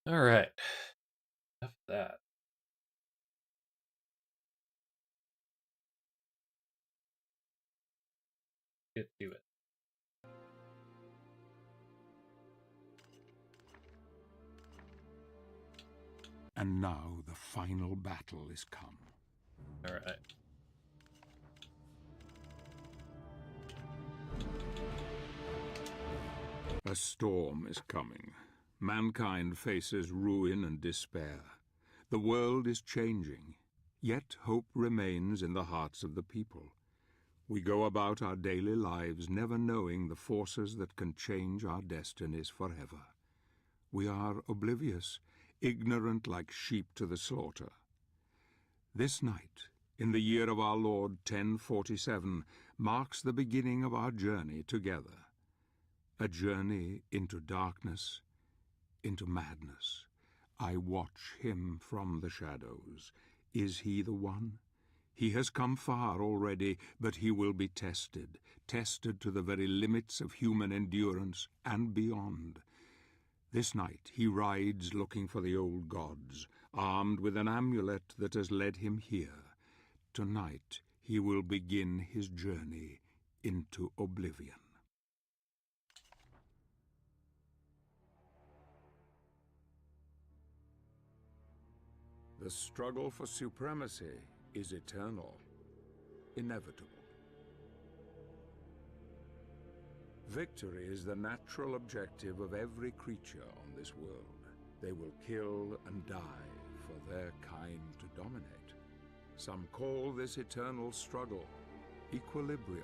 All right. Enough of that. Get to it. And now the final battle is come. All right. A storm is coming. Mankind faces ruin and despair. The world is changing, yet hope remains in the hearts of the people. We go about our daily lives never knowing the forces that can change our destinies forever. We are oblivious, ignorant like sheep to the slaughter. This night, in the year of our Lord 1047, marks the beginning of our journey together. A journey into darkness, into madness. I watch him from the shadows. Is he the one? He has come far already, but he will be tested, tested to the very limits of human endurance and beyond. This night he rides looking for the old gods, armed with an amulet that has led him here. Tonight he will begin his journey into oblivion. The struggle for supremacy is eternal, inevitable. Victory is the natural objective of every creature on this world. They will kill and die for their kind to dominate. Some call this eternal struggle equilibrium,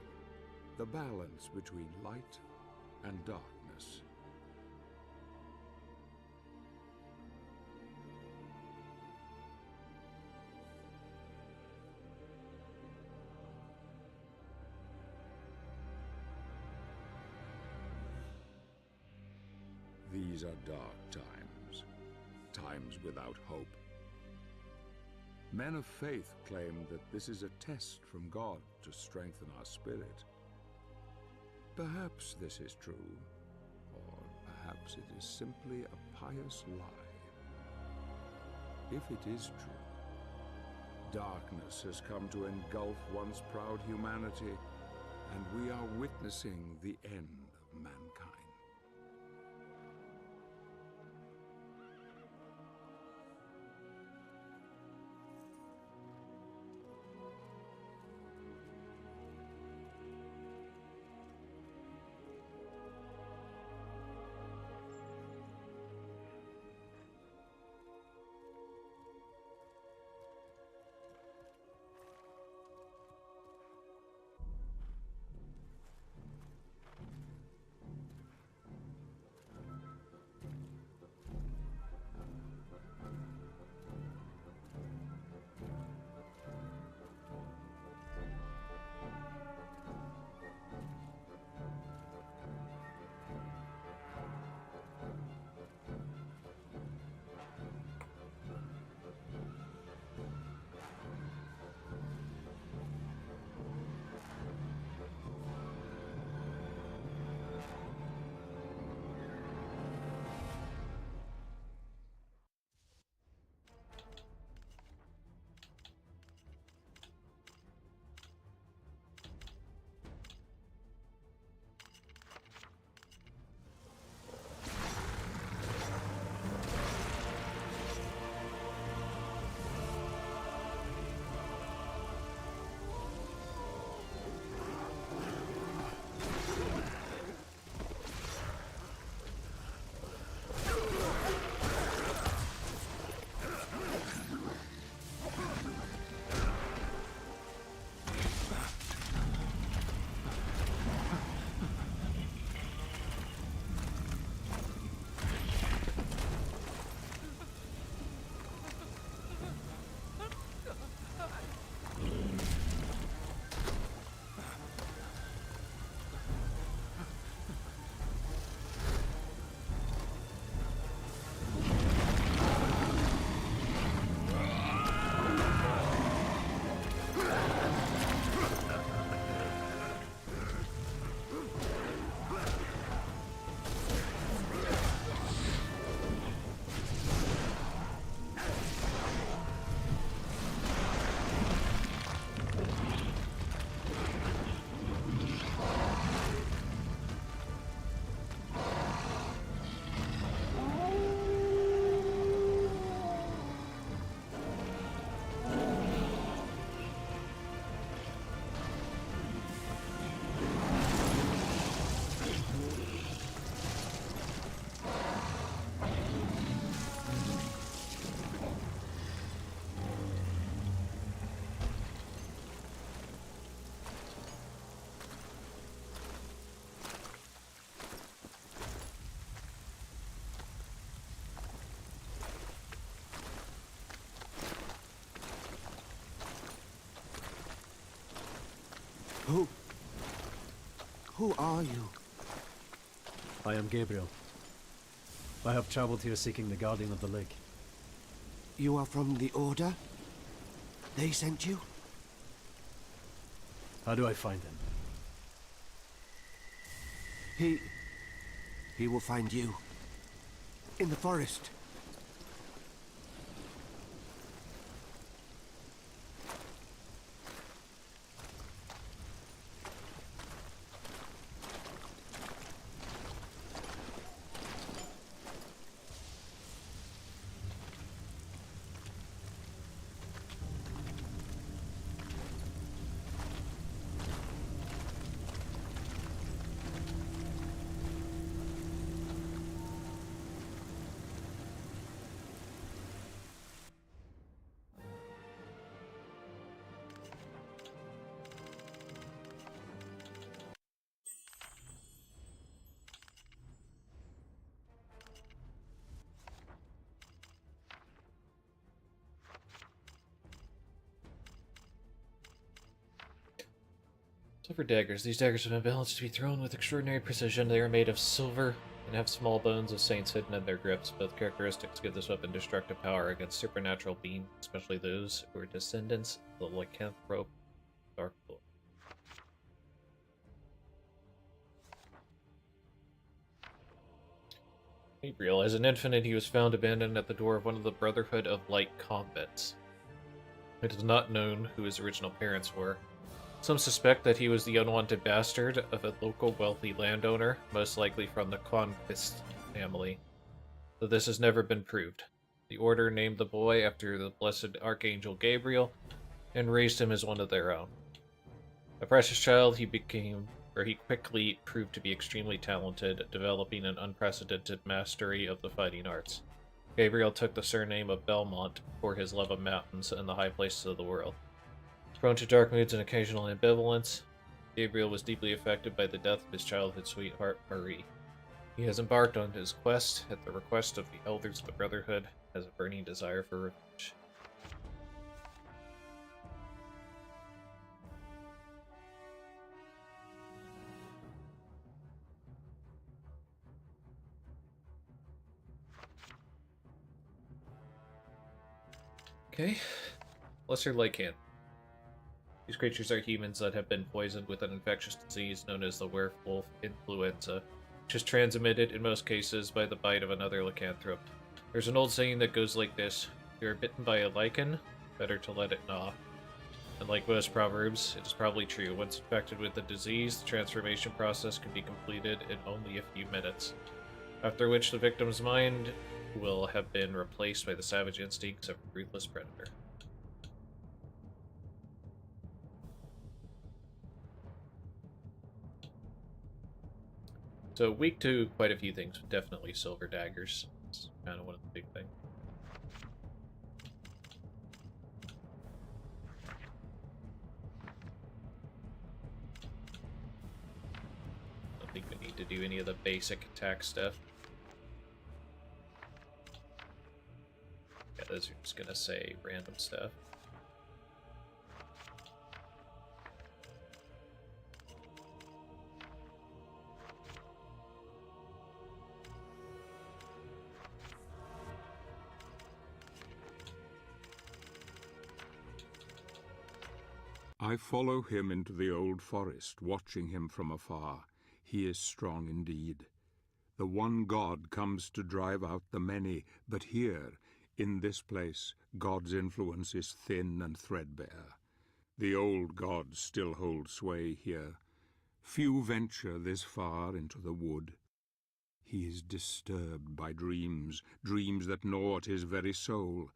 the balance between light and darkness. These are dark times, times without hope. Men of faith claim that this is a test from God to strengthen our spirit. Perhaps this is true, or perhaps it is simply a pious lie. If it is true, darkness has come to engulf once proud humanity, and we are witnessing the end of mankind. Who? Who are you? I am Gabriel. I have traveled here seeking the Guardian of the Lake. You are from the Order? They sent you? How do I find him? He will find you. In the forest. Silver daggers. These daggers have been balanced to be thrown with extraordinary precision. They are made of silver and have small bones of saints hidden in their grips. Both characteristics give this weapon destructive power against supernatural beings, especially those who are descendants of the lycanthrope Dark Lord. Gabriel. As an infant, he was found abandoned at the door of one of the Brotherhood of Light convents. It is not known who his original parents were. Some suspect that he was the unwanted bastard of a local wealthy landowner, most likely from the Conquist family, though this has never been proved. The Order named the boy after the blessed Archangel Gabriel and raised him as one of their own. A precious child, he quickly proved to be extremely talented, developing an unprecedented mastery of the fighting arts. Gabriel took the surname of Belmont for his love of mountains and the high places of the world. Prone to dark moods and occasional ambivalence, Gabriel was deeply affected by the death of his childhood sweetheart, Marie. He has embarked on his quest at the request of the elders of the Brotherhood, has a burning desire for revenge. Okay. Lesser Lycan. These creatures are humans that have been poisoned with an infectious disease known as the werewolf influenza, which is transmitted in most cases by the bite of another lycanthrope. There's an old saying that goes like this: if you are bitten by a lichen, better to let it gnaw. And like most proverbs, it is probably true. Once infected with the disease, the transformation process can be completed in only a few minutes, after which the victim's mind will have been replaced by the savage instincts of a ruthless predator. So weak to quite a few things, definitely silver daggers. It's kind of one of the big things. I don't think we need to do any of the basic attack stuff. Yeah, those are just gonna say random stuff. I follow him into the old forest, watching him from afar. He is strong indeed. The one God comes to drive out the many, but here, in this place, God's influence is thin and threadbare. The old gods still hold sway here. Few venture this far into the wood. He is disturbed by dreams, dreams that gnaw at his very soul.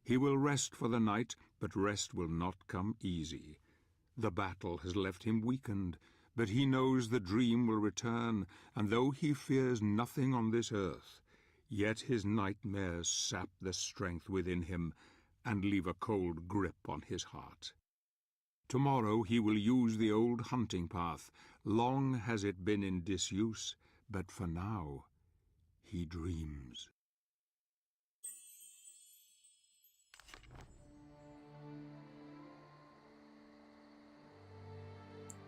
He will rest for the night, but rest will not come easy. The battle has left him weakened, but he knows the dream will return, and though he fears nothing on this earth, yet his nightmares sap the strength within him and leave a cold grip on his heart. Tomorrow he will use the old hunting path. Long has it been in disuse, but for now he dreams.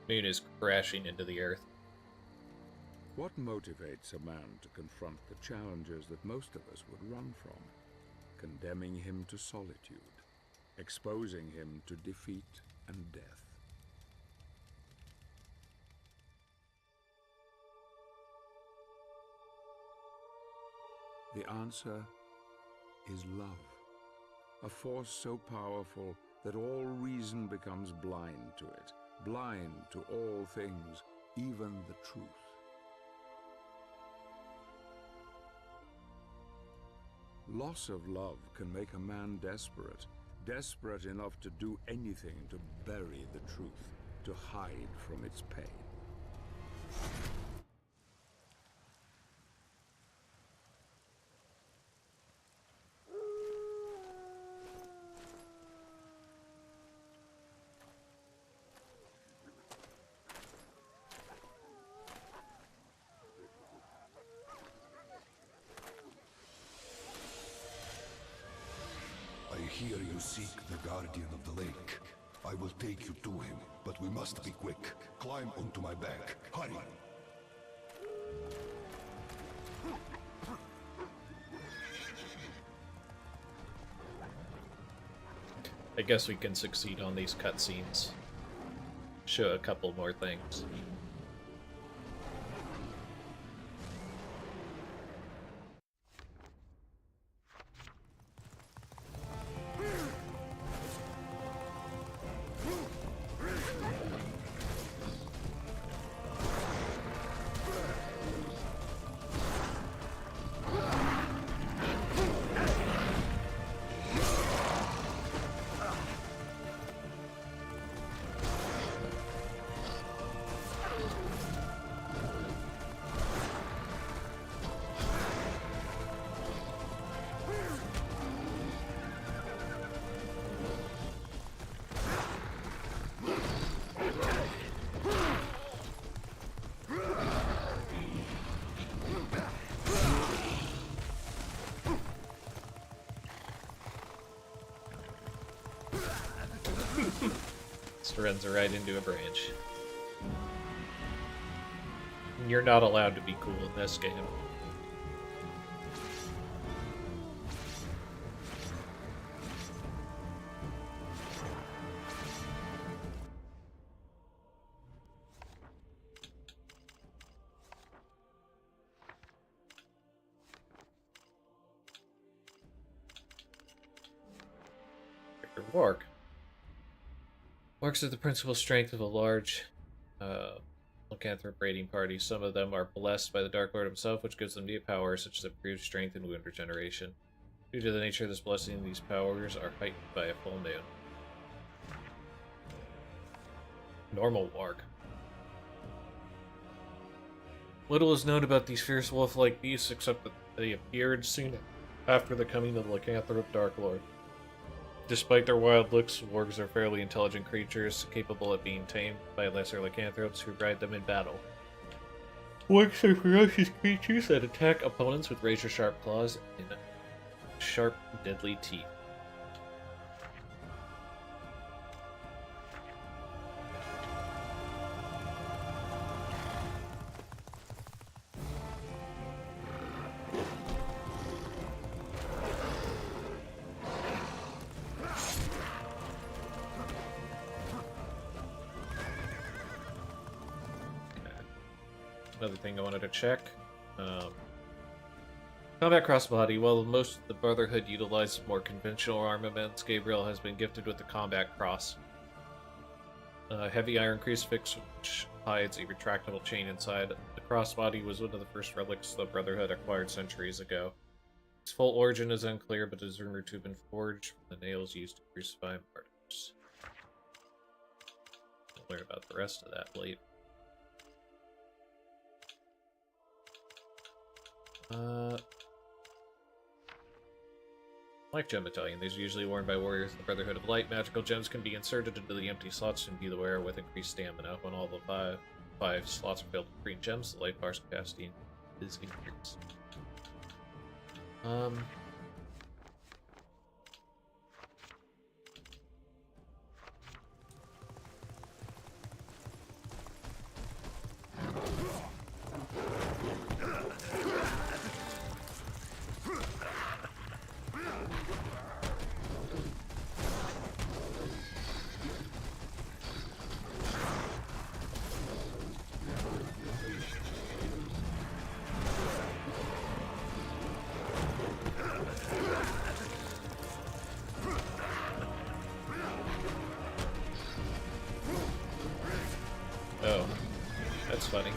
moon is crashing into the Earth. What motivates a man to confront the challenges that most of us would run from? Condemning him to solitude, exposing him to defeat and death. The answer is love, a force so powerful that all reason becomes blind to it, blind to all things, even the truth. Loss of love can make a man desperate, desperate enough to do anything to bury the truth, to hide from its pain. I hear you seek the Guardian of the Lake. I will take you to him, but we must be quick. Climb onto my back. Hurry! I guess we can succeed on these cutscenes. Show a couple more things. This runs right into a branch. You're not allowed to be cool in this game. Warg. Wargs are the principal strength of a large lycanthrope raiding party. Some of them are blessed by the Dark Lord himself, which gives them new powers such as improved strength and wound regeneration. Due to the nature of this blessing, these powers are heightened by a full moon. Normal Warg. Little is known about these fierce wolf-like beasts except that they appeared soon after the coming of the lycanthrope Dark Lord. Despite their wild looks, wargs are fairly intelligent creatures, capable of being tamed by lesser lycanthropes who ride them in battle. Wargs are ferocious creatures that attack opponents with razor-sharp claws and sharp, deadly teeth. Another thing I wanted to check. Combat crossbody. While most of the Brotherhood utilizes more conventional armaments, Gabriel has been gifted with the combat cross. Heavy iron crucifix which hides a retractable chain inside. The crossbody was one of the first relics the Brotherhood acquired centuries ago. Its full origin is unclear, but it is rumored to have been forged from the nails used to crucify martyrs. We'll learn about the rest of that later. Like gem battalion, these are usually worn by warriors in the Brotherhood of Light. Magical gems can be inserted into the empty slots and be the wearer with increased stamina. When all the five slots are filled with green gems, the life bar's capacity is increased. That's funny.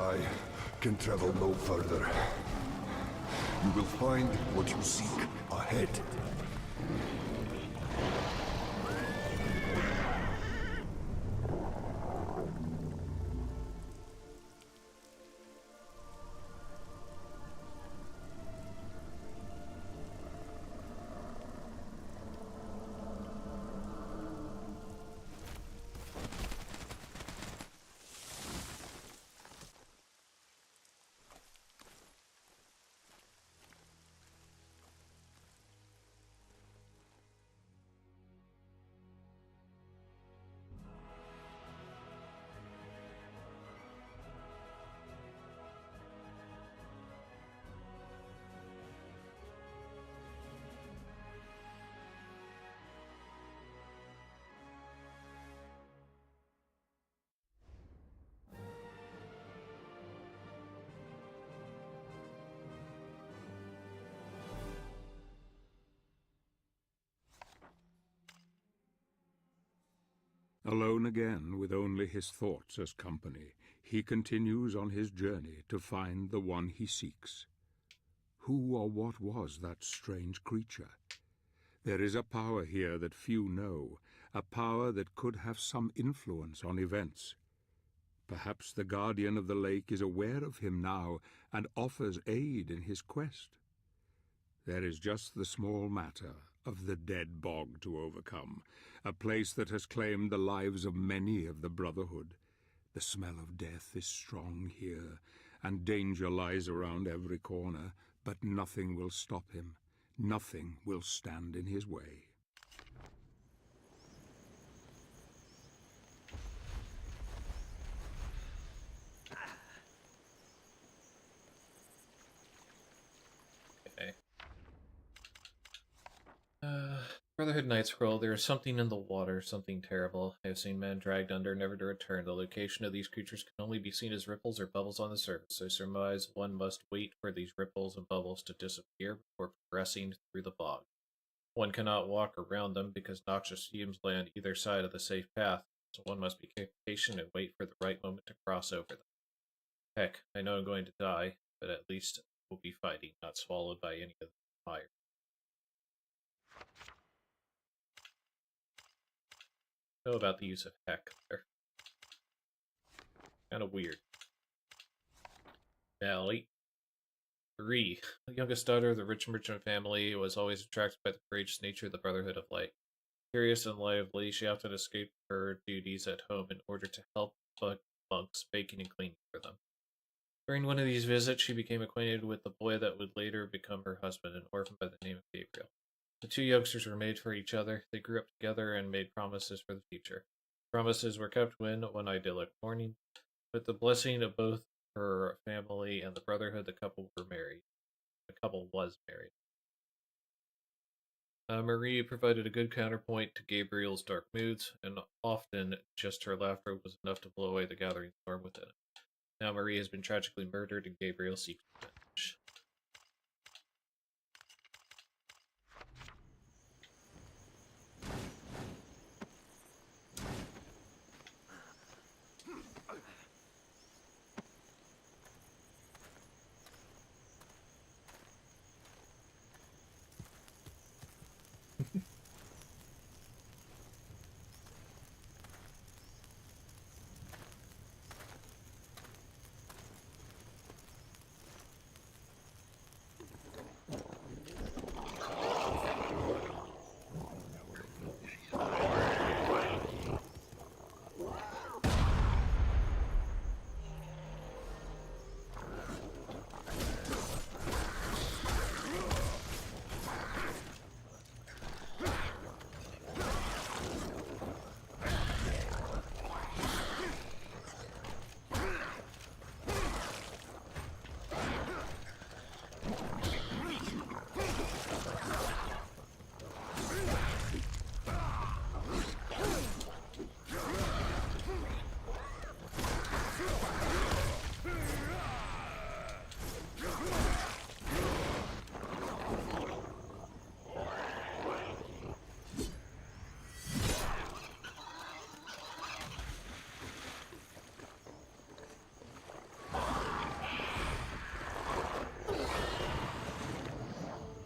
I can travel no further. You will find what you seek ahead. Alone again, with only his thoughts as company, he continues on his journey to find the one he seeks. Who or what was that strange creature? There is a power here that few know, a power that could have some influence on events. Perhaps the Guardian of the Lake is aware of him now and offers aid in his quest. There is just the small matter of the Dead Bog to overcome, a place that has claimed the lives of many of the Brotherhood. The smell of death is strong here, and danger lies around every corner, but nothing will stop him. Nothing will stand in his way. Okay. Brotherhood Night Scroll. There is something in the water, something terrible. I have seen men dragged under, never to return. The location of these creatures can only be seen as ripples or bubbles on the surface. I surmise one must wait for these ripples and bubbles to disappear before progressing through the bog. One cannot walk around them because noxious fumes lay on either side of the safe path, so one must be patient and wait for the right moment to cross over them. Heck, I know I'm going to die, but at least we'll be fighting, not swallowed by any of the fire. Know about the use of heck there. Kind of weird. Valley. 3. The youngest daughter of the rich merchant family was always attracted by the courageous nature of the Brotherhood of Light. Curious and lively, she often escaped her duties at home in order to help monks baking and cleaning for them. During one of these visits, she became acquainted with the boy that would later become her husband, an orphan by the name of Gabriel. The two youngsters were made for each other. They grew up together and made promises for the future. Promises were kept when, one idyllic morning, with the blessing of both her family and the Brotherhood, the couple were married. The couple was married. Marie provided a good counterpoint to Gabriel's dark moods, and often just her laughter was enough to blow away the gathering storm within. Now Marie has been tragically murdered, and Gabriel seeks revenge.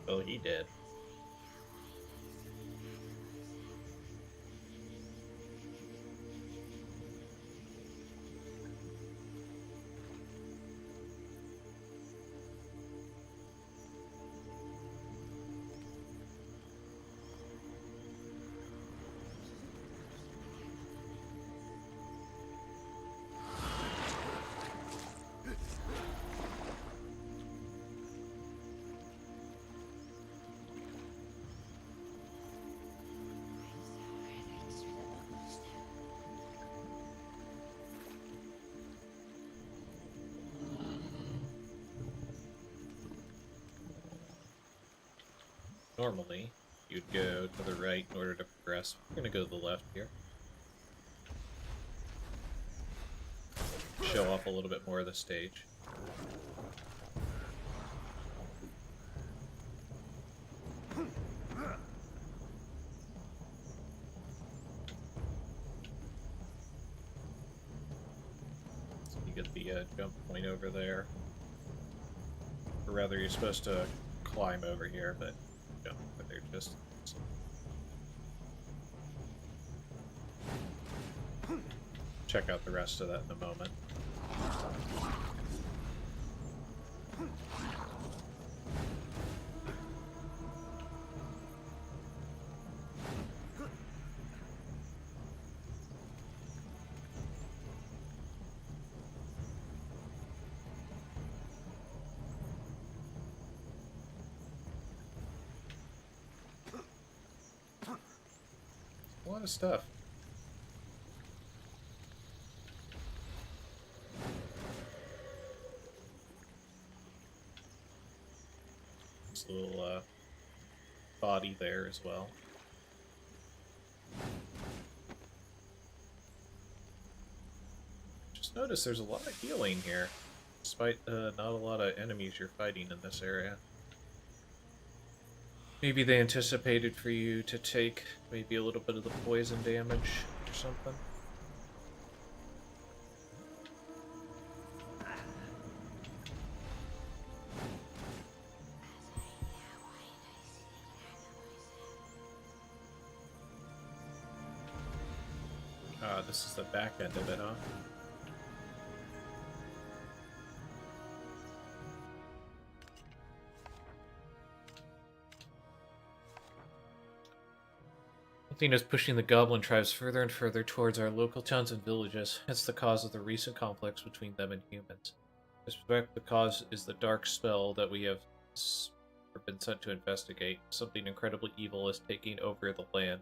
Well, he did. Normally, you'd go to the right in order to progress. We're going to go to the left here. Show off a little bit more of the stage. So you get the jump point over there. Or rather, you're supposed to climb over here, but jump over there just. Check out the rest of that in a moment. A lot of stuff. This little body there as well. Just notice there's a lot of healing here, despite not a lot of enemies you're fighting in this area. Maybe they anticipated for you to take maybe a little bit of the poison damage or something. Ah, this is the back end of it, huh? Something is pushing the goblin tribes further and further towards our local towns and villages. It's the cause of the recent conflicts between them and humans. I suspect the cause is the dark spell that we have been sent to investigate. Something incredibly evil is taking over the land.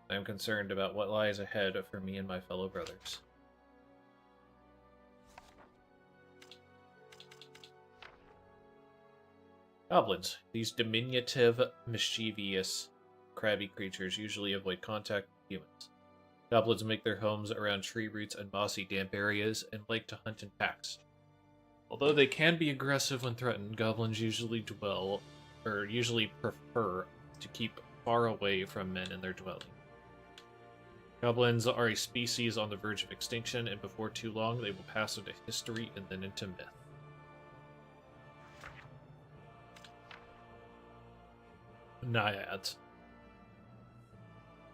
I am concerned about what lies ahead for me and my fellow brothers. Goblins. These diminutive, mischievous, crabby creatures usually avoid contact with humans. Goblins make their homes around tree roots and mossy, damp areas and like to hunt in packs. Although they can be aggressive when threatened, goblins usually prefer to keep far away from men in their dwelling. Goblins are a species on the verge of extinction, and before too long they will pass into history and then into myth. Naiads.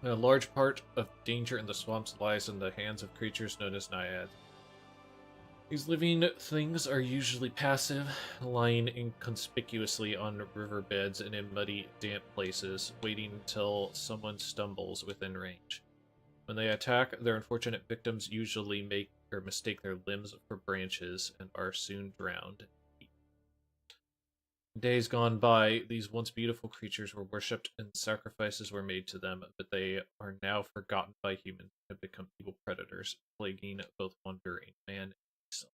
A large part of danger in the swamps lies in the hands of creatures known as naiads. These living things are usually passive, lying inconspicuously on riverbeds and in muddy, damp places, waiting until someone stumbles within range. When they attack, their unfortunate victims usually mistake their limbs for branches and are soon drowned. In days gone by, these once beautiful creatures were worshipped and sacrifices were made to them, but they are now forgotten by humans and have become evil predators, plaguing both wandering man and beast.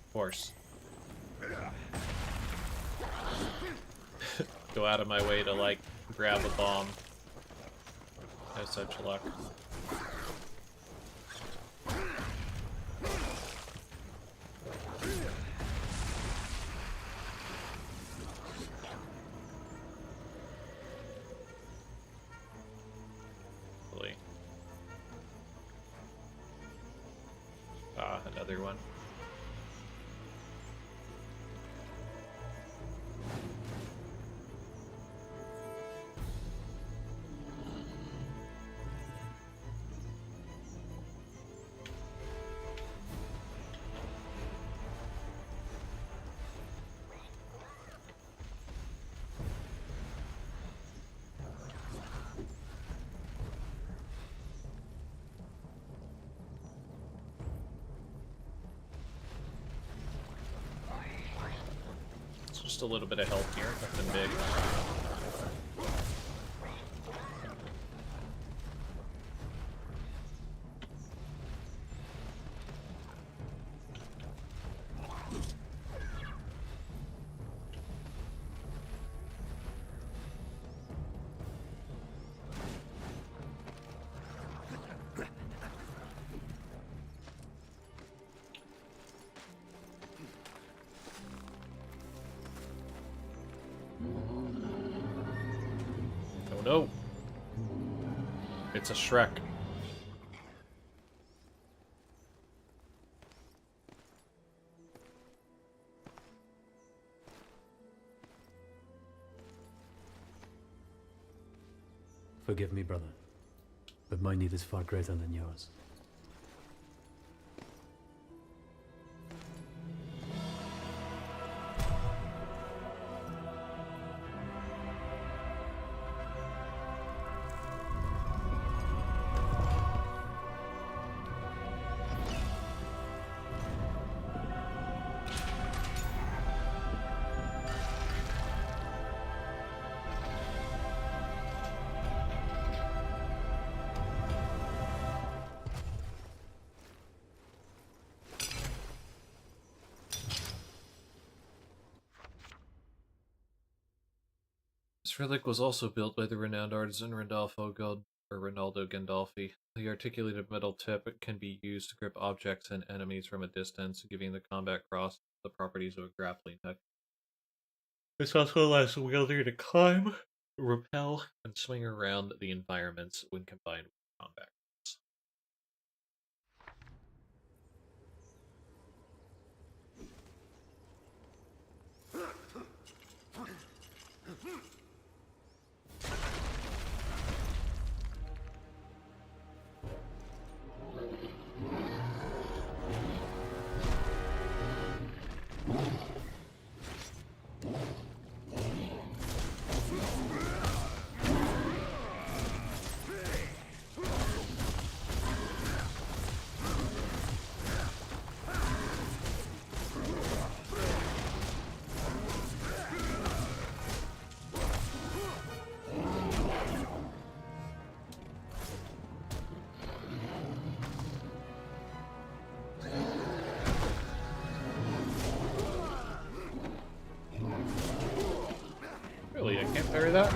Of course. Go out of my way to, like, grab a bomb. No such luck. Really. Ah, another one. Just a little bit of health here, nothing big. Oh no! It's a Shrek. Forgive me, brother, but my need is far greater than yours. This relic was also built by the renowned artisan Rinaldo Gandolfi. The articulated metal tip can be used to grip objects and enemies from a distance, giving the combat cross the properties of a grappling hook. This also allows the wielder to climb, rappel, and swing around the environments when combined with combat. fire that?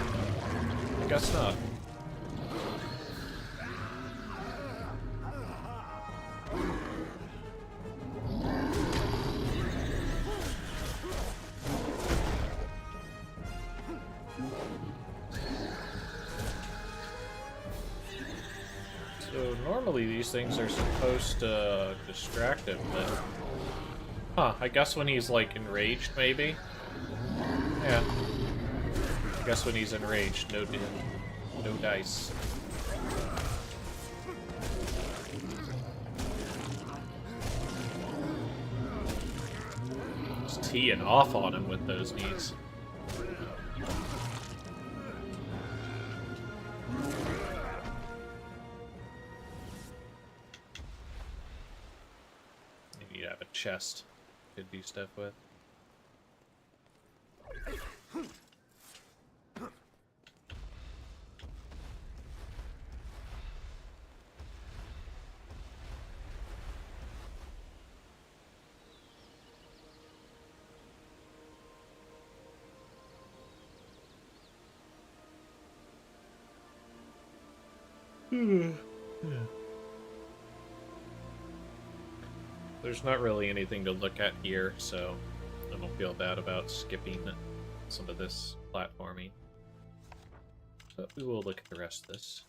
I guess not. So normally these things are supposed to distract him, but... Huh, I guess when he's, like, enraged, maybe? Yeah. I guess when he's enraged, no dice. Just teeing off on him with those knees. Maybe you'd have a chest to do stuff with. There's not really anything to look at here, so I don't feel bad about skipping some of this platforming. But we will look at the rest of this.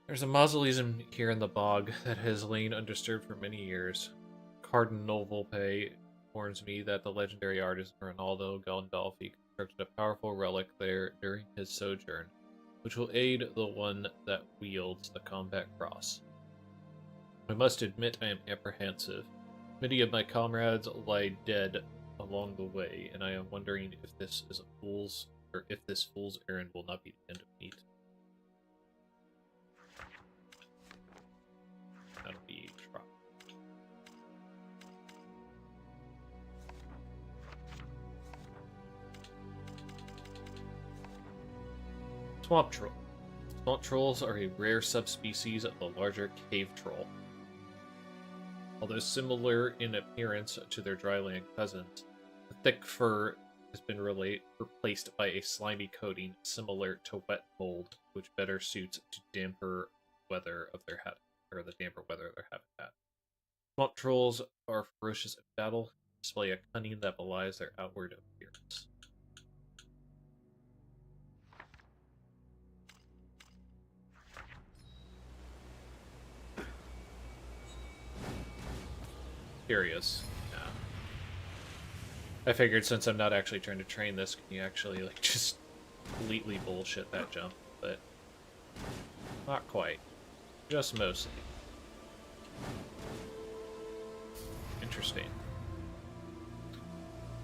There's a mausoleum here in the bog that has lain undisturbed for many years. Cardinal Volpe warns me that the legendary artist Ronaldo Gandolfi constructed a powerful relic there during his sojourn, which will aid the one that wields the combat cross. I must admit I am apprehensive. Many of my comrades lie dead along the way, and I am wondering if this is a fool's, or if this fool's errand will not be the end of meat. That'll be a try. Swamp troll. Swamp trolls are a rare subspecies of the larger cave troll. Although similar in appearance to their dryland cousins, the thick fur has been replaced by a slimy coating similar to wet mold, which better suits to damper weather of their the damper weather of their habitat. Swamp trolls are ferocious in battle, display a cunning that belies their outward appearance. Curious. Yeah. I figured since I'm not actually trying to train this, can you actually like just completely bullshit that jump? But not quite. Just mostly. Interesting.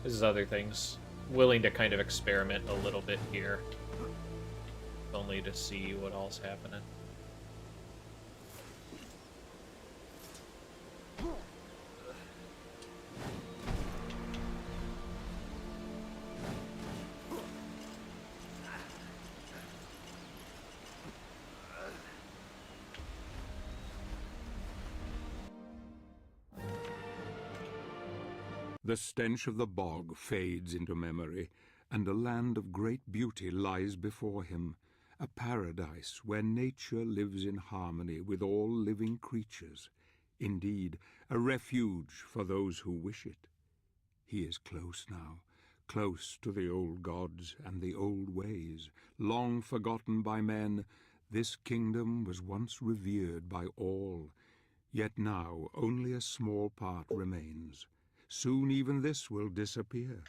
This is other things. Willing to kind of experiment a little bit here. Only to see what all's happening. The stench of the bog fades into memory, and a land of great beauty lies before him, a paradise where nature lives in harmony with all living creatures, indeed, a refuge for those who wish it. He is close now, close to the old gods and the old ways, long forgotten by men. This kingdom was once revered by all, yet now only a small part remains. Soon even this will disappear.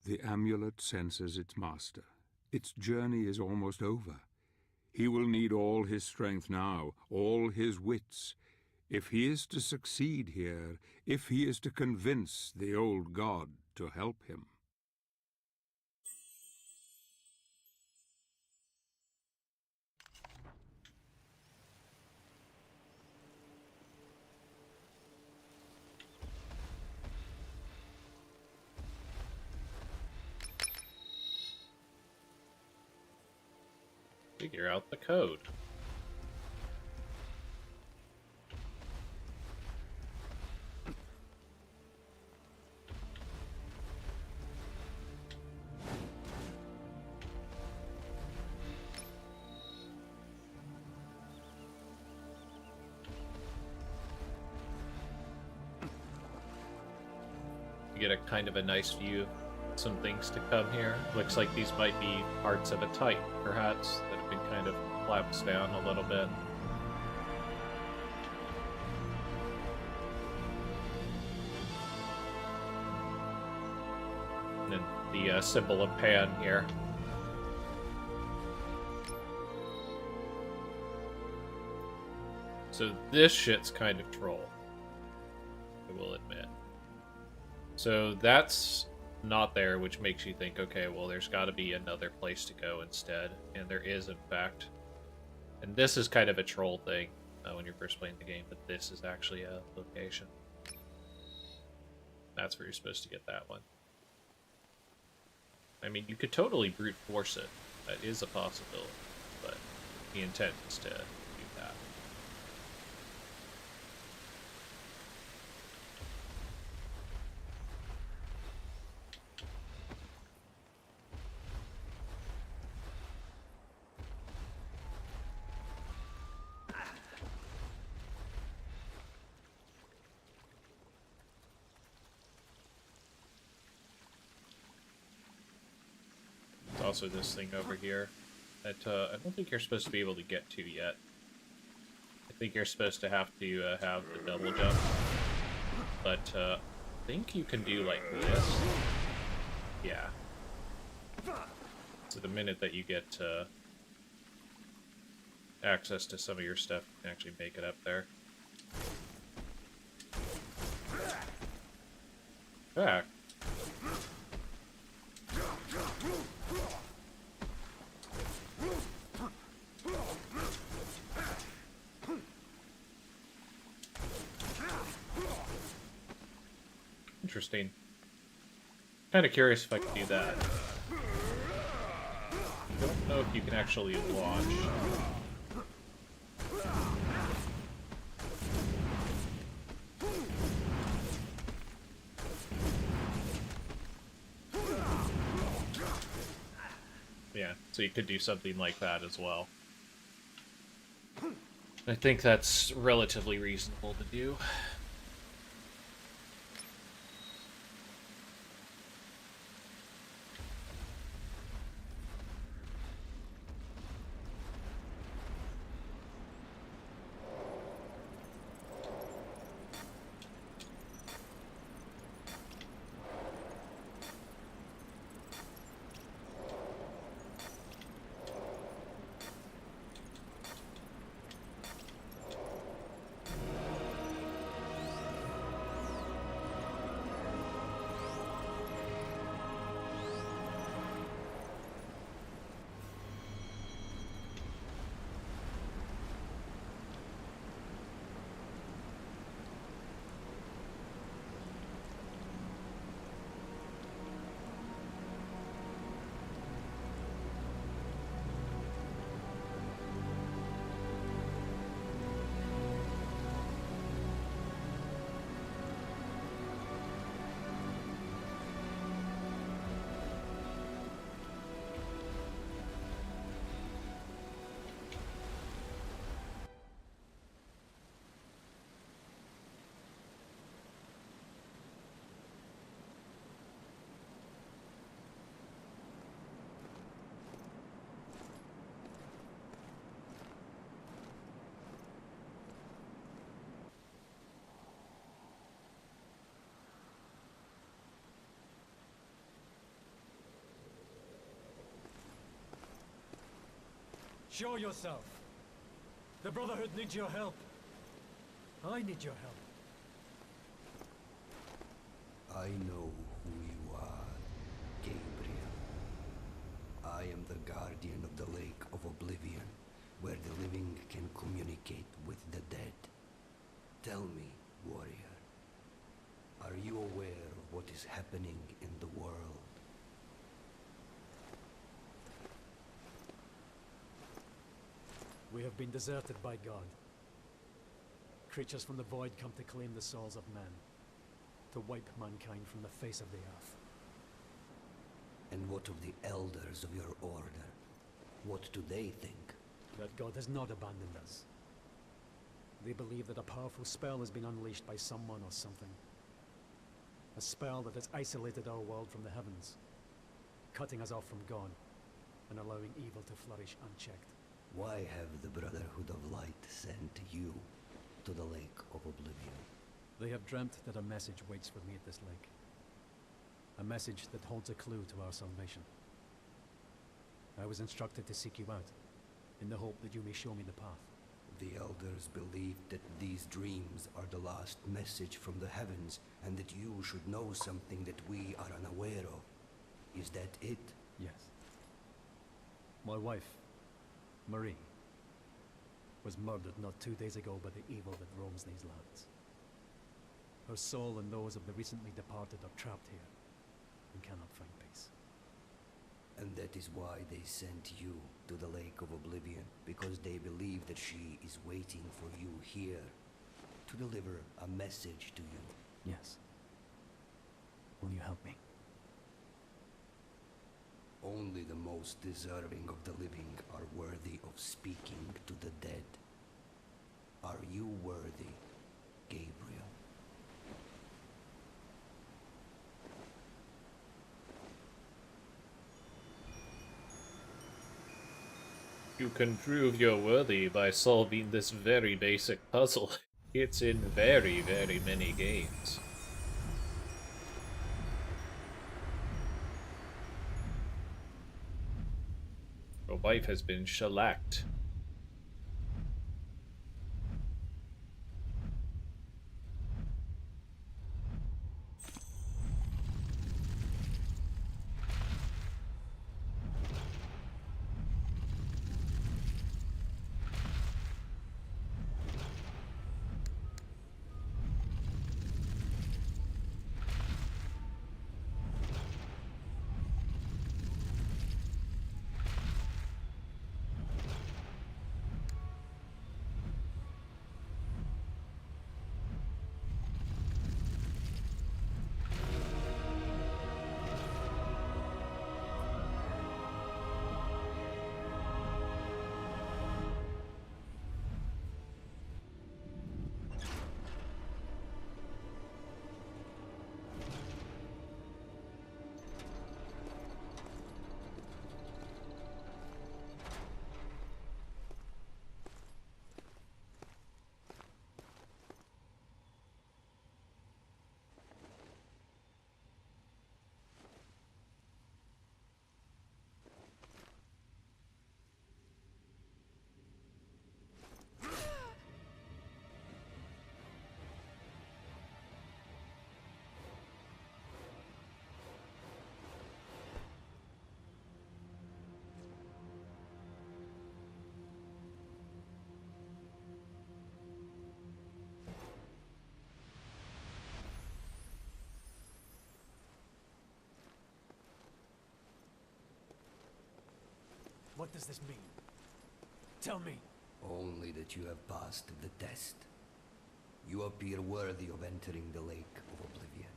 The amulet senses its master. Its journey is almost over. He will need all his strength now, all his wits. If he is to succeed here, if he is to convince the old god to help him. Figure out the code. get a kind of a nice view of some things to come here. Looks like these might be parts of a Titan, perhaps, that have been kind of collapsed down a little bit. And then the symbol of Pan here. So this shit's kind of troll, I will admit. So that's not there, which makes you think, okay, well, there's got to be another place to go instead. And there is, in fact. And this is kind of a troll thing when you're first playing the game, but this is actually a location. That's where you're supposed to get that one. I mean, you could totally brute force it. That is a possibility, but the intent is to do that. Also this thing over here that I don't think you're supposed to be able to get to yet. I think you're supposed to have the double jump, but I think you can do like this. Yeah. So the minute that you get access to some of your stuff, you can actually make it up there. Back. Interesting. Kind of curious if I could do that. I don't know if you can actually launch. Yeah, so you could do something like that as well. I think that's relatively reasonable to do. Show yourself. The Brotherhood needs your help. I need your help. I know who you are, Gabriel. I am the guardian of the Lake of Oblivion, where the living can communicate with the dead. Tell me, warrior, are you aware of what is happening in the world? We have been deserted by God. Creatures from the void come to claim the souls of men, to wipe mankind from the face of the earth. And what of the elders of your order? What do they think? That God has not abandoned us. They believe that a powerful spell has been unleashed by someone or something. A spell that has isolated our world from the heavens, cutting us off from God, and allowing evil to flourish unchecked. Why have the Brotherhood of Light sent you to the Lake of Oblivion? They have dreamt that a message waits for me at this lake. A message that holds a clue to our salvation. I was instructed to seek you out, in the hope that you may show me the path. The Elders believe that these dreams are the last message from the heavens, and that you should know something that we are unaware of. Is that it? Yes. My wife, Marie, was murdered not 2 days ago by the evil that roams these lands. Her soul and those of the recently departed are trapped here, and cannot find peace. And that is why they sent you to the Lake of Oblivion, because they believe that she is waiting for you here to deliver a message to you. Yes. Will you help me? Only the most deserving of the living are worthy of speaking to the dead. Are you worthy, Gabriel? You can prove you're worthy by solving this very basic puzzle. It's in very, very many games. Your wife has been shellacked. What does this mean? Tell me. Only that you have passed the test. You appear worthy of entering the Lake of Oblivion.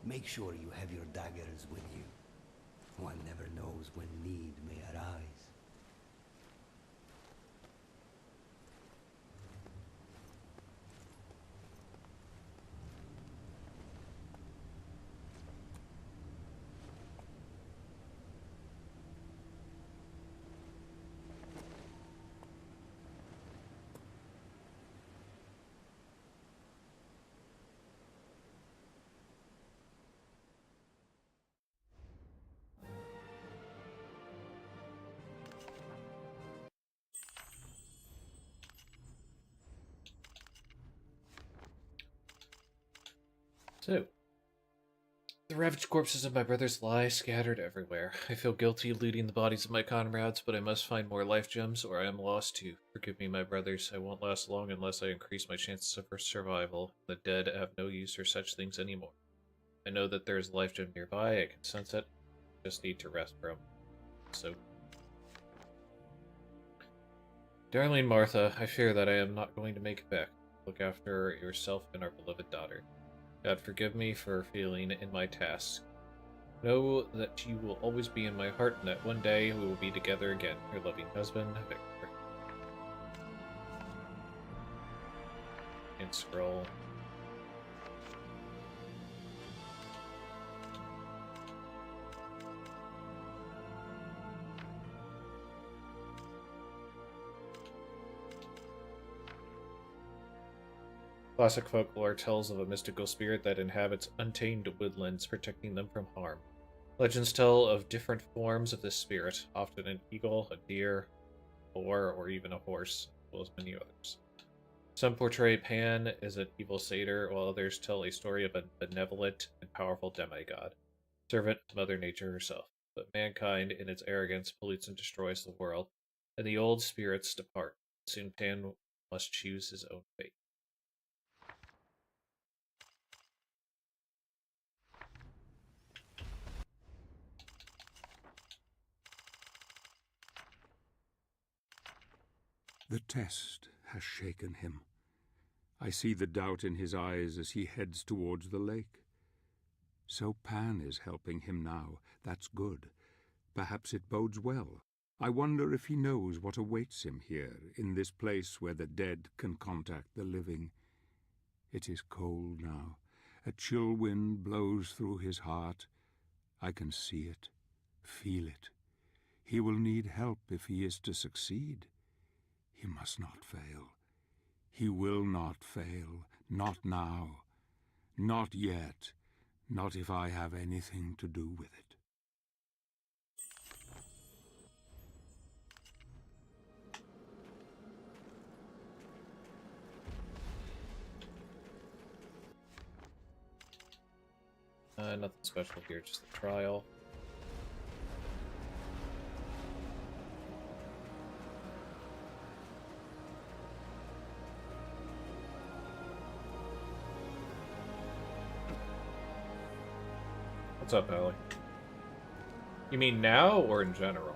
Make sure you have your daggers with you. One never knows when need may arise. So, the ravaged corpses of my brothers lie scattered everywhere. I feel guilty looting the bodies of my comrades, but I must find more life gems or I am lost too. Forgive me, my brothers. I won't last long unless I increase my chances of survival. The dead have no use for such things anymore. I know that there is a life gem nearby. I can sense it. Just need to rest from. So, darling Martha, I fear that I am not going to make it back. Look after yourself and our beloved daughter. God forgive me for failing in my task. Know that you will always be in my heart and that one day we will be together again. Your loving husband, Victor. And scroll. Classic folklore tells of a mystical spirit that inhabits untamed woodlands, protecting them from harm. Legends tell of different forms of this spirit, often an eagle, a deer, a boar, or even a horse, as well as many others. Some portray Pan as an evil satyr, while others tell a story of a benevolent and powerful demigod, servant to Mother Nature herself. But mankind, in its arrogance, pollutes and destroys the world, and the old spirits depart. Soon Pan must choose his own fate. The test has shaken him. I see the doubt in his eyes as he heads towards the lake. So Pan is helping him now. That's good. Perhaps it bodes well. I wonder if he knows what awaits him here, in this place where the dead can contact the living. It is cold now. A chill wind blows through his heart. I can see it, feel it. He will need help if he is to succeed. He must not fail. He will not fail. Not now. Not yet. Not if I have anything to do with it. Nothing special here, just the trial. What's up, Allie? You mean now or in general?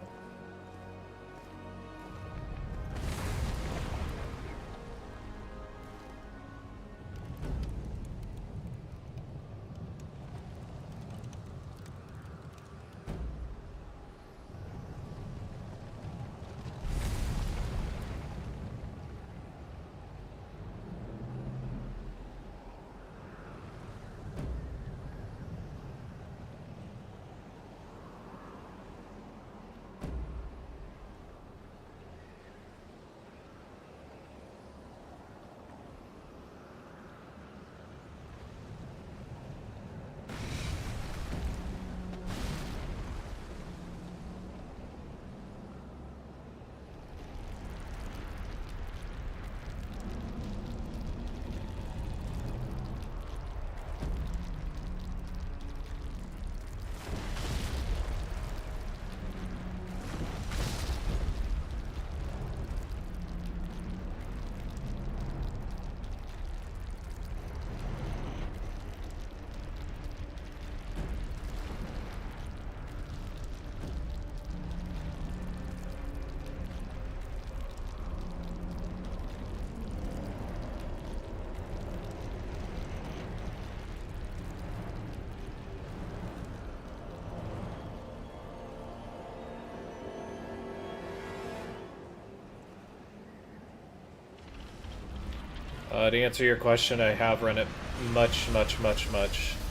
To answer your question, I have run it much,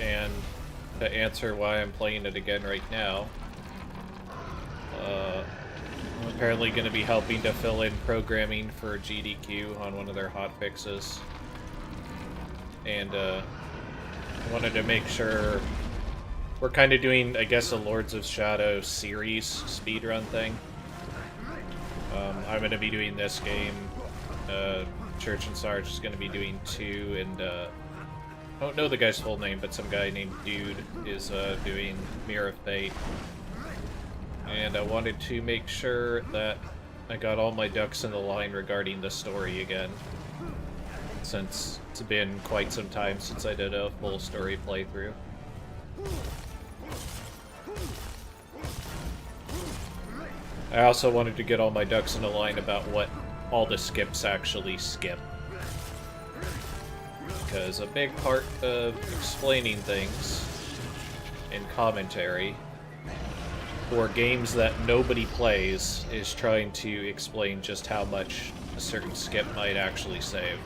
and to answer why I'm playing it again right now, I'm apparently going to be helping to fill in programming for GDQ on one of their hotfixes, and I wanted to make sure we're kind of doing, I guess, a Lords of Shadow series speedrun thing. I'm going to be doing this game. Church and Sarge is going to be doing 2, and I don't know the guy's full name, but some guy named Dude is doing Mirror of Fate. And I wanted to make sure that I got all my ducks in the line regarding the story again, since it's been quite some time since I did a full story playthrough. I also wanted to get all my ducks in a line about what all the skips actually skip. Because a big part of explaining things in commentary for games that nobody plays is trying to explain just how much a certain skip might actually save.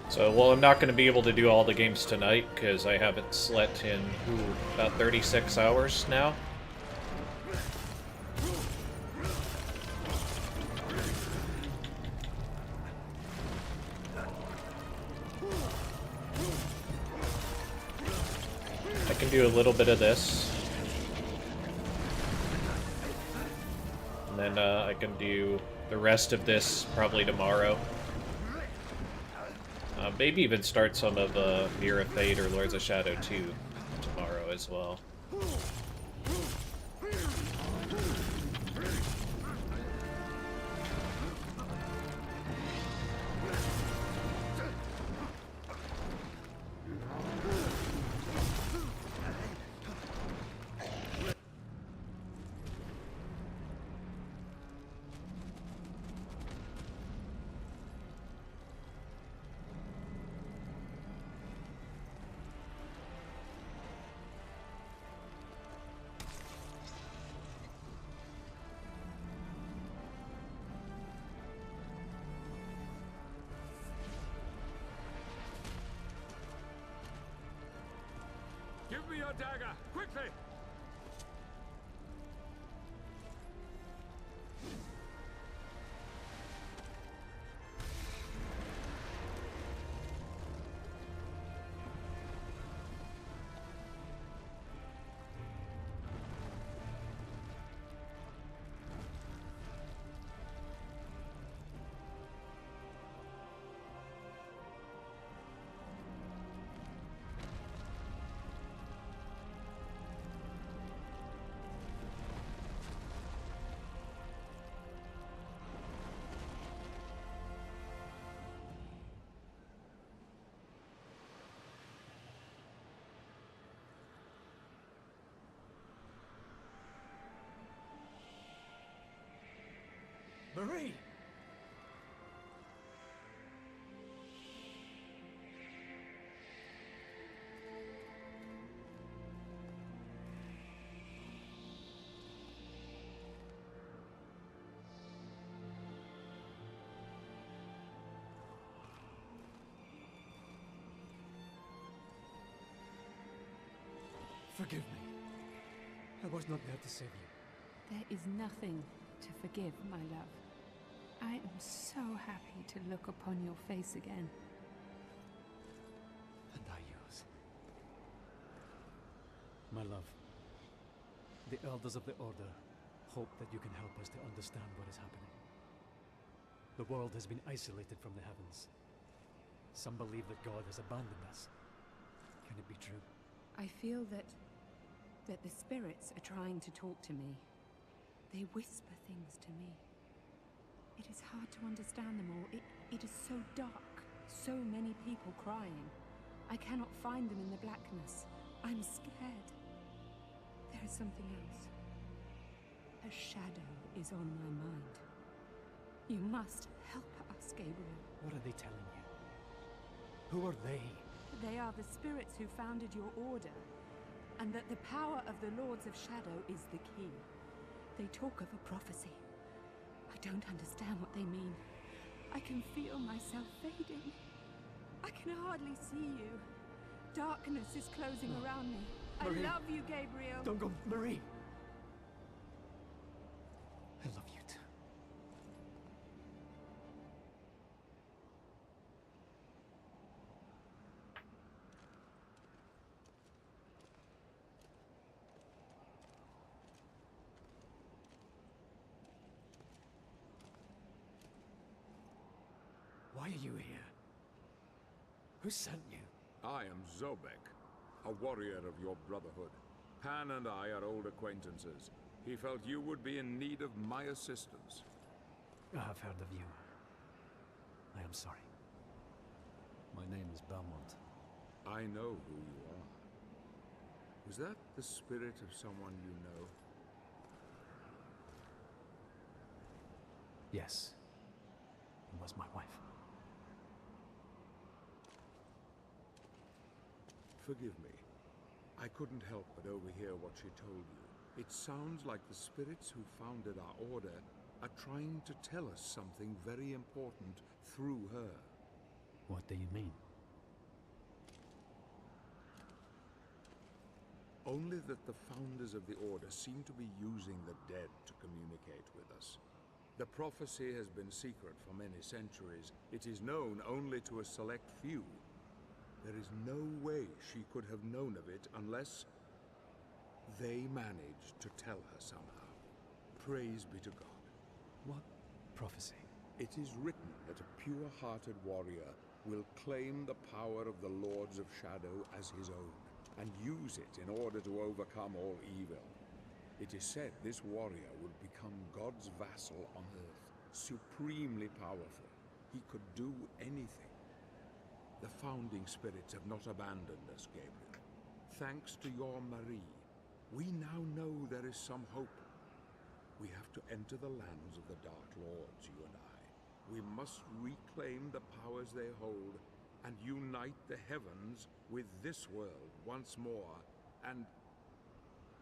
So, well, I'm not going to be able to do all the games tonight, because I haven't slept in, about 36 hours now. I can do a little bit of this. And then I can do the rest of this probably tomorrow. Maybe even start some of Mirror of Fate or Lords of Shadow 2 tomorrow as well. Give me your dagger, quickly! Marie! Forgive me. I was not there to save you. There is nothing to forgive, my love. I am so happy to look upon your face again. And I yours. My love, the elders of the Order hope that you can help us to understand what is happening. The world has been isolated from the heavens. Some believe that God has abandoned us. Can it be true? I feel that the spirits are trying to talk to me. They whisper things to me. It is hard to understand them all. It is so dark. So many people crying. I cannot find them in the blackness. I'm scared. There is something else. A shadow is on my mind. You must help us, Gabriel. What are they telling you? Who are they? They are the spirits who founded your order, and that the power of the Lords of Shadow is the key. They talk of a prophecy. I don't understand what they mean. I can feel myself fading. I can hardly see you. Darkness is closing around me. Marie. I love you, Gabriel. Don't go, Marie! I love you too. Why are you here? Who sent you? I am Zobek. A warrior of your brotherhood. Pan and I are old acquaintances. He felt you would be in need of my assistance. I have heard of you. I am sorry. My name is Belmont. I know who you are. Was that the spirit of someone you know? Yes. It was my wife. Forgive me. I couldn't help but overhear what she told you. It sounds like the spirits who founded our order are trying to tell us something very important through her. What do you mean? Only that the founders of the order seem to be using the dead to communicate with us. The prophecy has been secret for many centuries. It is known only to a select few. There is no way she could have known of it unless they managed to tell her somehow. Praise be to God. What prophecy? It is written that a pure-hearted warrior will claim the power of the Lords of Shadow as his own, and use it in order to overcome all evil. It is said this warrior would become God's vassal on earth, supremely powerful. He could do anything. The founding spirits have not abandoned us, Gabriel. Thanks to your Marie, we now know there is some hope. We have to enter the lands of the Dark Lords, you and I. We must reclaim the powers they hold and unite the heavens with this world once more. And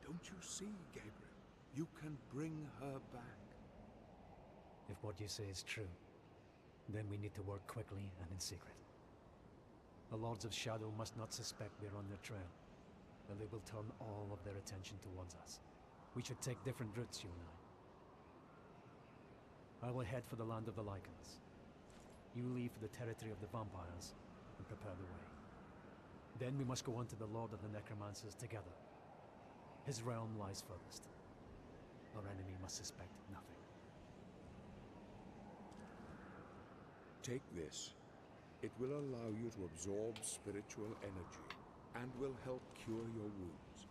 don't you see, Gabriel? You can bring her back. If what you say is true, then we need to work quickly and in secret. The Lords of Shadow must not suspect we're on their trail, or they will turn all of their attention towards us. We should take different routes, you and I will head for the land of the Lycans. You leave for the territory of the vampires and prepare the way. Then we must go on to the Lord of the Necromancers together. His realm lies furthest. Our enemy must suspect nothing. Take this. It will allow you to absorb spiritual energy and will help cure your wounds.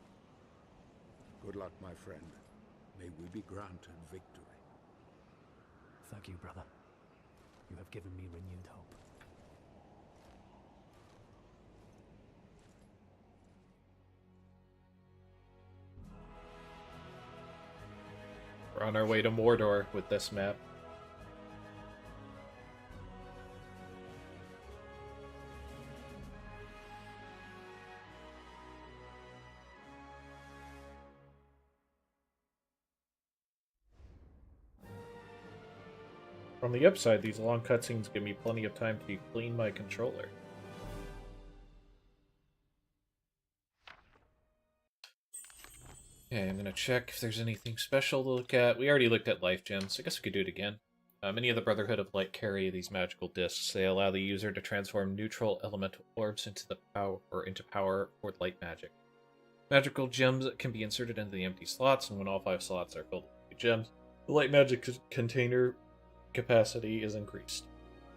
Good luck, my friend. May we be granted victory. Thank you, brother. You have given me renewed hope. We're on our way to Mordor with this map. On the upside, these long cutscenes give me plenty of time to clean my controller. Okay, I'm gonna check if there's anything special to look at. We already looked at life gems, so I guess we could do it again. Many of the Brotherhood of Light carry these magical discs. They allow the user to transform neutral elemental orbs into power or light magic. Magical gems can be inserted into the empty slots, and when all 5 slots are filled with gems, the light magic container capacity is increased.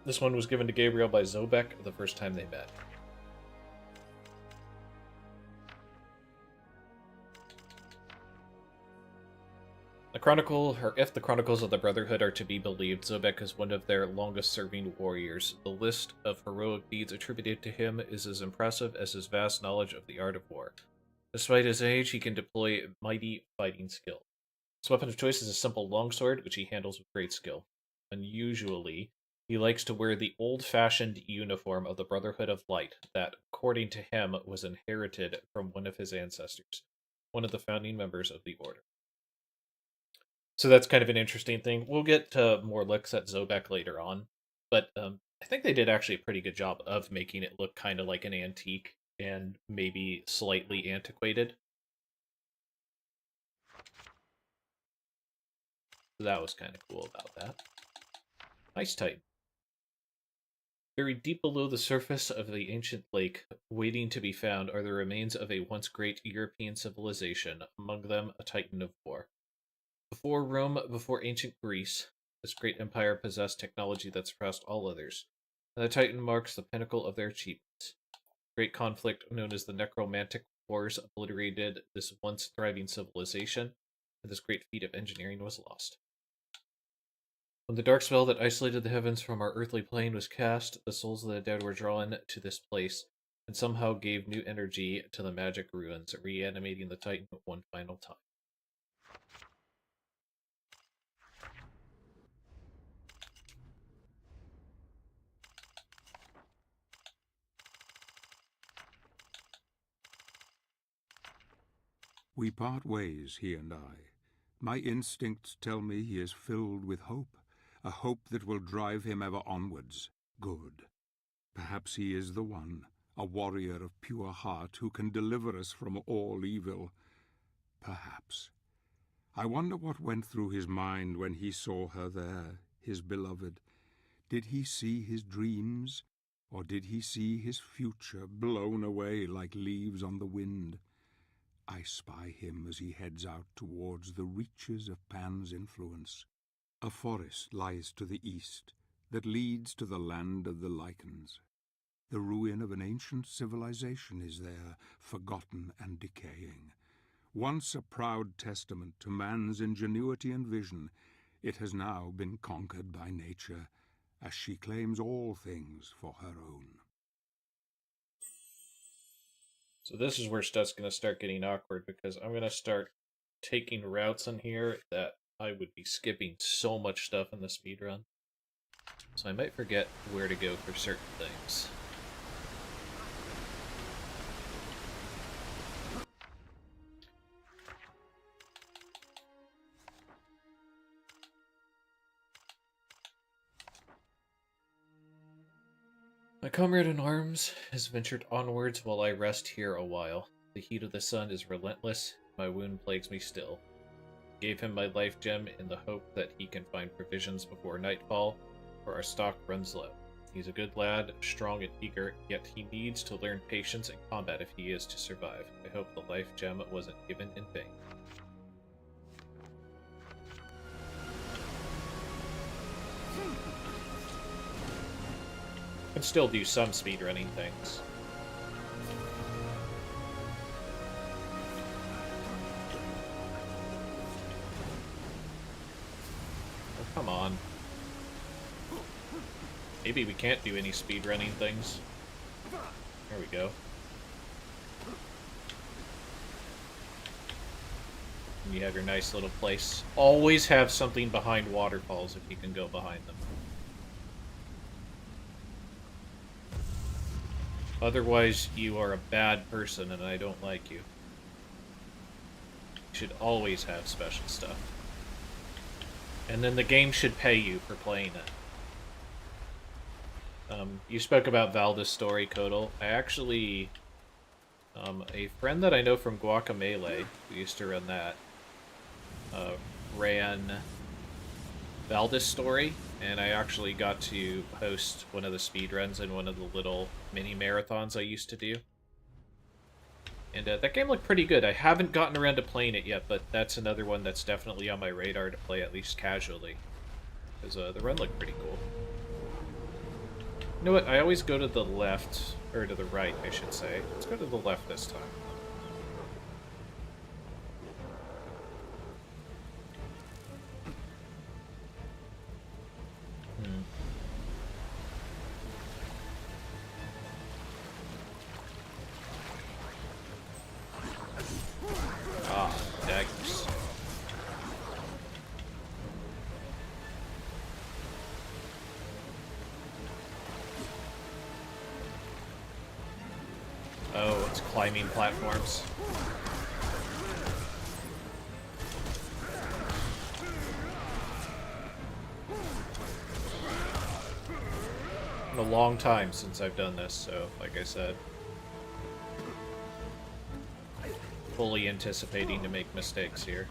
This one was given to Gabriel by Zobek the first time they met. If the Chronicles of the Brotherhood are to be believed, Zobek is one of their longest-serving warriors. The list of heroic deeds attributed to him is as impressive as his vast knowledge of the art of war. Despite his age, he can deploy mighty fighting skill. His weapon of choice is a simple longsword, which he handles with great skill. Unusually, he likes to wear the old-fashioned uniform of the Brotherhood of Light that, according to him, was inherited from one of his ancestors, one of the founding members of the Order. So that's kind of an interesting thing. We'll get to more looks at Zobek later on, but I think they did actually a pretty good job of making it look kind of like an antique and maybe slightly antiquated. So that was kind of cool about that. Nice Titan. Buried deep below the surface of the ancient lake, waiting to be found are the remains of a once great European civilization, among them a Titan of war. Before Rome, before ancient Greece, this great empire possessed technology that surpassed all others, and the Titan marks the pinnacle of their achievements. Great conflict known as the Necromantic Wars obliterated this once thriving civilization, and this great feat of engineering was lost. When the dark spell that isolated the heavens from our earthly plane was cast, the souls of the dead were drawn to this place, and somehow gave new energy to the magic ruins, reanimating the Titan one final time. We part ways, he and I. My instincts tell me he is filled with hope, a hope that will drive him ever onwards. Good. Perhaps he is the one, a warrior of pure heart who can deliver us from all evil. Perhaps. I wonder what went through his mind when he saw her there, his beloved. Did he see his dreams, or did he see his future blown away like leaves on the wind? I spy him as he heads out towards the reaches of Pan's influence. A forest lies to the east that leads to the land of the lichens. The ruin of an ancient civilization is there, forgotten and decaying. Once a proud testament to man's ingenuity and vision, it has now been conquered by nature, as she claims all things for her own. So this is where stuff's going to start getting awkward, because I'm going to start taking routes in here that I would be skipping so much stuff in the speedrun. So I might forget where to go for certain things. My comrade in arms has ventured onwards while I rest here a while. The heat of the sun is relentless, my wound plagues me still. Gave him my life gem in the hope that he can find provisions before nightfall, for our stock runs low. He's a good lad, strong and eager, yet he needs to learn patience and combat if he is to survive. I hope the life gem wasn't given in vain. Can still do some speedrunning things. Oh, come on. Maybe we can't do any speedrunning things. There we go. And you have your nice little place. Always have something behind waterfalls if you can go behind them. Otherwise, you are a bad person and I don't like you. You should always have special stuff. And then the game should pay you for playing it. You spoke about Valda's story, Kodal. I actually... a friend that I know from Guacamelee, who used to run that, ran Valda's story, and I actually got to host one of the speedruns in one of the little mini-marathons I used to do. And that game looked pretty good. I haven't gotten around to playing it yet, but that's another one that's definitely on my radar to play at least casually. Because the run looked pretty cool. You know what? I always go to the left, or to the right, I should say. Let's go to the left this time. Ah, daggers. Oh, it's climbing platforms. Been a long time since I've done this, so like I said, fully anticipating to make mistakes here.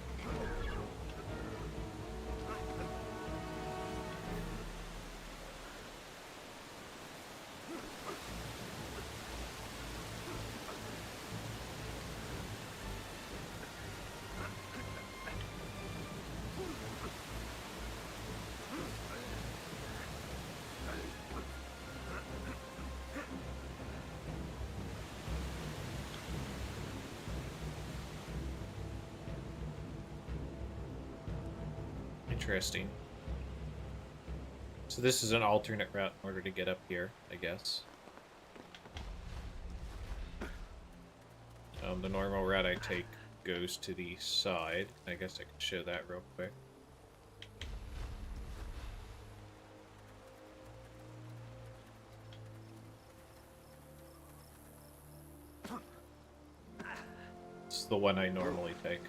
Interesting. So this is an alternate route in order to get up here, I guess. The normal route I take goes to the side. I guess I can show that real quick. It's the one I normally take.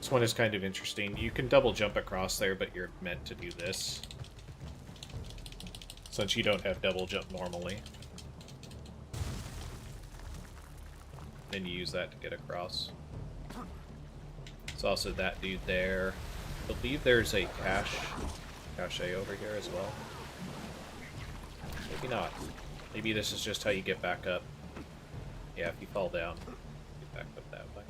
This one is kind of interesting. You can double jump across there, but you're meant to do this, since you don't have double jump normally. Then you use that to get across. There's also that dude there. I believe there's a cache over here as well. Maybe not. Maybe this is just how you get back up. Yeah, if you fall down, get back up that way.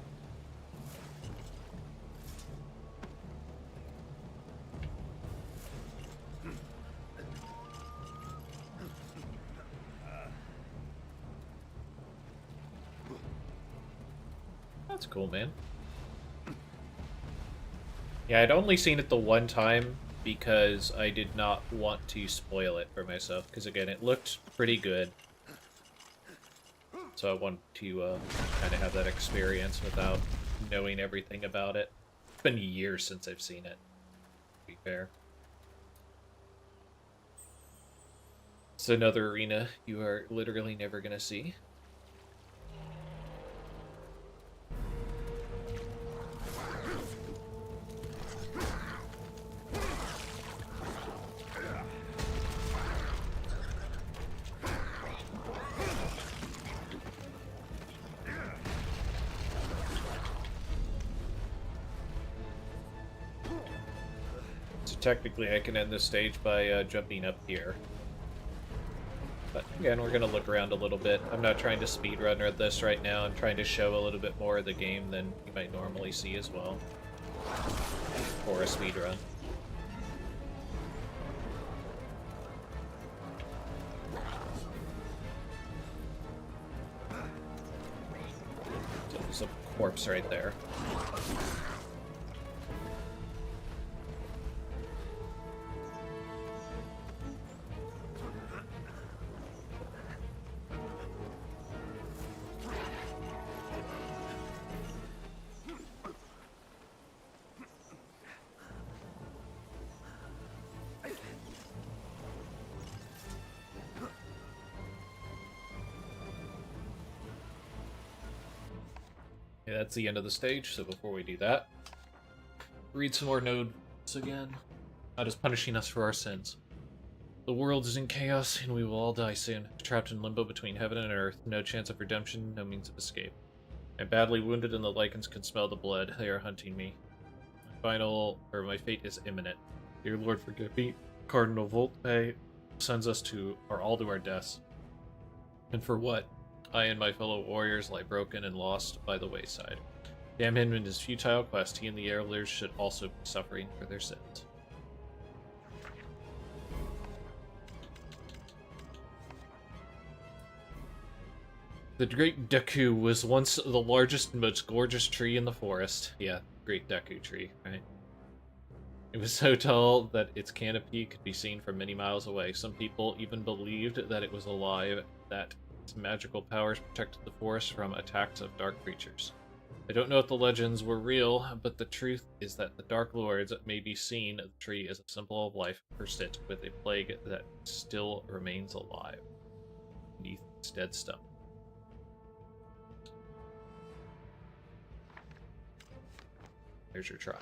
That's cool, man. Yeah, I'd only seen it the one time because I did not want to spoil it for myself. Because again, it looked pretty good. So I wanted to kind of have that experience without knowing everything about it. It's been years since I've seen it, to be fair. It's another arena you are literally never going to see. Technically, I can end this stage by jumping up here. But again, we're going to look around a little bit. I'm not trying to speedrun this right now. I'm trying to show a little bit more of the game than you might normally see as well for a speedrun. So there's a corpse right there. Yeah, that's the end of the stage, so before we do that, read some more notes again. God is punishing us for our sins. The world is in chaos, and we will all die soon. Trapped in limbo between heaven and earth, no chance of redemption, no means of escape. I'm badly wounded, and the lichens can smell the blood. They are hunting me. My fate is imminent. Dear Lord, forgive me. Cardinal Volpe sends us all to our deaths. And for what? I and my fellow warriors lie broken and lost by the wayside. Damn him and his futile quest. He and the elders should also be suffering for their sins. The Great Deku was once the largest and most gorgeous tree in the forest. Yeah, Great Deku tree, right? It was so tall that its canopy could be seen from many miles away. Some people even believed that it was alive, that its magical powers protected the forest from attacks of dark creatures. I don't know if the legends were real, but the truth is that the Dark Lords may be seen the tree as a symbol of life cursed it with a plague that still remains alive beneath its dead stump. Here's your try.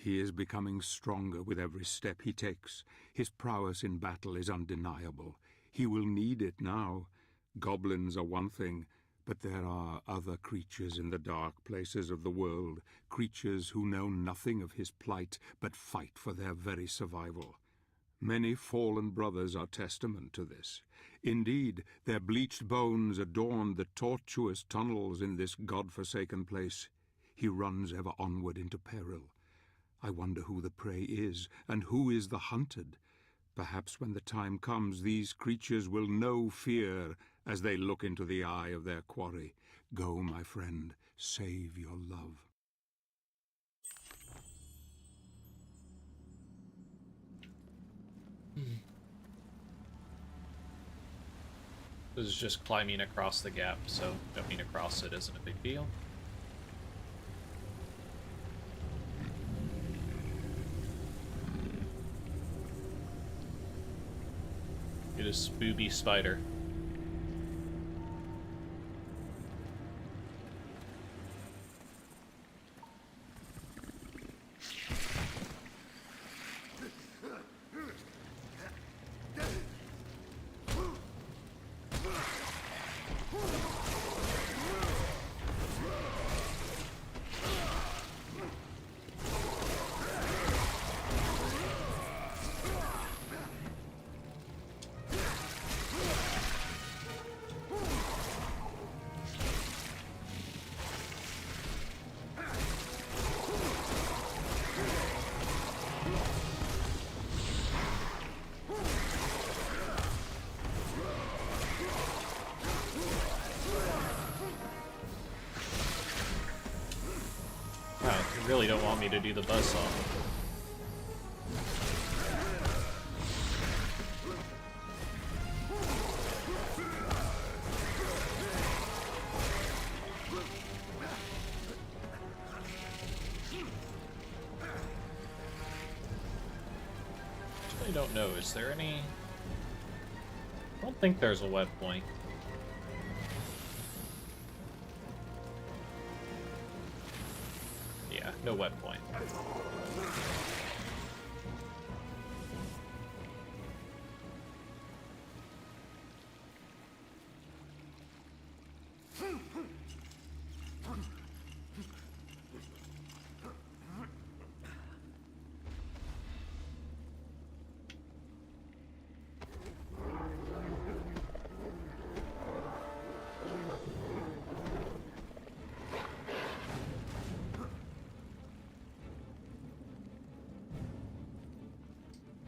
He is becoming stronger with every step he takes. His prowess in battle is undeniable. He will need it now. Goblins are one thing, but there are other creatures in the dark places of the world, creatures who know nothing of his plight, but fight for their very survival. Many fallen brothers are testament to this. Indeed, their bleached bones adorn the tortuous tunnels in this god-forsaken place. He runs ever onward into peril. I wonder who the prey is, and who is the hunted. Perhaps when the time comes, these creatures will know fear as they look into the eye of their quarry. Go, my friend, save your love. This is just climbing across the gap, so jumping across it isn't a big deal. It is Spooby Spider. You really don't want me to do the buzzsaw. I don't know, is there any... I don't think there's a web point. Yeah, no web point.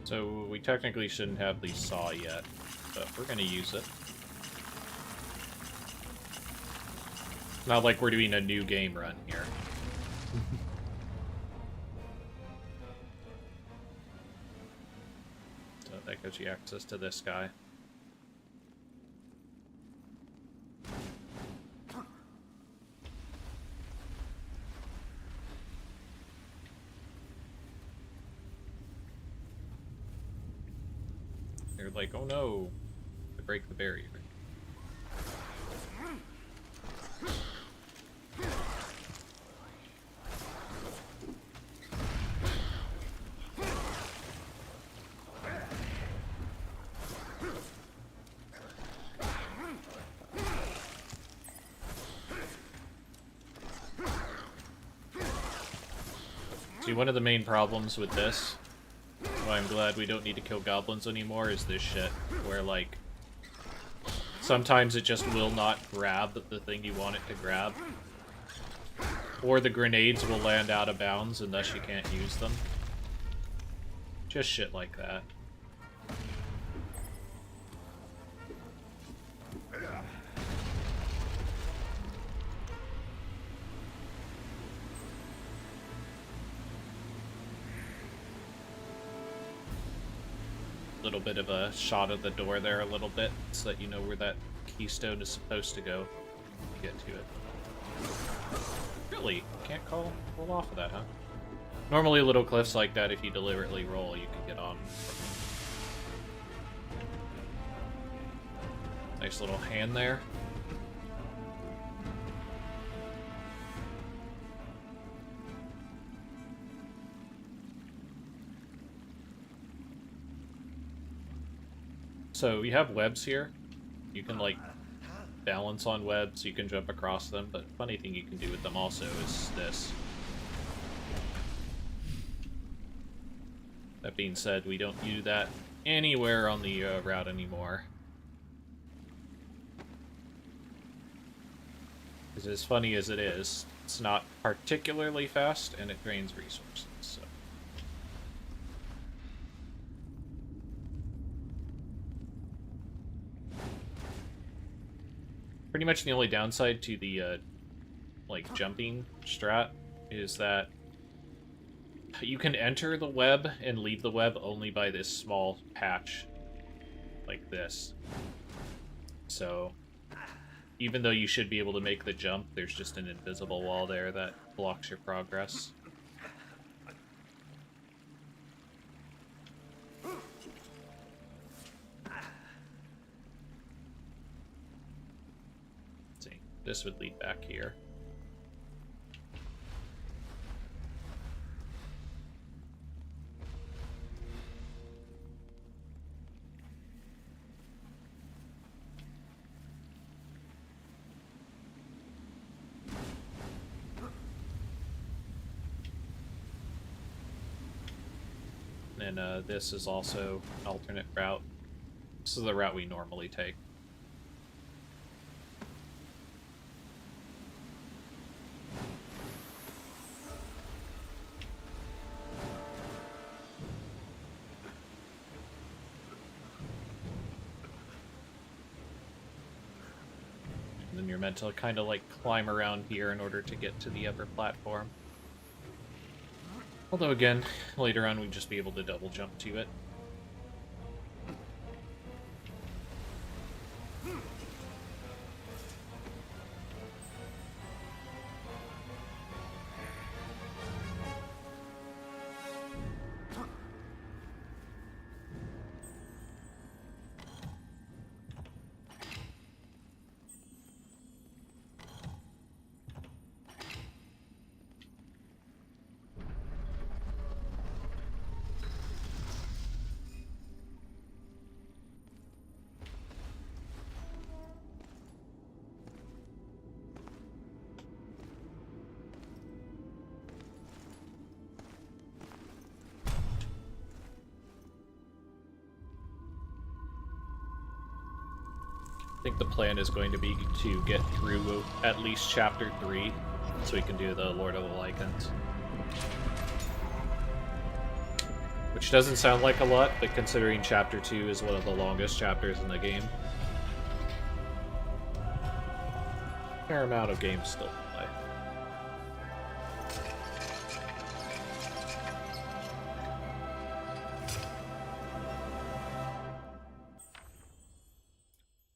So we technically shouldn't have the saw yet, but we're gonna use it. Not like we're doing a new game run here. So that gives you access to this guy. They're like, oh no, to break the barrier. See, one of the main problems with this, why I'm glad we don't need to kill goblins anymore, is this shit, where, like, sometimes it just will not grab the thing you want it to grab. Or the grenades will land out of bounds and thus you can't use them. Just shit like that. Little bit of a shot of the door there a little bit, so that you know where that keystone is supposed to go. Get to it. Really? Can't pull off of that, huh? Normally little cliffs like that, if you deliberately roll, you can get on. Nice little hand there. So you have webs here. You can like balance on webs, you can jump across them, but funny thing you can do with them also is this. That being said, we don't do that anywhere on the route anymore. Because as funny as it is, it's not particularly fast, and it drains resources, so. Pretty much the only downside to the, like, jumping strat is that you can enter the web and leave the web only by this small patch, like this. So, even though you should be able to make the jump, there's just an invisible wall there that blocks your progress. Let's see, this would lead back here. And this is also an alternate route. This is the route we normally take. And then you're meant to kind of like climb around here in order to get to the upper platform. Although again, later on we'd just be able to double jump to it. I think the plan is going to be to get through at least Chapter 3, so we can do the Lord of the Lycans. Which doesn't sound like a lot, but considering Chapter 2 is one of the longest chapters in the game. Fair amount of games still to play.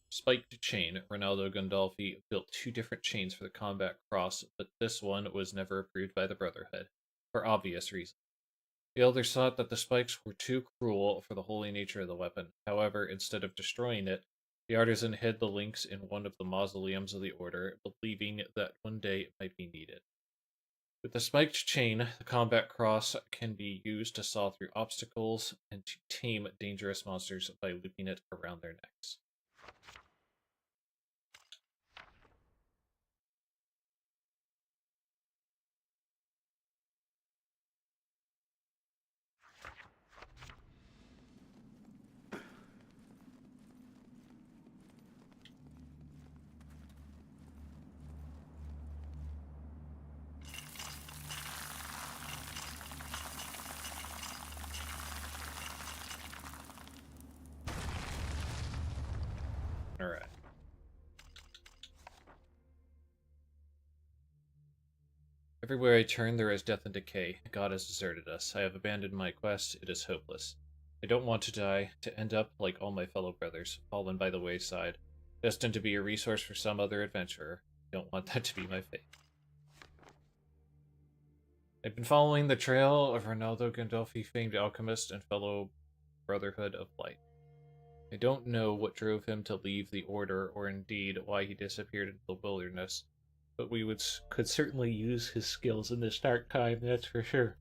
Spiked chain. Ronaldo Gandolfi built 2 different chains for the combat cross, but this one was never approved by the Brotherhood, for obvious reasons. The elders thought that the spikes were too cruel for the holy nature of the weapon. However, instead of destroying it, the artisan hid the links in one of the mausoleums of the order, believing that one day it might be needed. With the spiked chain, the combat cross can be used to saw through obstacles and to tame dangerous monsters by looping it around their necks. Alright. Everywhere I turn, there is death and decay. God has deserted us. I have abandoned my quest. It is hopeless. I don't want to die, to end up like all my fellow brothers, fallen by the wayside, destined to be a resource for some other adventurer. I don't want that to be my fate. I've been following the trail of Ronaldo Gandolfi, famed alchemist and fellow Brotherhood of Light. I don't know what drove him to leave the Order, or indeed why he disappeared into the wilderness, but we could certainly use his skills in this dark time, that's for sure.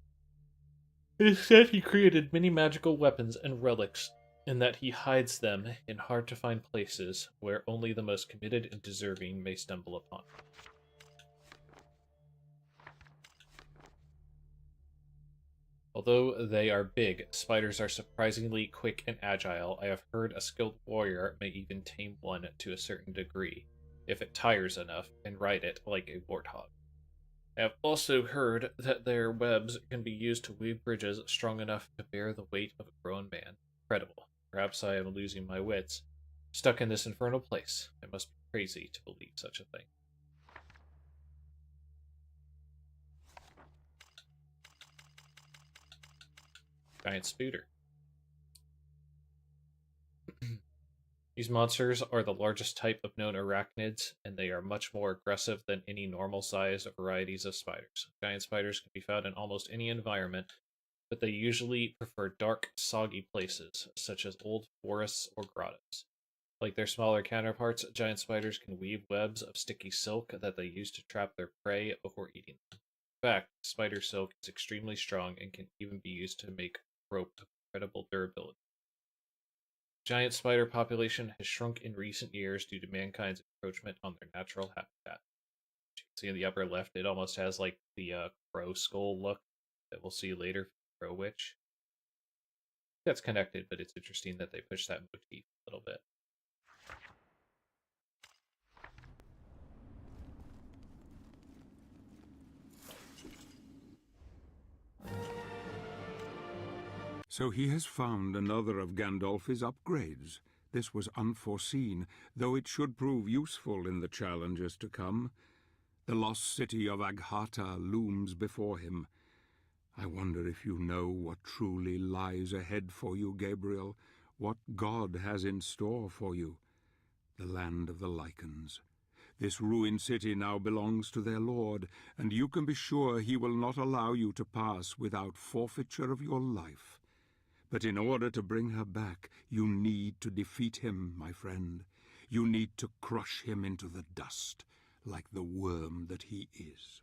Instead, he created many magical weapons and relics, in that he hides them in hard-to-find places where only the most committed and deserving may stumble upon them. Although they are big, spiders are surprisingly quick and agile. I have heard a skilled warrior may even tame one to a certain degree, if it tires enough, and ride it like a warthog. I have also heard that their webs can be used to weave bridges strong enough to bear the weight of a grown man. Incredible. Perhaps I am losing my wits. Stuck in this infernal place. I must be crazy to believe such a thing. Giant Spooter. These monsters are the largest type of known arachnids, and they are much more aggressive than any normal-sized varieties of spiders. Giant spiders can be found in almost any environment, but they usually prefer dark, soggy places, such as old forests or grottos. Like their smaller counterparts, giant spiders can weave webs of sticky silk that they use to trap their prey before eating them. In fact, spider silk is extremely strong and can even be used to make rope of incredible durability. Giant spider population has shrunk in recent years due to mankind's encroachment on their natural habitat. As you can see in the upper left, it almost has like the crow skull look that we'll see later from Crow Witch. That's connected, but it's interesting that they push that motif a little bit. So he has found another of Gandalf's upgrades. This was unforeseen, though it should prove useful in the challenges to come. The lost city of Agharta looms before him. I wonder if you know what truly lies ahead for you, Gabriel, what God has in store for you. The land of the Lycans. This ruined city now belongs to their lord, and you can be sure he will not allow you to pass without forfeiture of your life. But in order to bring her back, you need to defeat him, my friend. You need to crush him into the dust, like the worm that he is.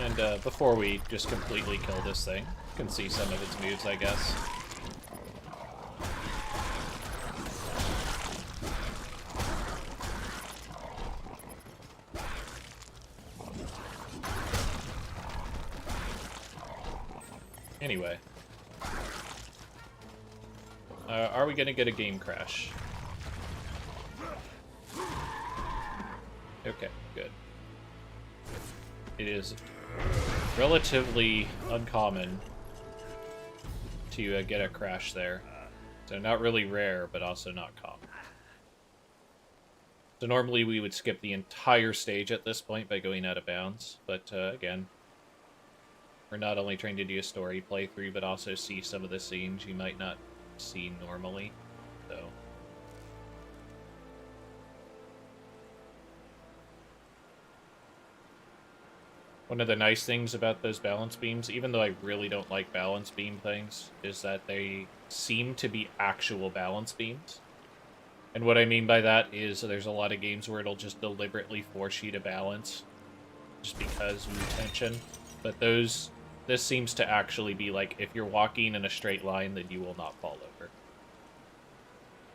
And before we just completely kill this thing, you can see some of its moves, I guess. Anyway. Are we gonna get a game crash? Okay, good. It is relatively uncommon to get a crash there. So not really rare, but also not common. So normally we would skip the entire stage at this point by going out of bounds, but again, we're not only trying to do a story playthrough, but also see some of the scenes you might not see normally, so... One of the nice things about those balance beams, even though I really don't like balance beam things, is that they seem to be actual balance beams. And what I mean by that is there's a lot of games where it'll just deliberately force you to balance, just because of your tension. But this seems to actually be like, if you're walking in a straight line, then you will not fall over.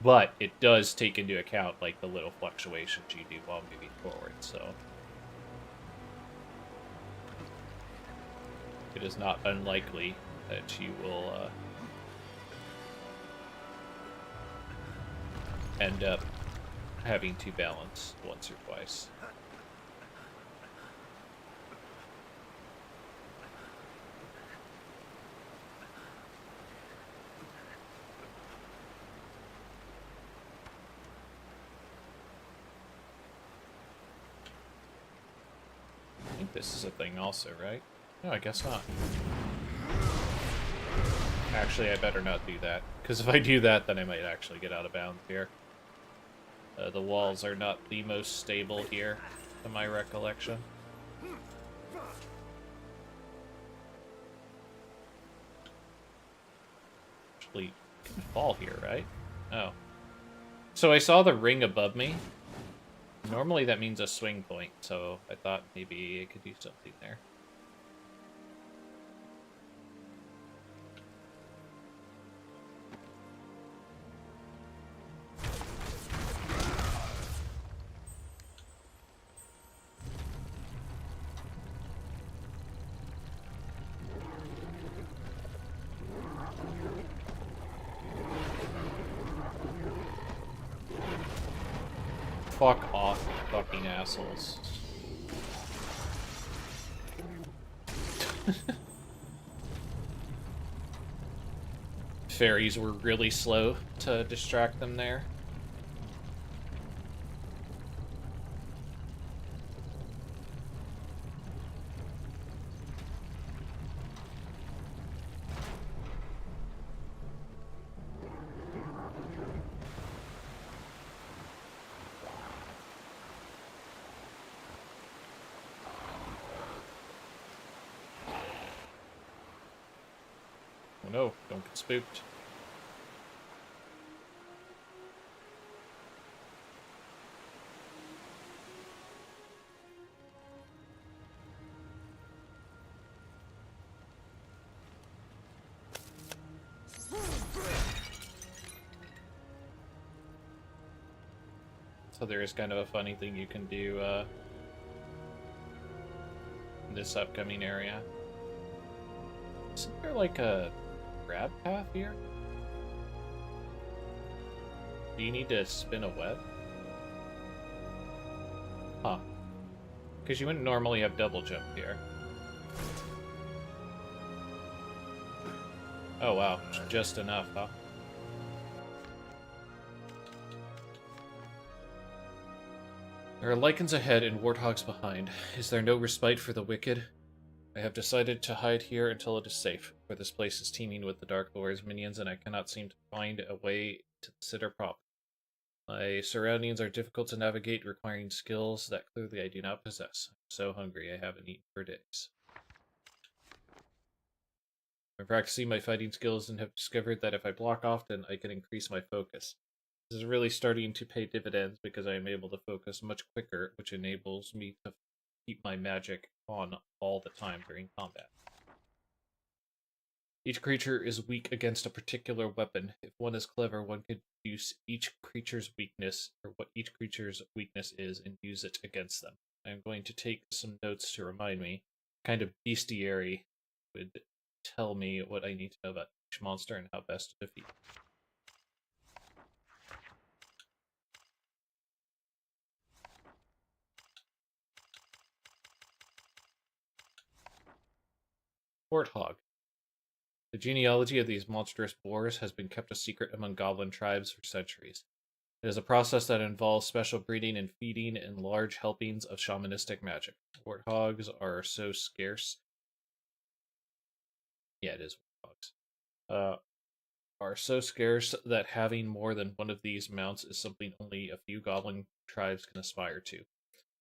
But it does take into account, like, the little fluctuations you do while moving forward, so... It is not unlikely that you will end up having to balance once or twice. I think this is a thing also, right? No, I guess not. Actually, I better not do that, because if I do that, then I might actually get out of bounds here. The walls are not the most stable here, to my recollection. Actually, you can fall here, right? Oh. So I saw the ring above me. Normally that means a swing point, so I thought maybe I could do something there. Fuck off, you fucking assholes. Fairies were really slow to distract them there. Oh no, don't get spooked. So there is kind of a funny thing you can do in this upcoming area. Isn't there like a grab path here? Do you need to spin a web? Huh. Because you wouldn't normally have double jump here. Oh wow, just enough, huh? There are lichens ahead and warthogs behind. Is there no respite for the wicked? I have decided to hide here until it is safe, for this place is teeming with the Dark Lord's minions, and I cannot seem to find a way to sit or prop. My surroundings are difficult to navigate, requiring skills that clearly I do not possess. I'm so hungry I haven't eaten for days. I'm practicing my fighting skills and have discovered that if I block often, I can increase my focus. This is really starting to pay dividends because I am able to focus much quicker, which enables me to keep my magic on all the time during combat. Each creature is weak against a particular weapon. If one is clever, one could use each creature's weakness, or what each creature's weakness is, and use it against them. I'm going to take some notes to remind me. Kind of bestiary would tell me what I need to know about each monster and how best to defeat it. Warthog. The genealogy of these monstrous boars has been kept a secret among goblin tribes for centuries. It is a process that involves special breeding and feeding in large helpings of shamanistic magic. Warthogs are so scarce. Yeah, it is warthogs. Are so scarce that having more than one of these mounts is something only a few goblin tribes can aspire to.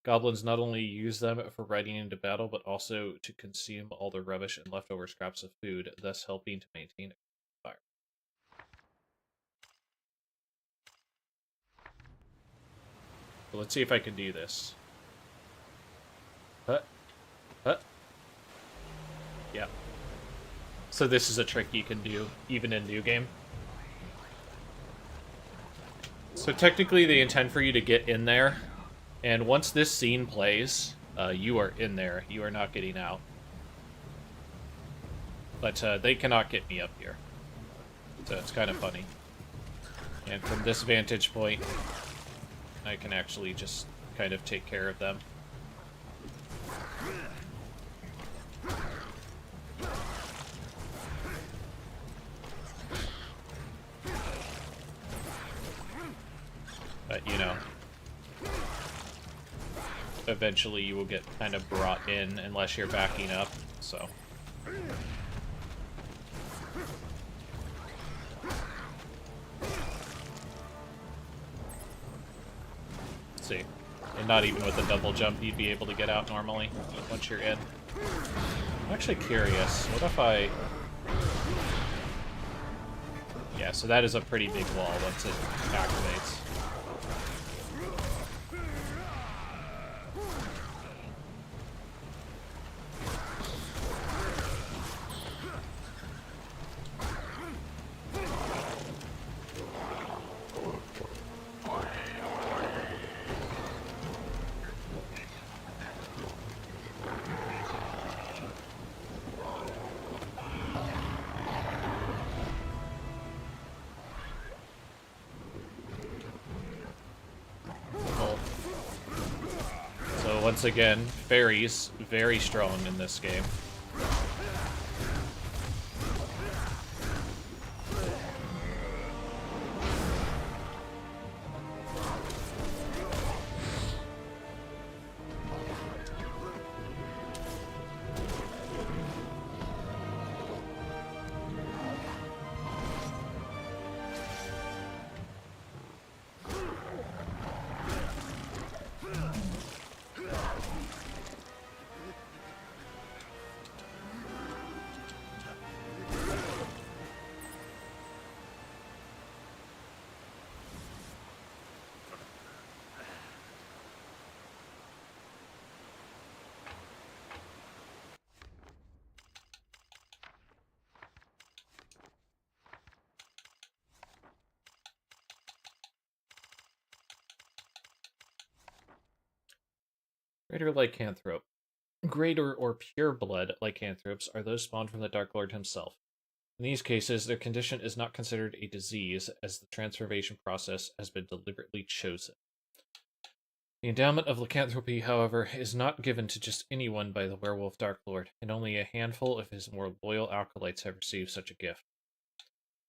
Goblins not only use them for riding into battle, but also to consume all the rubbish and leftover scraps of food, thus helping to maintain a fire. So let's see if I can do this. Yeah. So this is a trick you can do, even in New Game. So technically they intend for you to get in there, and once this scene plays, you are in there. You are not getting out. But they cannot get me up here. So it's kind of funny. And from this vantage point, I can actually just kind of take care of them. But, you know. eventually you will get kind of brought in unless you're backing up, so. Let's see. And not even with a double jump, you'd be able to get out normally once you're in. I'm actually curious. What if I... Yeah, so that is a pretty big wall once it activates. Once again, fairies, very strong in this game. Greater Lycanthrope. Greater or pure blood lycanthropes are those spawned from the Dark Lord himself. In these cases, their condition is not considered a disease, as the transformation process has been deliberately chosen. The endowment of lycanthropy, however, is not given to just anyone by the Werewolf Dark Lord, and only a handful of his more loyal acolytes have received such a gift.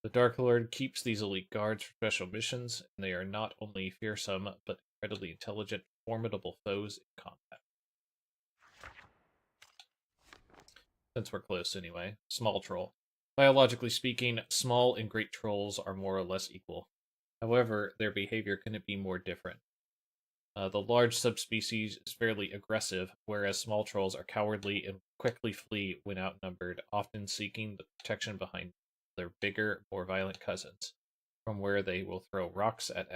The Dark Lord keeps these elite guards for special missions, and they are not only fearsome, but incredibly intelligent, formidable foes in combat. Since we're close anyway. Small troll. Biologically speaking, small and great trolls are more or less equal. However, their behavior couldn't be more different. The large subspecies is fairly aggressive, whereas small trolls are cowardly and quickly flee when outnumbered, often seeking the protection behind their bigger, more violent cousins, from where they will throw rocks at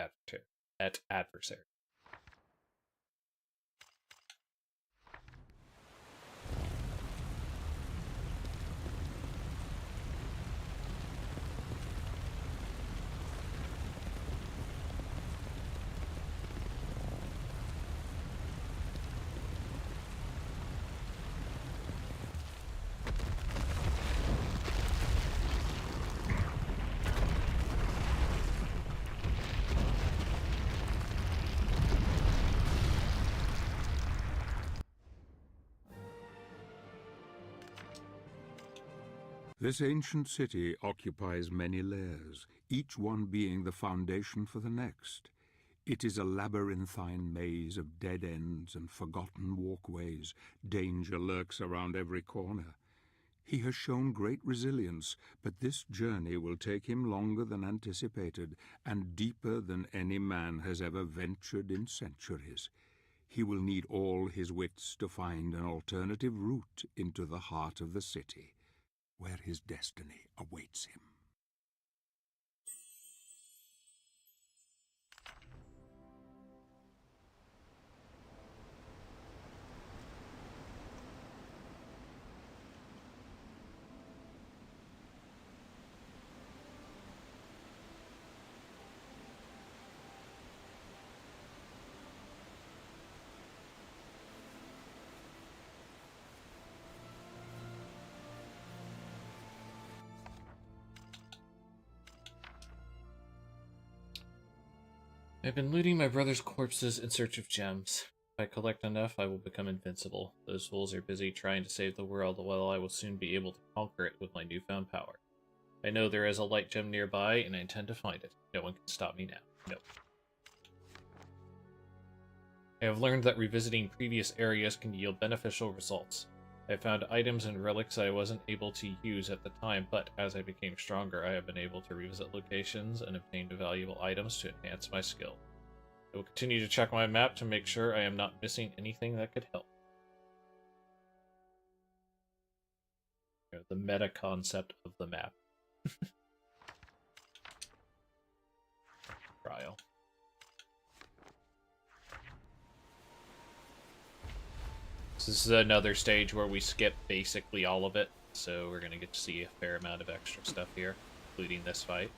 adversaries. This ancient city occupies many layers, each one being the foundation for the next. It is a labyrinthine maze of dead ends and forgotten walkways. Danger lurks around every corner. He has shown great resilience, but this journey will take him longer than anticipated and deeper than any man has ever ventured in centuries. He will need all his wits to find an alternative route into the heart of the city, where his destiny awaits him. I've been looting my brother's corpses in search of gems. If I collect enough, I will become invincible. Those fools are busy trying to save the world, while I will soon be able to conquer it with my newfound power. I know there is a light gem nearby, and I intend to find it. No one can stop me now. Nope. I have learned that revisiting previous areas can yield beneficial results. I found items and relics I wasn't able to use at the time, but as I became stronger, I have been able to revisit locations and obtained valuable items to enhance my skill. I will continue to check my map to make sure I am not missing anything that could help. You know, the meta concept of the map. Trial. This is another stage where we skip basically all of it, so we're going to get to see a fair amount of extra stuff here, including this fight.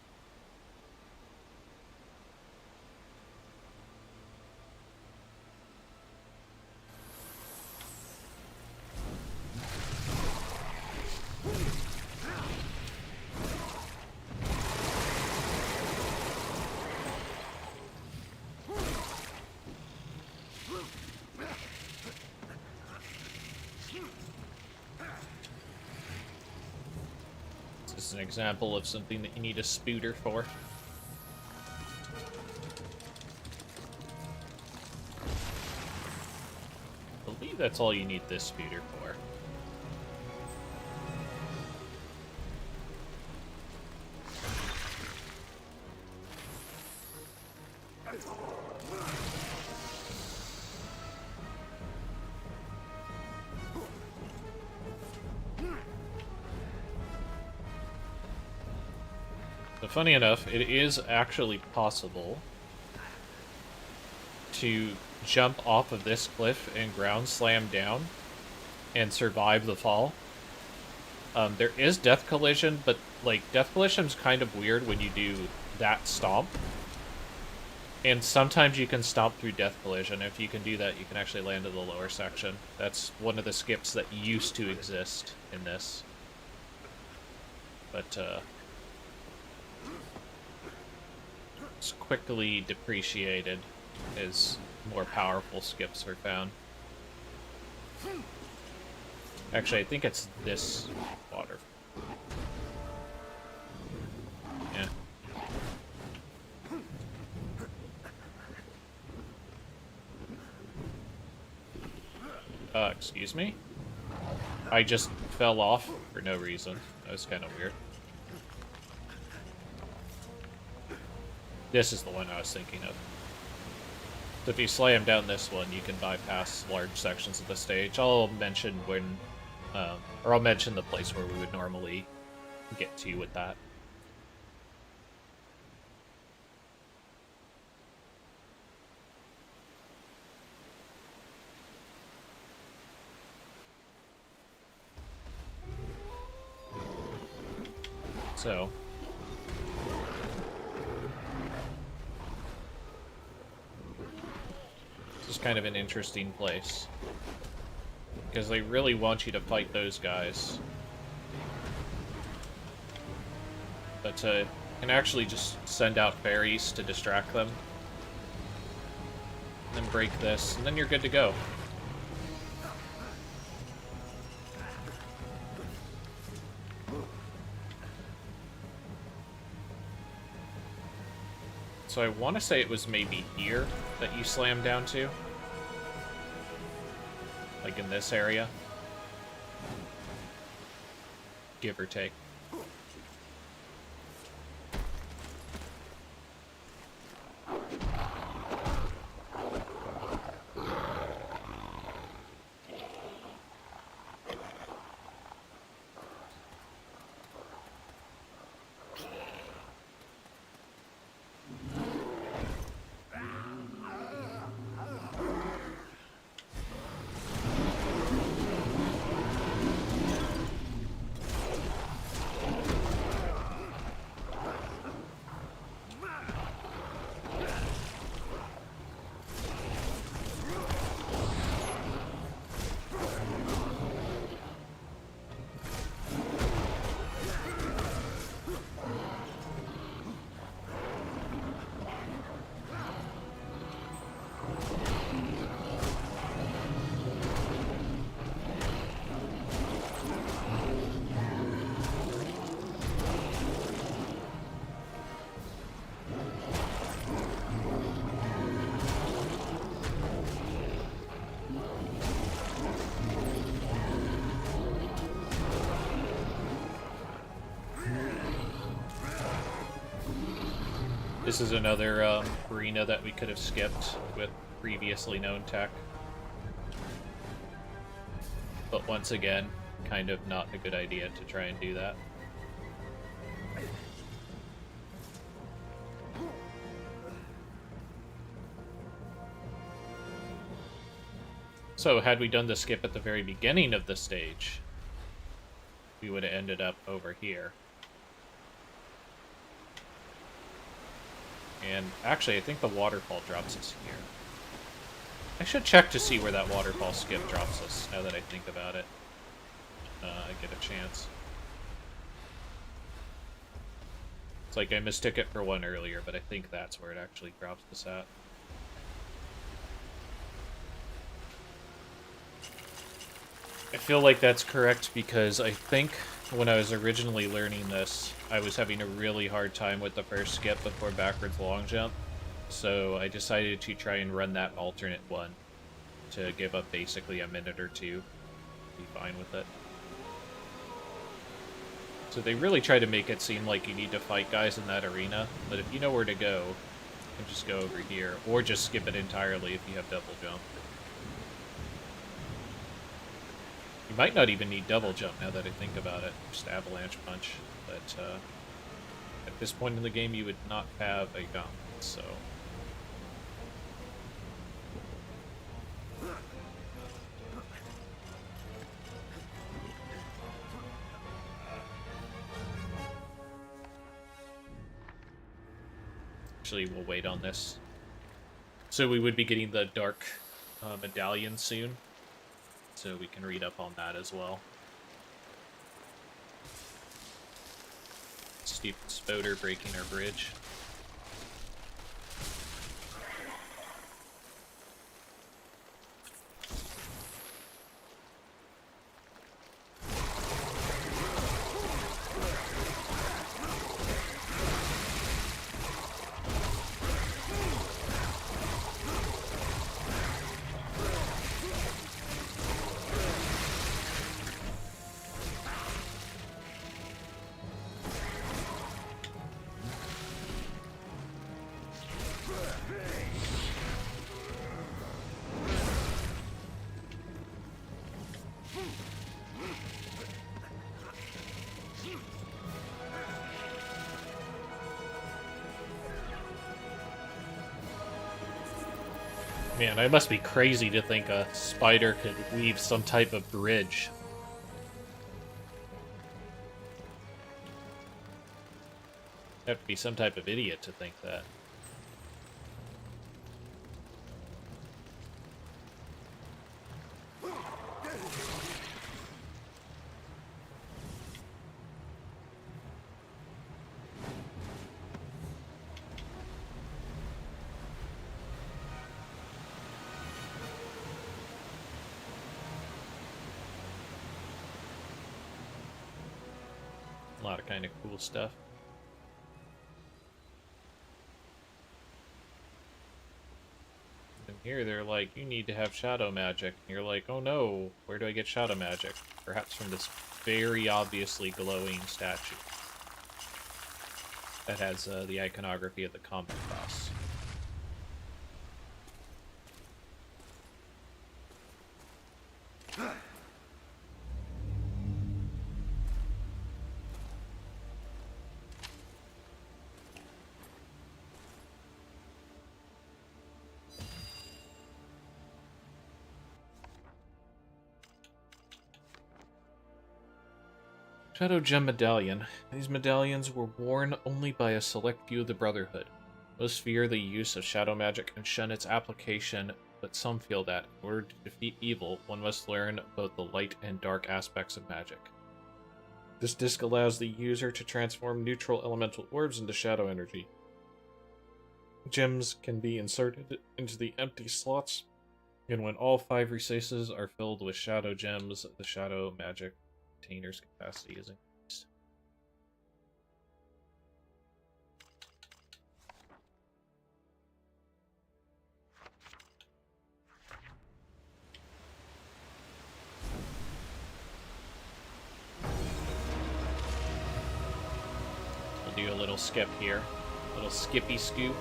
This is an example of something that you need a spooter for. I believe that's all you need this spooter for. But funny enough, it is actually possible to jump off of this cliff and ground slam down and survive the fall. There is death collision, but like death collision's kind of weird when you do that stomp. And sometimes you can stomp through death collision. If you can do that, you can actually land in the lower section. That's one of the skips that used to exist in this. But it's quickly depreciated as more powerful skips are found. Actually, I think it's this water. Yeah. Excuse me? I just fell off for no reason. That was kind of weird. This is the one I was thinking of. So if you slam down this one, you can bypass large sections of the stage. I'll mention when, or I'll mention the place where we would normally get to with that. So, this is kind of an interesting place, because they really want you to fight those guys. But you can actually just send out fairies to distract them. And then break this, and then you're good to go. So I want to say it was maybe here that you slam down to. Like in this area. Give or take. This is another arena that we could have skipped with previously known tech. But once again, kind of not a good idea to try and do that. So, had we done the skip at the very beginning of the stage, we would have ended up over here. And actually, I think the waterfall drops us here. I should check to see where that waterfall skip drops us, now that I think about it. I get a chance. It's like I mistook it for one earlier, but I think that's where it actually drops us at. I feel like that's correct because I think when I was originally learning this, I was having a really hard time with the first skip before backwards long jump. So I decided to try and run that alternate one to give up basically a minute or two. Be fine with it. So they really try to make it seem like you need to fight guys in that arena, but if you know where to go, you can just go over here, or just skip it entirely if you have double jump. You might not even need double jump now that I think about it, just avalanche punch, but at this point in the game you would not have a gauntlet, so... Actually, we'll wait on this. So we would be getting the dark medallion soon, so we can read up on that as well. Stupid Spoder breaking our bridge. Man, I must be crazy to think a spider could weave some type of bridge. Have to be some type of idiot to think that. A lot of kind of cool stuff. And here they're like, you need to have shadow magic. And you're like, oh no, where do I get shadow magic? Perhaps from this very obviously glowing statue that has the iconography of the combat boss. Shadow Gem Medallion. These medallions were worn only by a select few of the Brotherhood. Most fear the use of shadow magic and shun its application, but some feel that, in order to defeat evil, one must learn both the light and dark aspects of magic. This disc allows the user to transform neutral elemental orbs into shadow energy. Gems can be inserted into the empty slots, and when all 5 recesses are filled with shadow gems, the shadow magic container's capacity is increased. We'll do a little skip here. Little skippy scoop.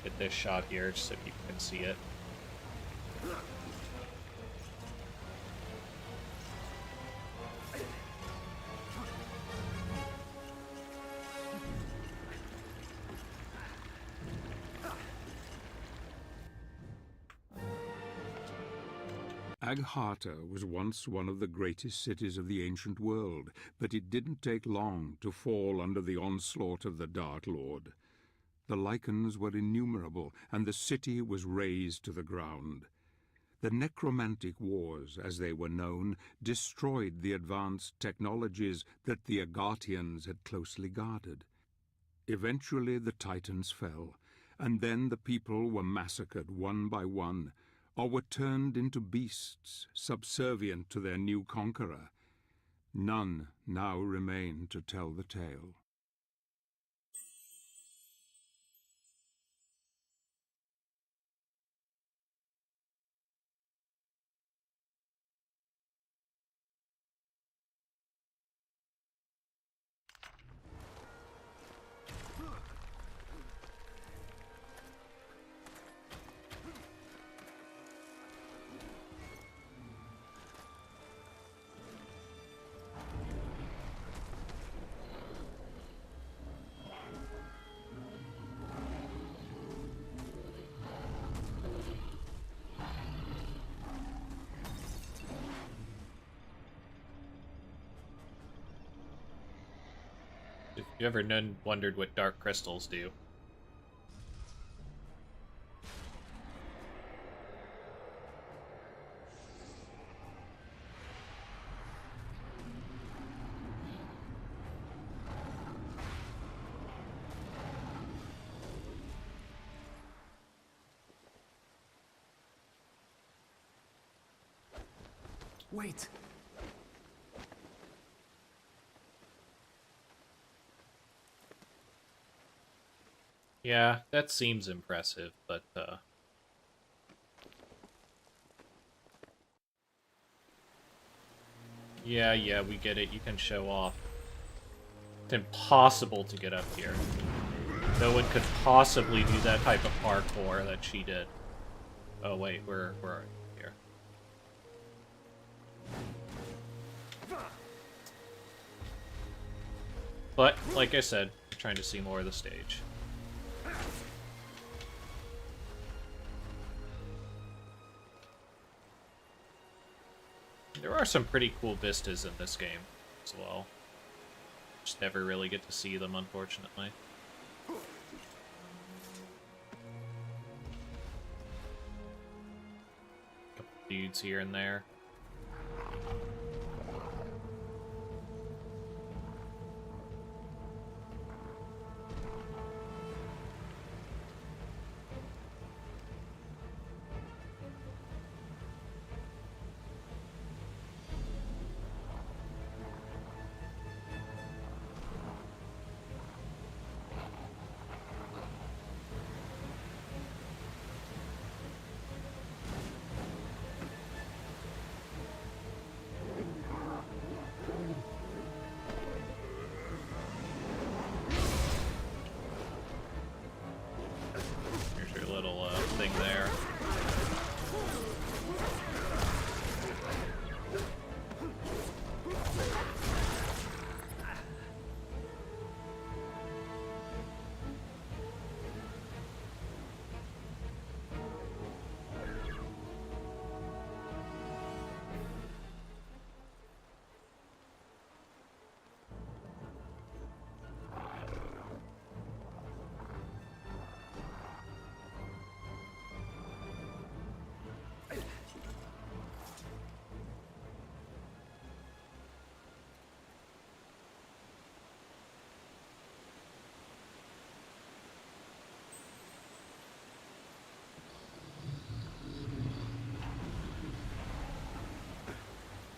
Get this shot here just so people can see it. Agharta was once one of the greatest cities of the ancient world, but it didn't take long to fall under the onslaught of the Dark Lord. The lichens were innumerable, and the city was razed to the ground. The necromantic wars, as they were known, destroyed the advanced technologies that the Agartians had closely guarded. Eventually the Titans fell, and then the people were massacred one by one, or were turned into beasts, subservient to their new conqueror. None now remain to tell the tale. If you ever wondered what dark crystals do. Wait! Yeah, that seems impressive, but, Yeah, we get it. You can show off. It's impossible to get up here. No one could possibly do that type of parkour that she did. Oh, wait, where are you here? But, like I said, I'm trying to see more of the stage. There are some pretty cool vistas in this game as well. Just never really get to see them, unfortunately. Couple dudes here and there.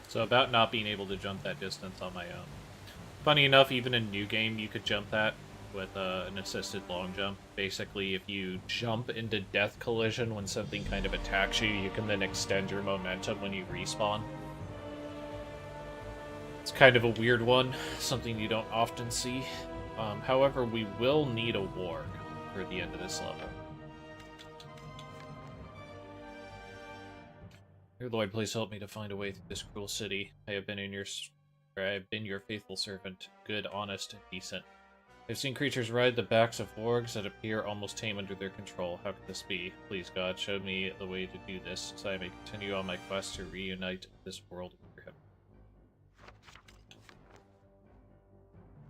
So about not being able to jump that distance on my own. Funny enough, even in New Game, you could jump that with an assisted long jump. Basically, if you jump into death collision when something kind of attacks you, you can then extend your momentum when you respawn. It's kind of a weird one, something you don't often see. However, we will need a warg for the end of this level. Dear Lord, please help me to find a way through this cruel city. I have been your faithful servant, good, honest, and decent. I've seen creatures ride the backs of wargs that appear almost tame under their control. How could this be? Please, God, show me the way to do this, so I may continue on my quest to reunite this world with him.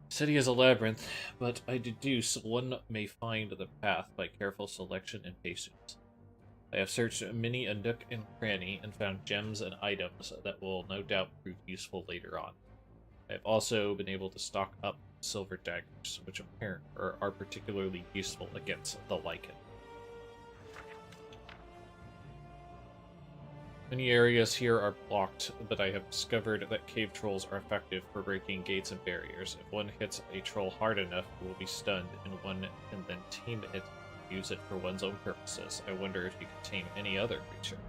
The city is a labyrinth, but I deduce one may find the path by careful selection and patience. I have searched many a nook and cranny and found gems and items that will no doubt prove useful later on. I have also been able to stock up silver daggers, which are particularly useful against the lichen. Many areas here are blocked, but I have discovered that cave trolls are effective for breaking gates and barriers. If one hits a troll hard enough, it will be stunned, and one can then tame it and use it for one's own purposes. I wonder if you could tame any other creature.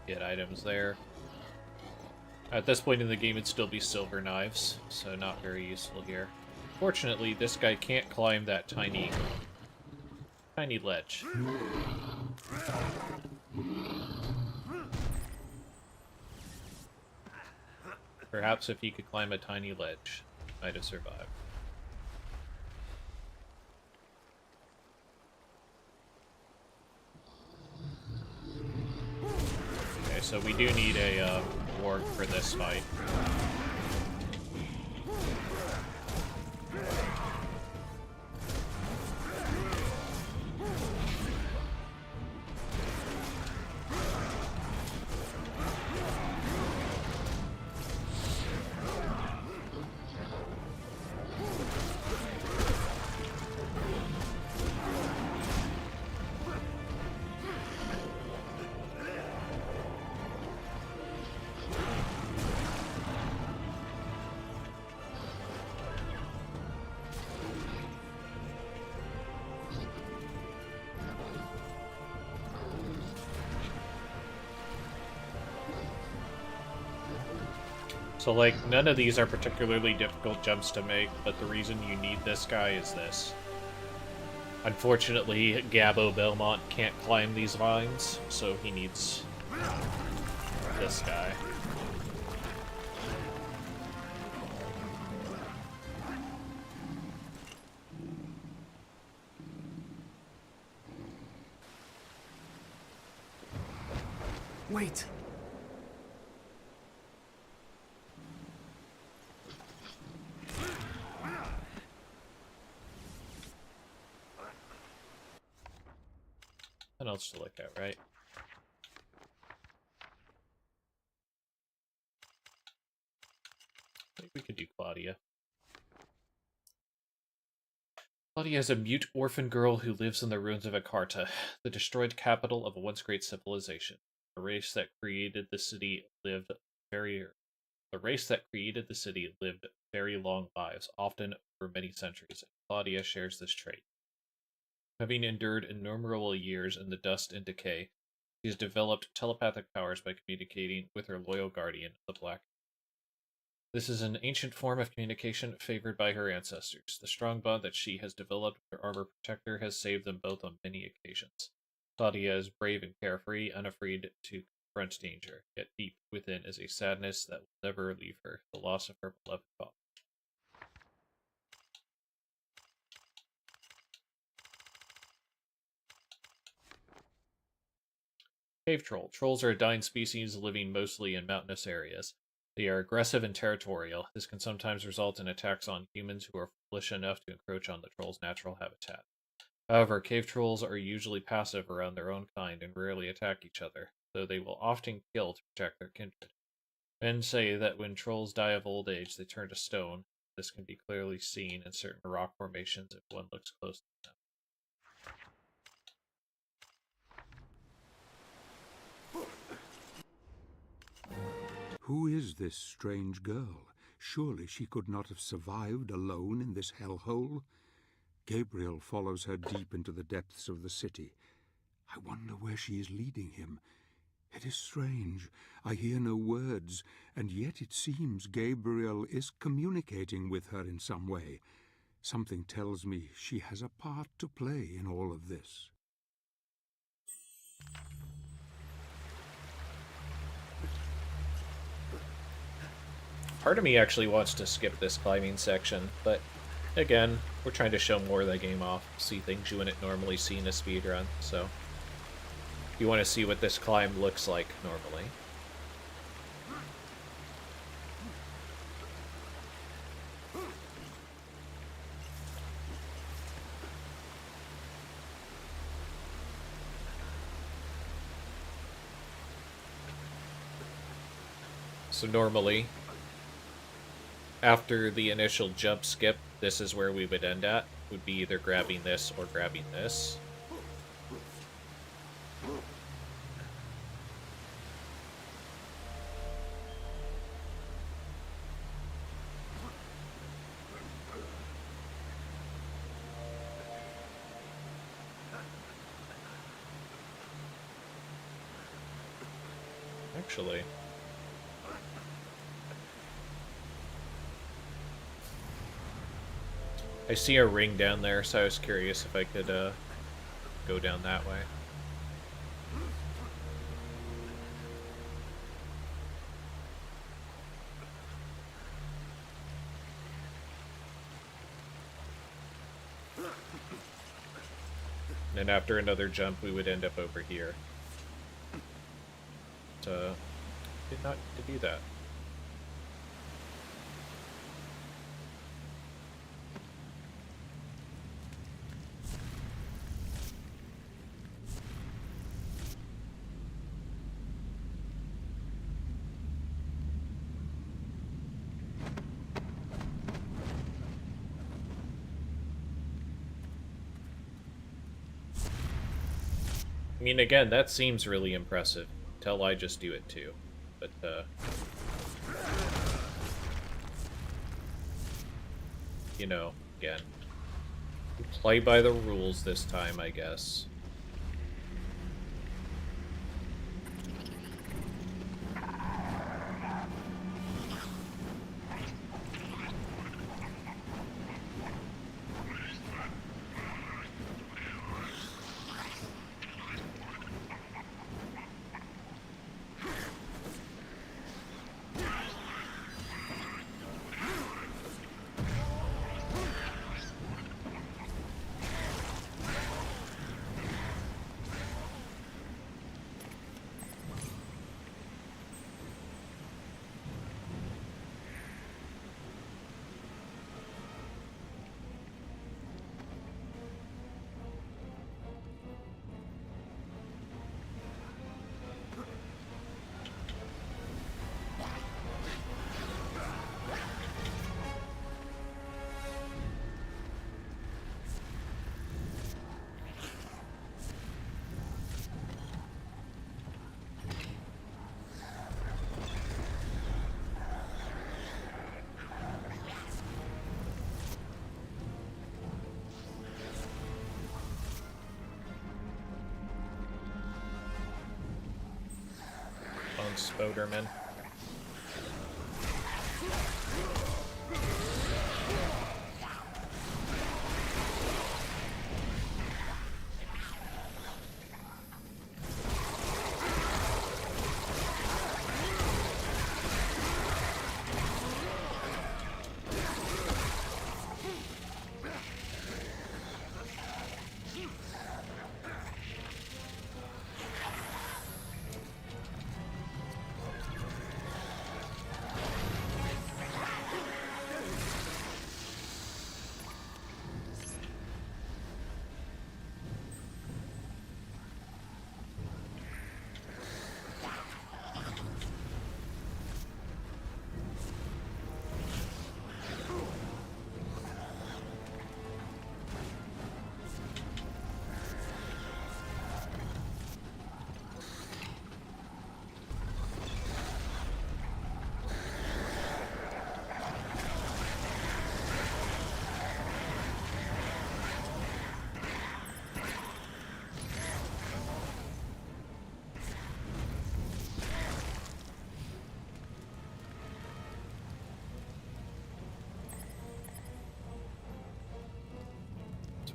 Get items there. At this point in the game, it'd still be silver knives, so not very useful here. Fortunately, this guy can't climb that tiny ledge. Perhaps if he could climb a tiny ledge, might have survived. Okay, so we do need a warg for this fight. So, like, none of these are particularly difficult jumps to make, but the reason you need this guy is this. Unfortunately, Gabbo Belmont can't climb these vines, so he needs this guy. Wait! What else to look at, right? I think we could do Claudia. Claudia is a mute orphan girl who lives in the ruins of Akarta, the destroyed capital of a once great civilization. The race that created the city lived very long lives, often for many centuries, and Claudia shares this trait. Having endured innumerable years in the dust and decay, she has developed telepathic powers by communicating with her loyal guardian, the Black. This is an ancient form of communication favored by her ancestors. The strong bond that she has developed with her armor protector has saved them both on many occasions. Claudia is brave and carefree, unafraid to confront danger, yet deep within is a sadness that will never leave her, the loss of her beloved father. Cave troll. Trolls are a dying species living mostly in mountainous areas. They are aggressive and territorial. This can sometimes result in attacks on humans who are foolish enough to encroach on the troll's natural habitat. However, cave trolls are usually passive around their own kind and rarely attack each other, though they will often kill to protect their kindred. Men say that when trolls die of old age, they turn to stone. This can be clearly seen in certain rock formations if one looks closely enough. Who is this strange girl? Surely she could not have survived alone in this hellhole. Gabriel follows her deep into the depths of the city. I wonder where she is leading him. It is strange. I hear no words, and yet it seems Gabriel is communicating with her in some way. Something tells me she has a part to play in all of this. Part of me actually wants to skip this climbing section, but again, we're trying to show more of the game off, see things you wouldn't normally see in a speedrun, so if you want to see what this climb looks like normally. So normally, after the initial jump skip, this is where we would end at. Would be either grabbing this or grabbing this. Actually, I see a ring down there, so I was curious if I could go down that way. And after another jump, we would end up over here. But, did not need to do that. I mean, again, that seems really impressive. Until I just do it too. But, you know, again, play by the rules this time, I guess. on Spoderman.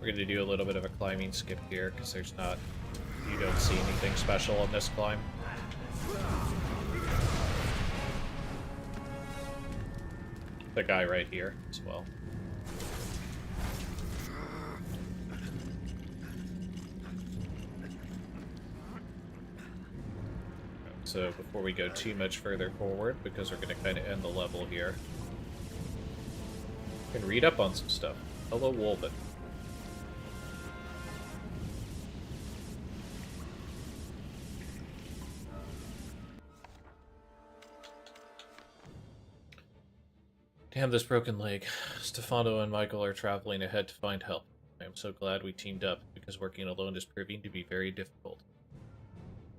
We're going to do a little bit of a climbing skip here, because you don't see anything special on this climb. The guy right here as well. So before we go too much further forward, because we're going to kind of end the level here, we can read up on some stuff. Hello, Wolven. Damn this broken leg. Stefano and Michael are traveling ahead to find help. I am so glad we teamed up, because working alone is proving to be very difficult.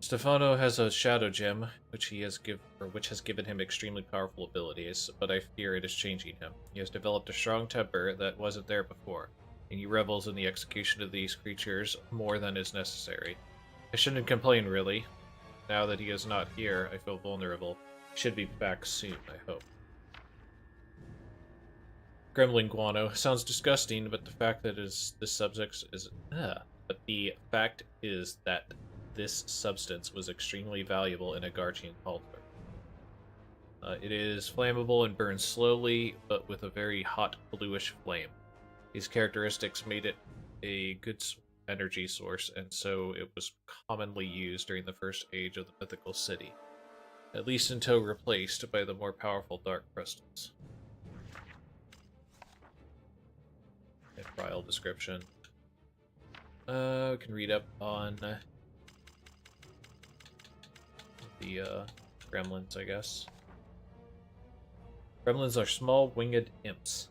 Stefano has a shadow gem, which has given him extremely powerful abilities, but I fear it is changing him. He has developed a strong temper that wasn't there before, and he revels in the execution of these creatures more than is necessary. I shouldn't complain, really. Now that he is not here, I feel vulnerable. He should be back soon, I hope. Gremlin guano sounds disgusting, but the fact that this substance was extremely valuable in a Garchian culture. It is flammable and burns slowly, but with a very hot bluish flame. These characteristics made it a good energy source, and so it was commonly used during the first age of the mythical city, at least until replaced by the more powerful dark crystals. Trial description. We can read up on the gremlins, I guess. Gremlins are small winged imps,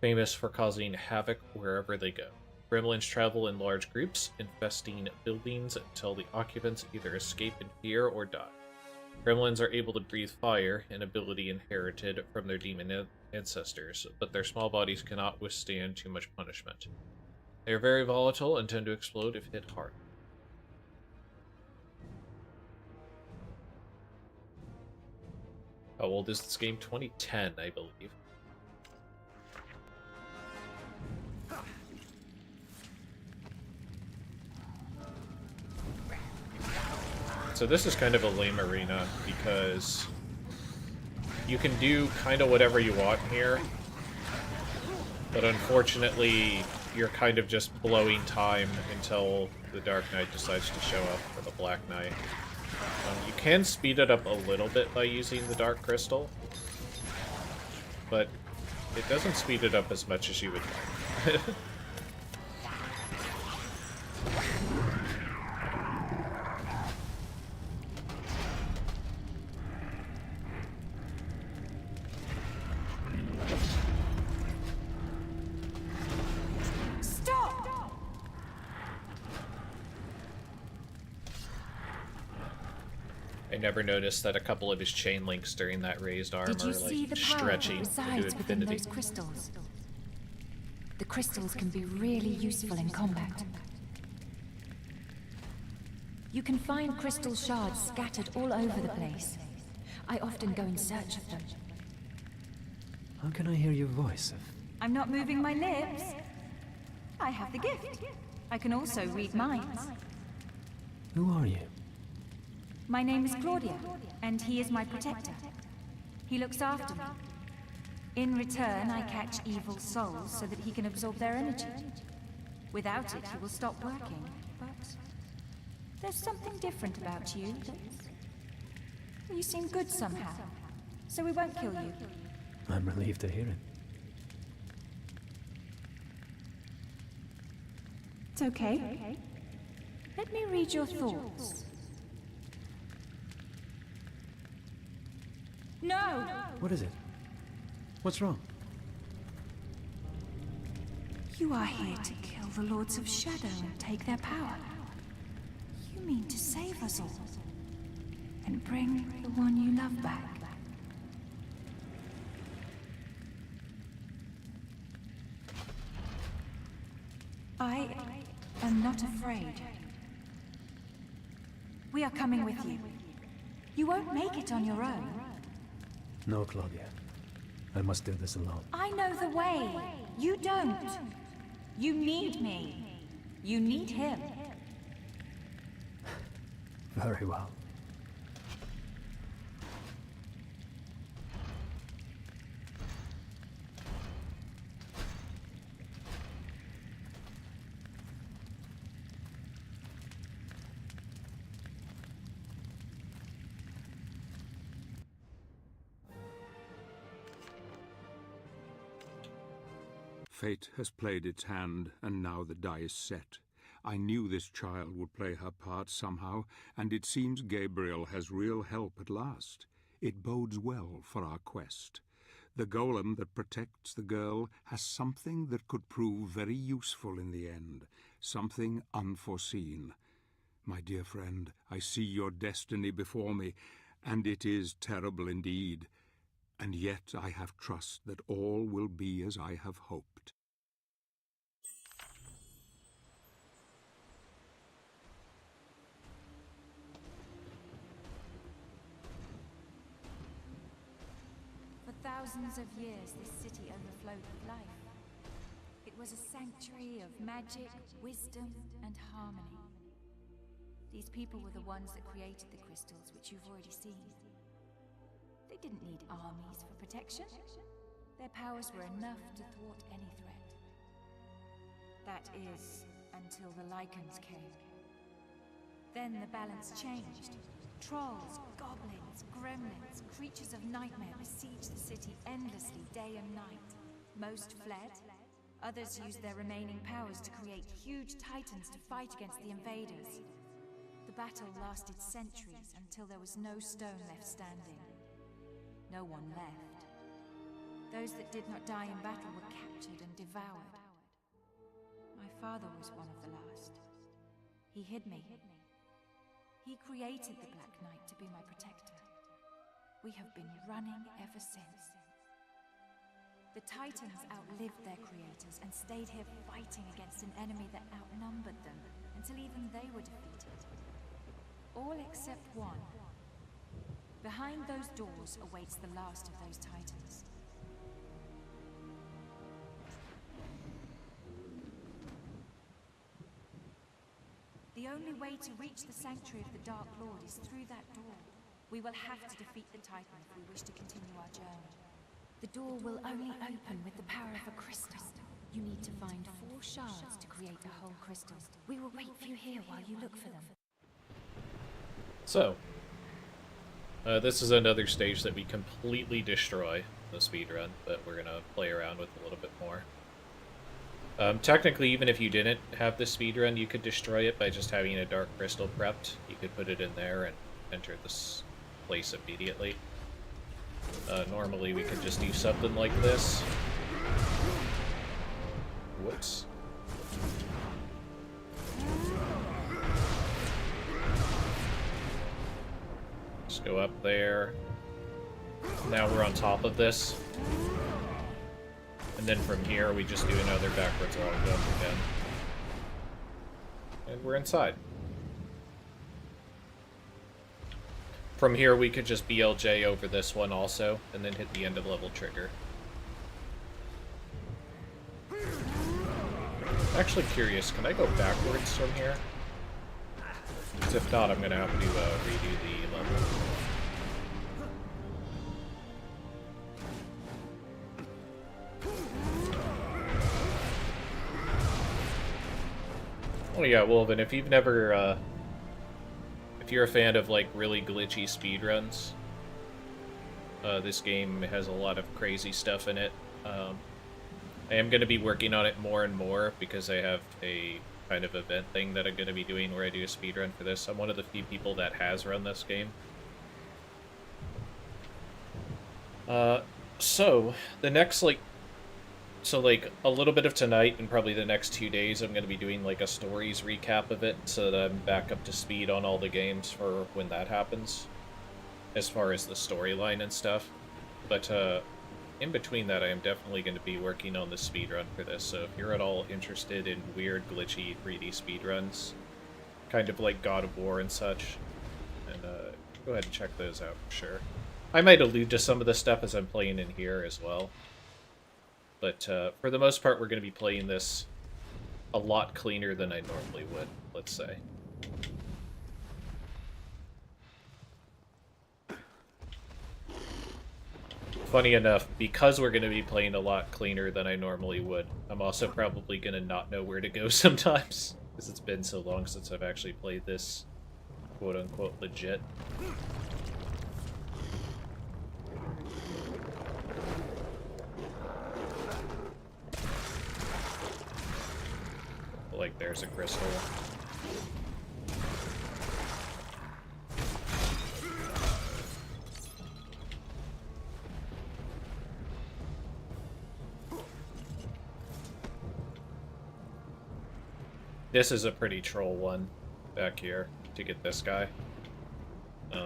famous for causing havoc wherever they go. Gremlins travel in large groups, infesting buildings until the occupants either escape in fear or die. Gremlins are able to breathe fire, an ability inherited from their demon ancestors, but their small bodies cannot withstand too much punishment. They are very volatile and tend to explode if hit hard. How old is this game? 2010, I believe. So this is kind of a lame arena, because you can do kind of whatever you want here, but unfortunately, you're kind of just blowing time until the Dark Knight decides to show up, or the Black Knight. You can speed it up a little bit by using the Dark Crystal, but it doesn't speed it up as much as you would like. I never noticed that a couple of his chain links during that raised arm are like stretching into infinity. Those crystals? The crystals can be really useful in combat. You can find crystal shards scattered all over the place. I often go in search of them. How can I hear your voice if... I'm not moving my lips. I have the gift. I can also read minds. Who are you? My name is Claudia, and he is my protector. He looks after me. In return, I catch evil souls so that he can absorb their energy. Without it, he will stop working. But there's something different about you. You seem good somehow, so we won't kill you. I'm relieved to hear it. It's okay. Let me read your thoughts. No! What is it? What's wrong? You are here to kill the Lords of Shadow and take their power. You mean to save us all and bring the one you love back. I am not afraid. We are coming with you. You won't make it on your own. No, Claudia. I must do this alone. I know the way. You don't. You need me. You need him. Very well. Fate has played its hand, and now the die is set. I knew this child would play her part somehow, and it seems Gabriel has real help at last. It bodes well for our quest. The golem that protects the girl has something that could prove very useful in the end, something unforeseen. My dear friend, I see your destiny before me, and it is terrible indeed. And yet I have trust that all will be as I have hoped. For thousands of years, this city overflowed with life. It was a sanctuary of magic, wisdom, and harmony. These people were the ones that created the crystals, which you've already seen. They didn't need armies for protection. Their powers were enough to thwart any threat. That is, until the Lycans came. Then the balance changed. Trolls, goblins, gremlins, creatures of nightmare besieged the city endlessly, day and night. Most fled. Others used their remaining powers to create huge titans to fight against the invaders. The battle lasted centuries until there was no stone left standing. No one left. Those that did not die in battle were captured and devoured. My father was one of the last. He hid me. He created the Black Knight to be my protector. We have been running ever since. The Titans outlived their creators and stayed here fighting against an enemy that outnumbered them until even they were defeated. All except one. Behind those doors awaits the last of those Titans. The only way to reach the Sanctuary of the Dark Lord is through that door. We will have to defeat the Titan if we wish to continue our journey. The door will only open with the power of a crystal. You need to find 4 shards to create a whole crystal. We will wait for you here while you look for them. So, this is another stage that we completely destroy the speedrun, but we're going to play around with a little bit more. Technically, even if you didn't have the speedrun, you could destroy it by just having a dark crystal prepped. You could put it in there and enter this place immediately. Normally, we could just do something like this. Whoops. Just go up there. Now we're on top of this. And then from here, we just do another backwards log jump again. And we're inside. From here, we could just BLJ over this one also, and then hit the end of level trigger. Actually curious, can I go backwards from here? Because if not, I'm going to have to redo the level. Oh yeah, Wolven, if you've never, if you're a fan of, like, really glitchy speedruns, this game has a lot of crazy stuff in it. I am going to be working on it more and more because I have a kind of event thing that I'm going to be doing where I do a speedrun for this. I'm one of the few people that has run this game. So, the next, like, a little bit of tonight and probably the next 2 days, I'm going to be doing, like, a stories recap of it so that I'm back up to speed on all the games for when that happens, as far as the storyline and stuff. But, in between that, I am definitely going to be working on the speedrun for this, so if you're at all interested in weird, glitchy 3D speedruns, kind of like God of War and such, and go ahead and check those out for sure. I might allude to some of the stuff as I'm playing in here as well. But for the most part, we're going to be playing this a lot cleaner than I normally would, let's say. Funny enough, because we're going to be playing a lot cleaner than I normally would, I'm also probably going to not know where to go sometimes, because it's been so long since I've actually played this quote-unquote legit. Like, there's a crystal. This is a pretty troll one back here to get this guy.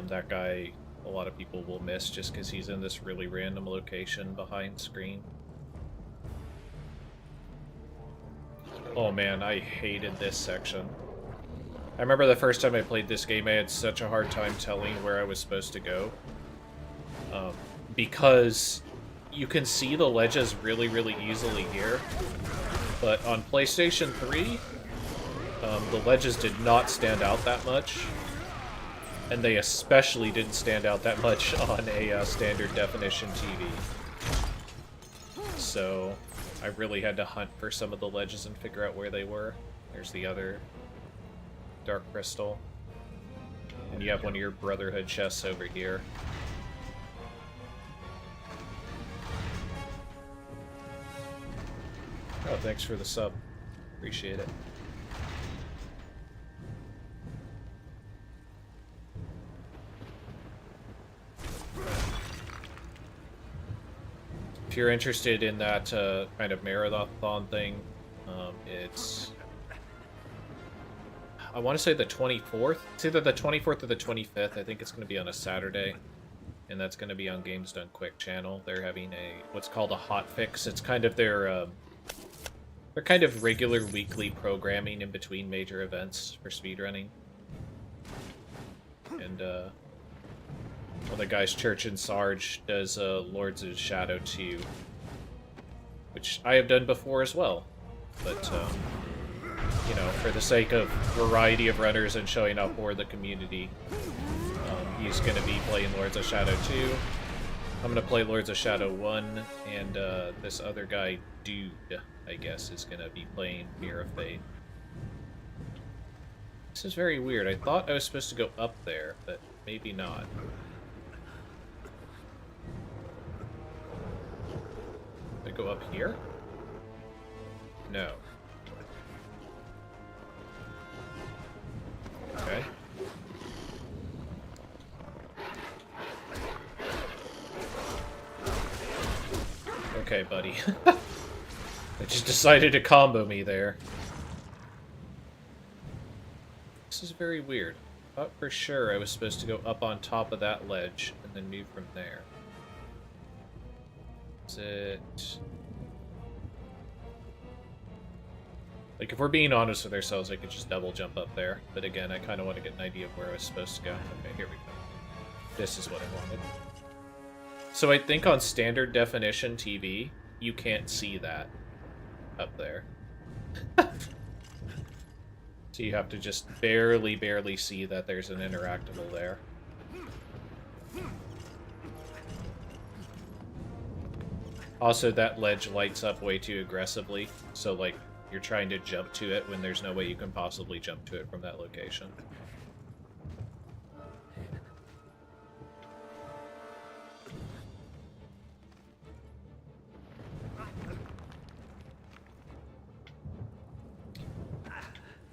That guy, a lot of people will miss just because he's in this really random location behind screen. Oh man, I hated this section. I remember the first time I played this game, I had such a hard time telling where I was supposed to go. Because you can see the ledges really, really easily here. But on PlayStation 3, the ledges did not stand out that much. And they especially didn't stand out that much on a standard definition TV. So I really had to hunt for some of the ledges and figure out where they were. There's the other dark crystal. And you have one of your Brotherhood chests over here. Oh, thanks for the sub. Appreciate it. If you're interested in that kind of marathon thing, it's... I want to say the 24th. It's either the 24th or the 25th. I think it's going to be on a Saturday. And that's going to be on Games Done Quick channel. They're having what's called a hot fix. It's kind of their kind of regular weekly programming in between major events for speedrunning. And well, the guys Church and Sarge does Lords of Shadow 2, which I have done before as well. But you know, for the sake of variety of runners and showing off more of the community, he's going to be playing Lords of Shadow 2. I'm going to play Lords of Shadow 1, and this other guy, Dude, I guess, is going to be playing Mirror of Fate. This is very weird. I thought I was supposed to go up there, but maybe not. Did I go up here? No. Okay. Okay, buddy. I just decided to combo me there. This is very weird. I thought for sure I was supposed to go up on top of that ledge and then move from there. Is it... Like, if we're being honest with ourselves, I could just double jump up there. But again, I kind of want to get an idea of where I was supposed to go. Okay, here we go. This is what I wanted. So I think on standard definition TV, you can't see that up there. So you have to just barely see that there's an interactable there. Also, that ledge lights up way too aggressively, so like you're trying to jump to it when there's no way you can possibly jump to it from that location.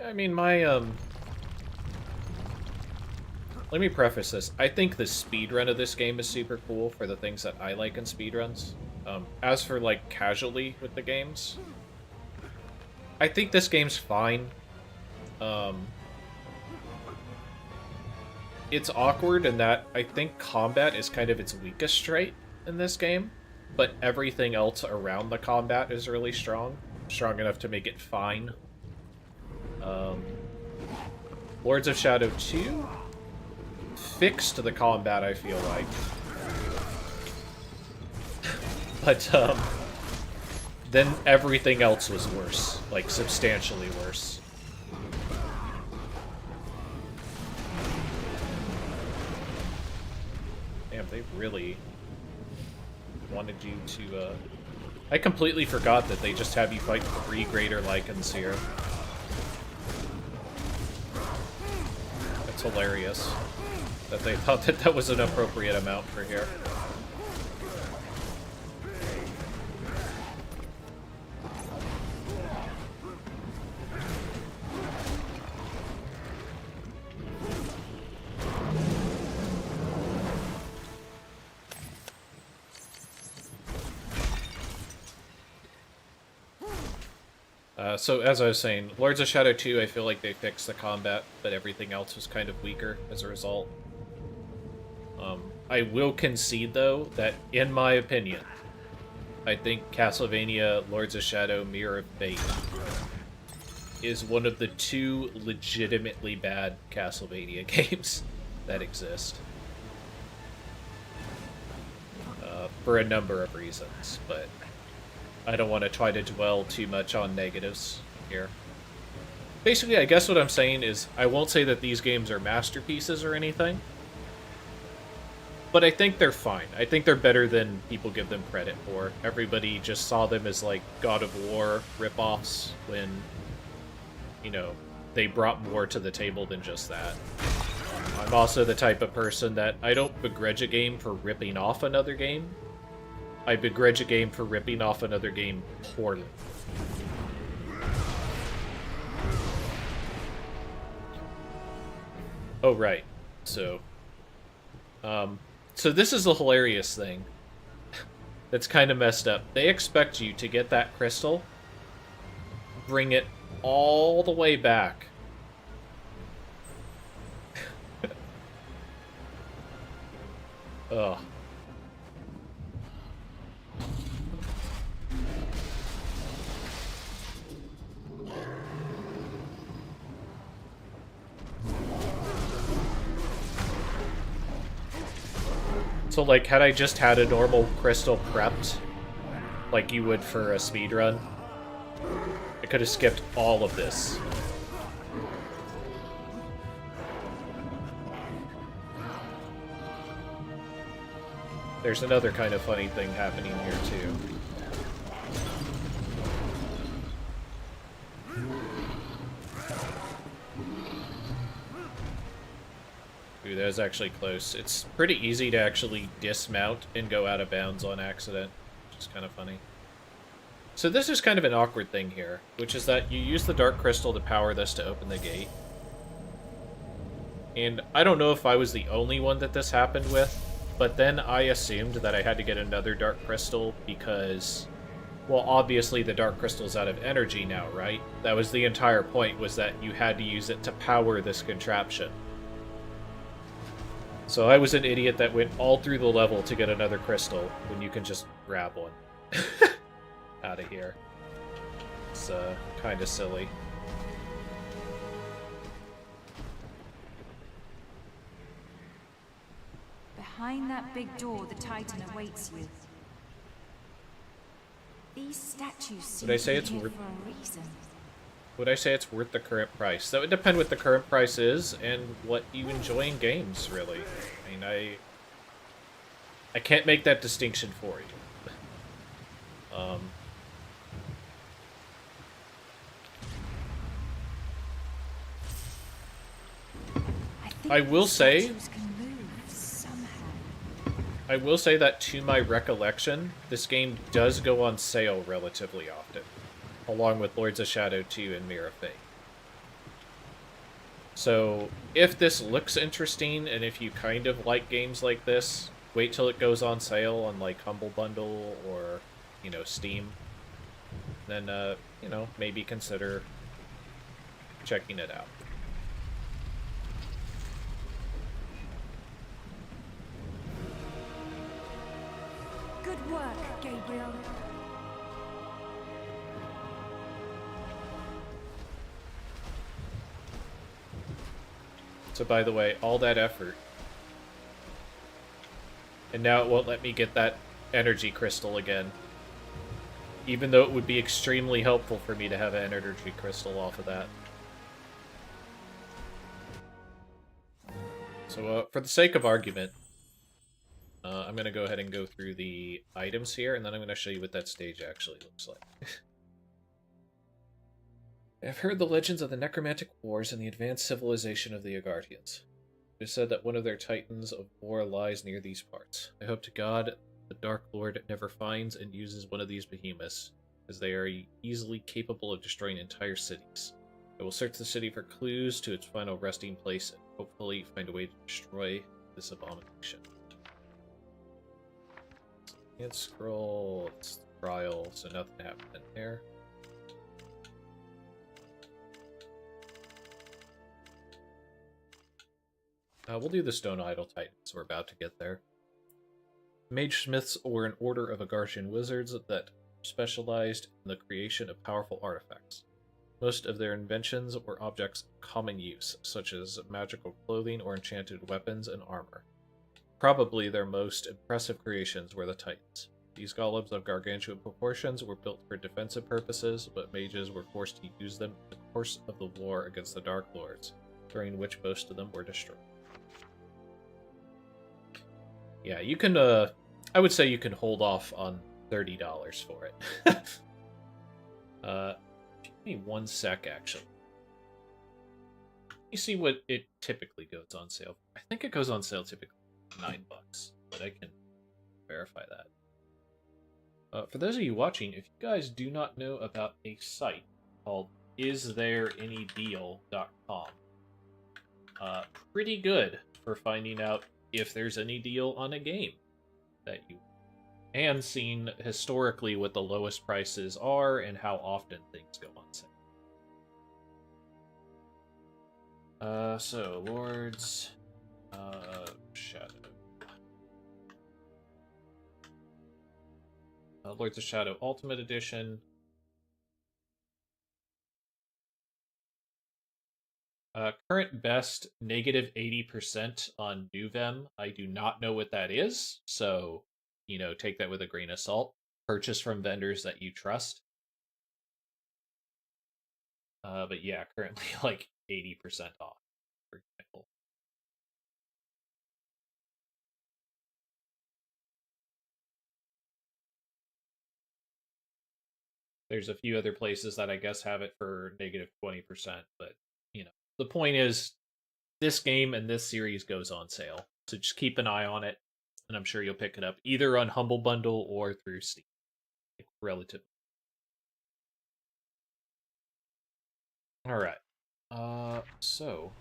I mean, let me preface this. I think the speedrun of this game is super cool for the things that I like in speedruns. As for, like, casually with the games, I think this game's fine. It's awkward in that I think combat is kind of its weakest trait in this game, but everything else around the combat is really strong. Strong enough to make it fine. Lords of Shadow 2 fixed the combat, I feel like. But, then everything else was worse. Like, substantially worse. Damn, they really wanted you to, I completely forgot that they just have you fight 3 greater Lycans here. That's hilarious. That they thought that that was an appropriate amount for here. So, as I was saying, Lords of Shadow 2, I feel like they fixed the combat, but everything else was kind of weaker as a result. I will concede, though, that, in my opinion, I think Castlevania Lords of Shadow Mirror of Fate is one of the 2 legitimately bad Castlevania games that exist. For a number of reasons, but I don't want to try to dwell too much on negatives here. Basically, I guess what I'm saying is, I won't say that these games are masterpieces or anything, but I think they're fine. I think they're better than people give them credit for. Everybody just saw them as, like, God of War ripoffs when, you know, they brought more to the table than just that. I'm also the type of person that I don't begrudge a game for ripping off another game. I begrudge a game for ripping off another game poorly. Oh, right. So this is the hilarious thing that's kind of messed up. They expect you to get that crystal, bring it all the way back. Ugh. So, like, had I just had a normal crystal prepped, like you would for a speedrun, I could have skipped all of this. There's another kind of funny thing happening here, too. Ooh, that was actually close. It's pretty easy to actually dismount and go out of bounds on accident, which is kind of funny. So this is kind of an awkward thing here, which is that you use the Dark Crystal to power this to open the gate. And I don't know if I was the only one that this happened with, but then I assumed that I had to get another Dark Crystal because, well, obviously the Dark Crystal's out of energy now, right? That was the entire point, was that you had to use it to power this contraption. So I was an idiot that went all through the level to get another crystal, when you can just grab one. Out of here. It's kind of silly. Behind that big door, the Titan awaits you. These statues seem Would I to say be it's here worth? for a reason. Would I say it's worth the current price? That would depend what the current price is and what you enjoy in games, really. I mean, I can't make that distinction for you. I will say, I will say that to my recollection, this game does go on sale relatively often, along with Lords of Shadow 2 and Mirror of Fate. So, if this looks interesting, and if you kind of like games like this, wait till it goes on sale on, like, Humble Bundle or, you know, Steam. Then, you know, maybe consider checking it out. Good work, Gabriel. So, by the way, all that effort. And now it won't let me get that energy crystal again. Even though it would be extremely helpful for me to have an energy crystal off of that. So, for the sake of argument, I'm going to go ahead and go through the items here, and then I'm going to show you what that stage actually looks like. I've heard the legends of the necromantic wars and the advanced civilization of the Agarthians. It is said that one of their titans of war lies near these parts. I hope to God the Dark Lord never finds and uses one of these behemoths, as they are easily capable of destroying entire cities. I will search the city for clues to its final resting place and hopefully find a way to destroy this abomination. Can't scroll, it's trial, so nothing happened in there. We'll do the Stone Idol Titans, we're about to get there. Mage Smiths were an order of Agarthian wizards that specialized in the creation of powerful artifacts. Most of their inventions were objects of common use, such as magical clothing or enchanted weapons and armor. Probably their most impressive creations were the Titans. These golems of gargantuan proportions were built for defensive purposes, but mages were forced to use them in the course of the war against the Dark Lords, during which most of them were destroyed. Yeah, you can, I would say you can hold off on $30 for it. Give me 1 sec, actually. Let me see what it typically goes on sale for. I think it goes on sale typically $9, but I can verify that. For those of you watching, if you guys do not know about a site called isthereanydeal.com, pretty good for finding out if there's any deal on a game that you and seeing historically what the lowest prices are and how often things go on sale. So Lords Shadow. Lords of Shadow Ultimate Edition. Current best negative 80% on Nuvem. I do not know what that is, so, you know, take that with a grain of salt. Purchase from vendors that you trust. But yeah, currently like 80% off, for example. There's a few other places that I guess have it for negative 20%, but, you know, the point is, this game and this series goes on sale, so just keep an eye on it, and I'm sure you'll pick it up either on Humble Bundle or through Steam. Relatively. Alright. So...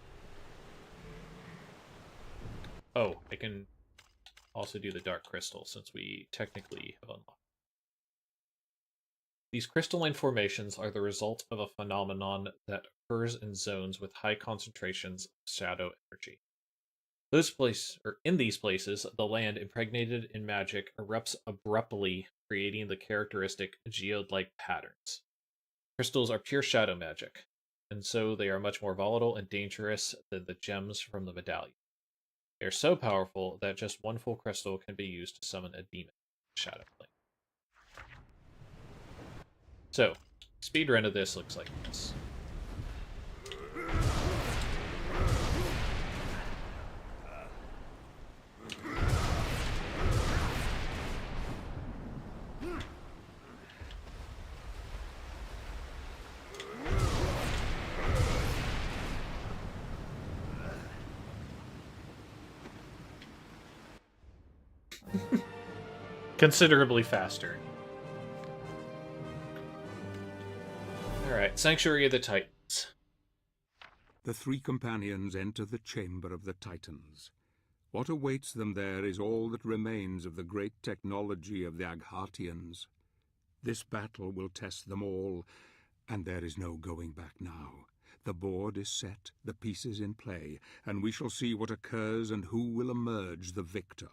Oh, I can also do the Dark Crystal, since we technically have unlocked. These crystalline formations are the result of a phenomenon that occurs in zones with high concentrations of shadow energy. In these places, the land impregnated in magic erupts abruptly, creating the characteristic geode-like patterns. Crystals are pure shadow magic, and so they are much more volatile and dangerous than the gems from the medallion. They are so powerful that just one full crystal can be used to summon a demon shadow plane. So, speedrun of this looks like this. Considerably faster. Alright, Sanctuary of the Titans. The three companions enter the chamber of the Titans. What awaits them there is all that remains of the great technology of the Aghartians. This battle will test them all, and there is no going back now. The board is set, the pieces in play, and we shall see what occurs and who will emerge the victor.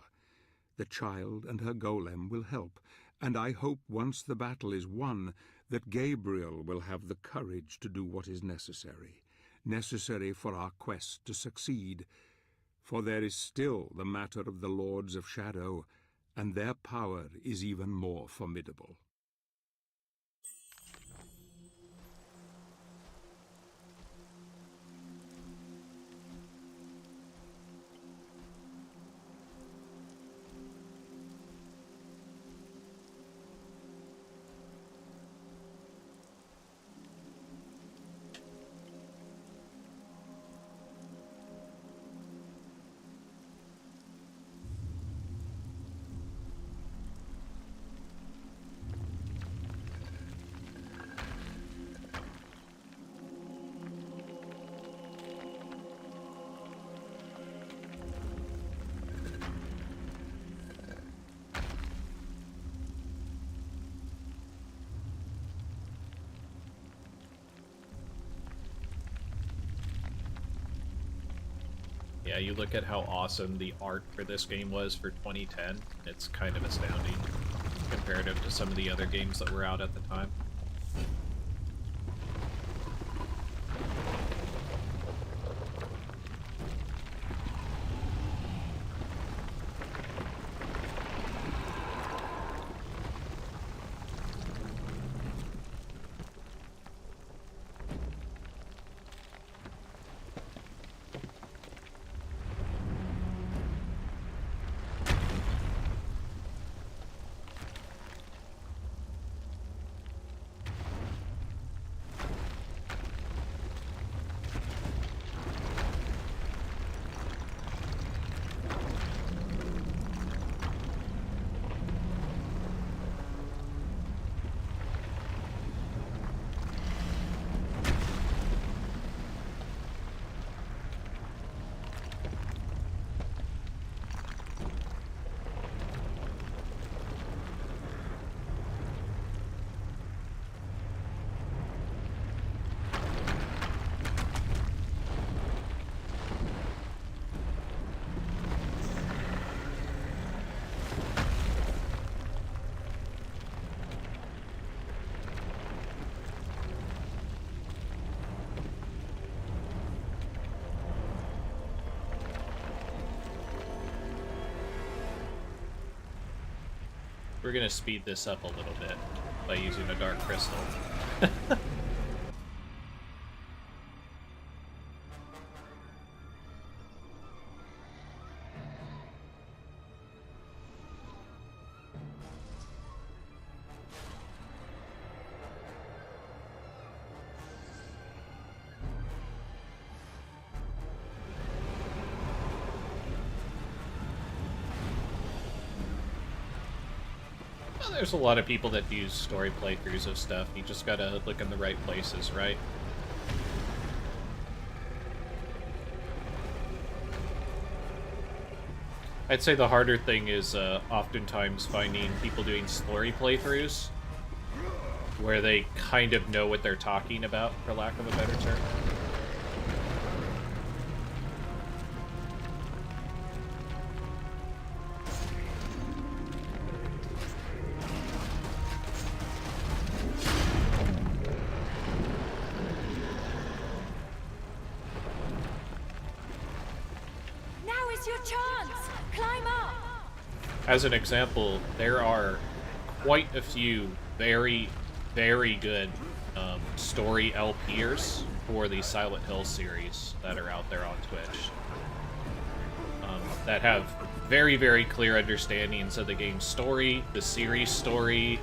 The child and her golem will help, and I hope once the battle is won, that Gabriel will have the courage to do what is necessary for our quest to succeed. For there is still the matter of the Lords of Shadow, and their power is even more formidable. Yeah, you look at how awesome the art for this game was for 2010, it's kind of astounding comparative to some of the other games that were out at the time. We're gonna speed this up a little bit by using a dark crystal. There's a lot of people that do story playthroughs of stuff. You just gotta look in the right places, right? I'd say the harder thing is oftentimes finding people doing story playthroughs where they kind of know what they're talking about, for lack of a better term. Now is your chance! as an example, there are quite a few very, very good story LPers for the Silent Hill series that are out there on Twitch. That have very, very clear understandings of the game's story, the series story,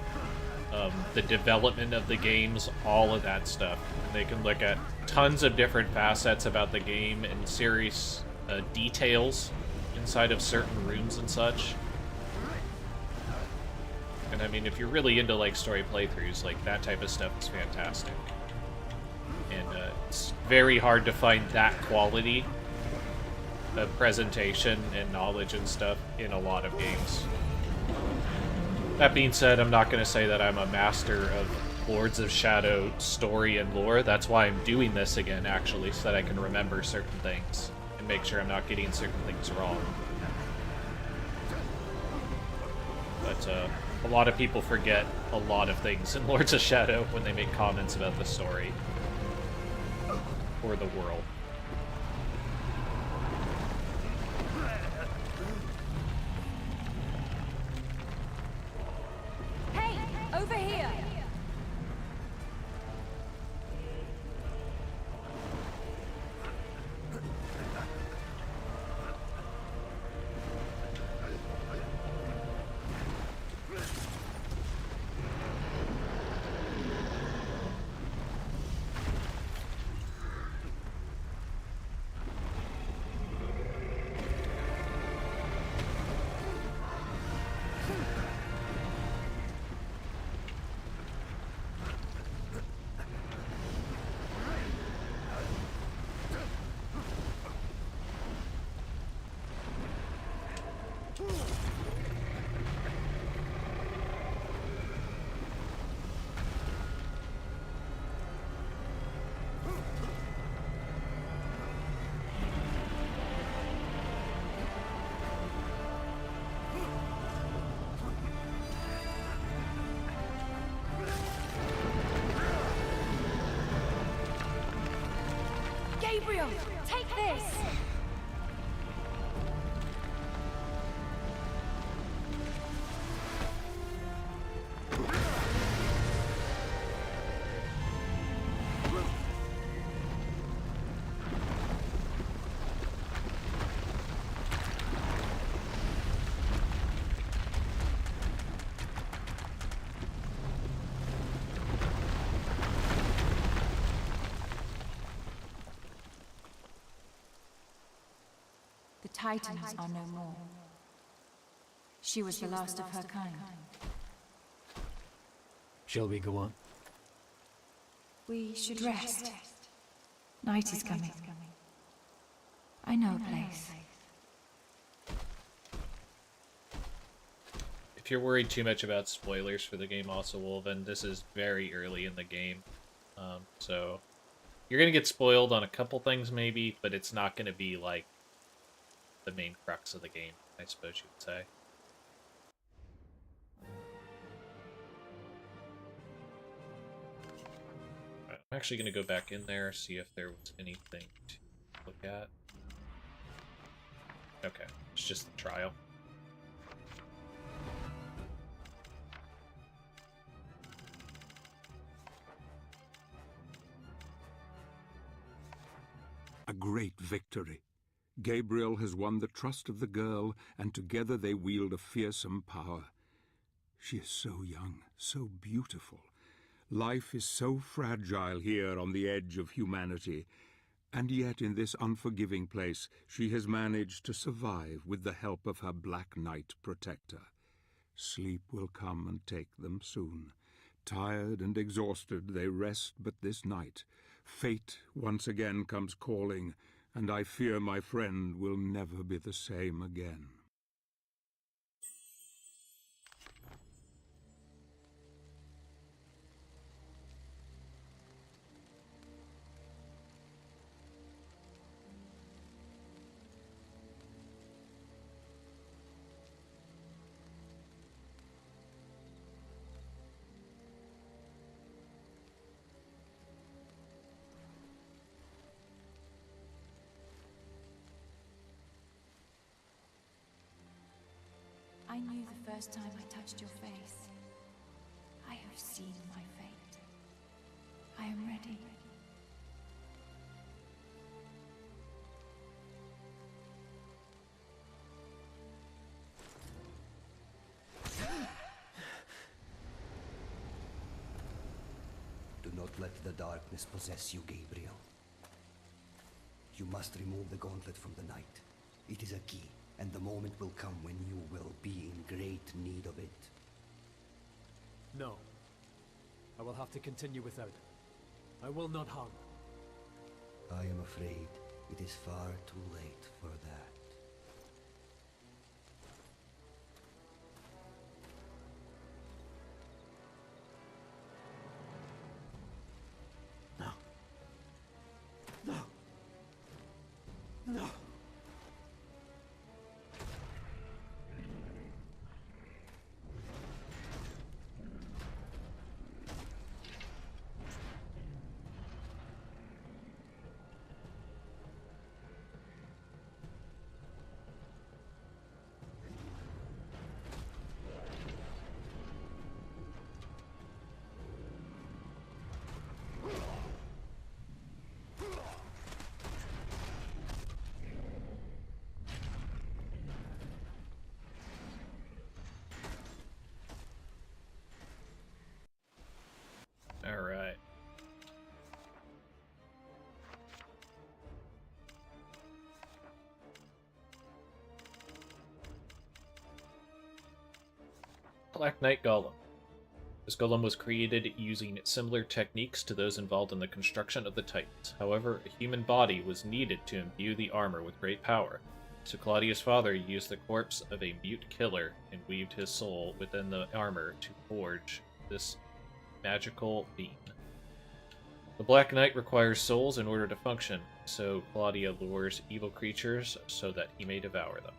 the development of the games, all of that stuff. And they can look at tons of different facets about the game and series details inside of certain rooms and such. And I mean, if you're really into like story playthroughs, like that type of stuff is fantastic. And it's very hard to find that quality of presentation and knowledge and stuff in a lot of games. That being said, I'm not going to say that I'm a master of Lords of Shadow story and lore. That's why I'm doing this again, actually, so that I can remember certain things and make sure I'm not getting certain things wrong. But a lot of people forget a lot of things in Lords of Shadow when they make comments about the story or the world. Hey, over here! Gabriel, take this! The Titans are no more. She was the last of her kind. Shall we go on? We should rest. Night is coming. I know a place. If you're worried too much about spoilers for the game also, Wolven, this is very early in the game. So you're going to get spoiled on a couple things maybe, but it's not going to be like the main crux of the game, I suppose you would say. Right, I'm actually going to go back in there, see if there was anything to look at. Okay, it's just the trial. A great victory. Gabriel has won the trust of the girl, and together they wield a fearsome power. She is so young, so beautiful. Life is so fragile here on the edge of humanity, and yet in this unforgiving place she has managed to survive with the help of her Black Knight protector. Sleep will come and take them soon. Tired and exhausted, they rest but this night. Fate once again comes calling, and I fear my friend will never be the same again. I knew the first time I touched your face. I have seen my fate. I am ready. Do not let the darkness possess you, Gabriel. You must remove the gauntlet from the night. It is a key, and the moment will come when you will be in great need of it. No. I will have to continue without it. I will not harm. I am afraid it is far too late for that. Alright. Black Knight Golem. This golem was created using similar techniques to those involved in the construction of the Titans. However, a human body was needed to imbue the armor with great power, so Claudia's father used the corpse of a mute killer and weaved his soul within the armor to forge this magical being. The Black Knight requires souls in order to function, so Claudia lures evil creatures so that he may devour them.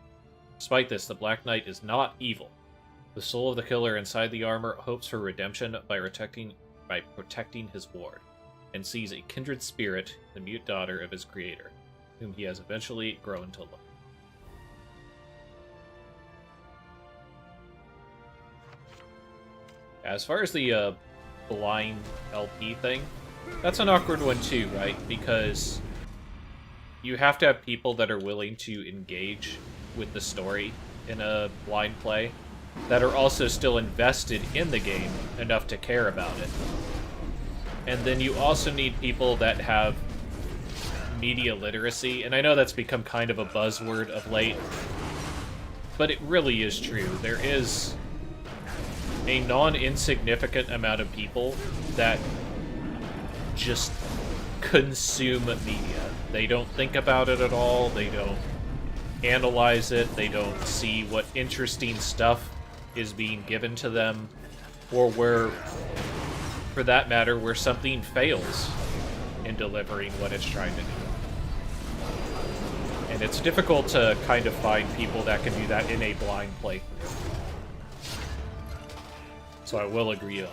Despite this, the Black Knight is not evil. The soul of the killer inside the armor hopes for redemption by protecting his ward, and sees a kindred spirit, the mute daughter of his creator, whom he has eventually grown to love. As far as the blind LP thing, that's an awkward one too, right? Because you have to have people that are willing to engage with the story in a blind play, that are also still invested in the game enough to care about it. And then you also need people that have media literacy, and I know that's become kind of a buzzword of late, but it really is true. There is a non-insignificant amount of people that just consume media. They don't think about it at all, they don't analyze it, they don't see what interesting stuff is being given to them, or where, for that matter, where something fails in delivering what it's trying to do. And it's difficult to kind of find people that can do that in a blind playthrough. So I will agree on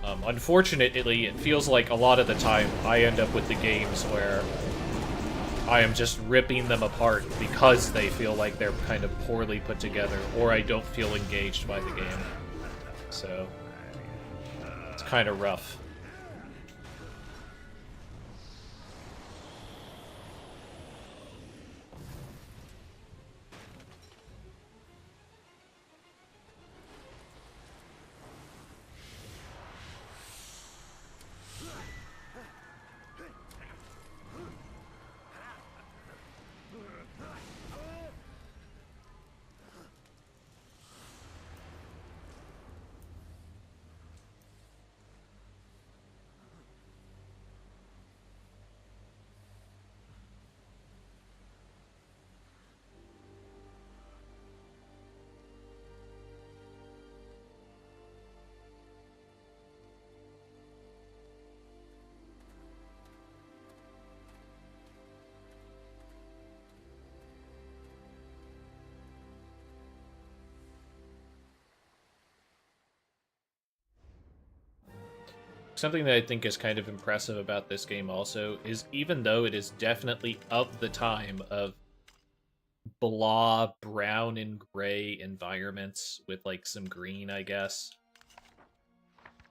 that. Unfortunately, it feels like a lot of the time I end up with the games where I am just ripping them apart because they feel like they're kind of poorly put together, or I don't feel engaged by the game. So, it's kind of rough. Something that I think is kind of impressive about this game also is, even though it is definitely of the time of blah, brown and gray environments with like some green, I guess.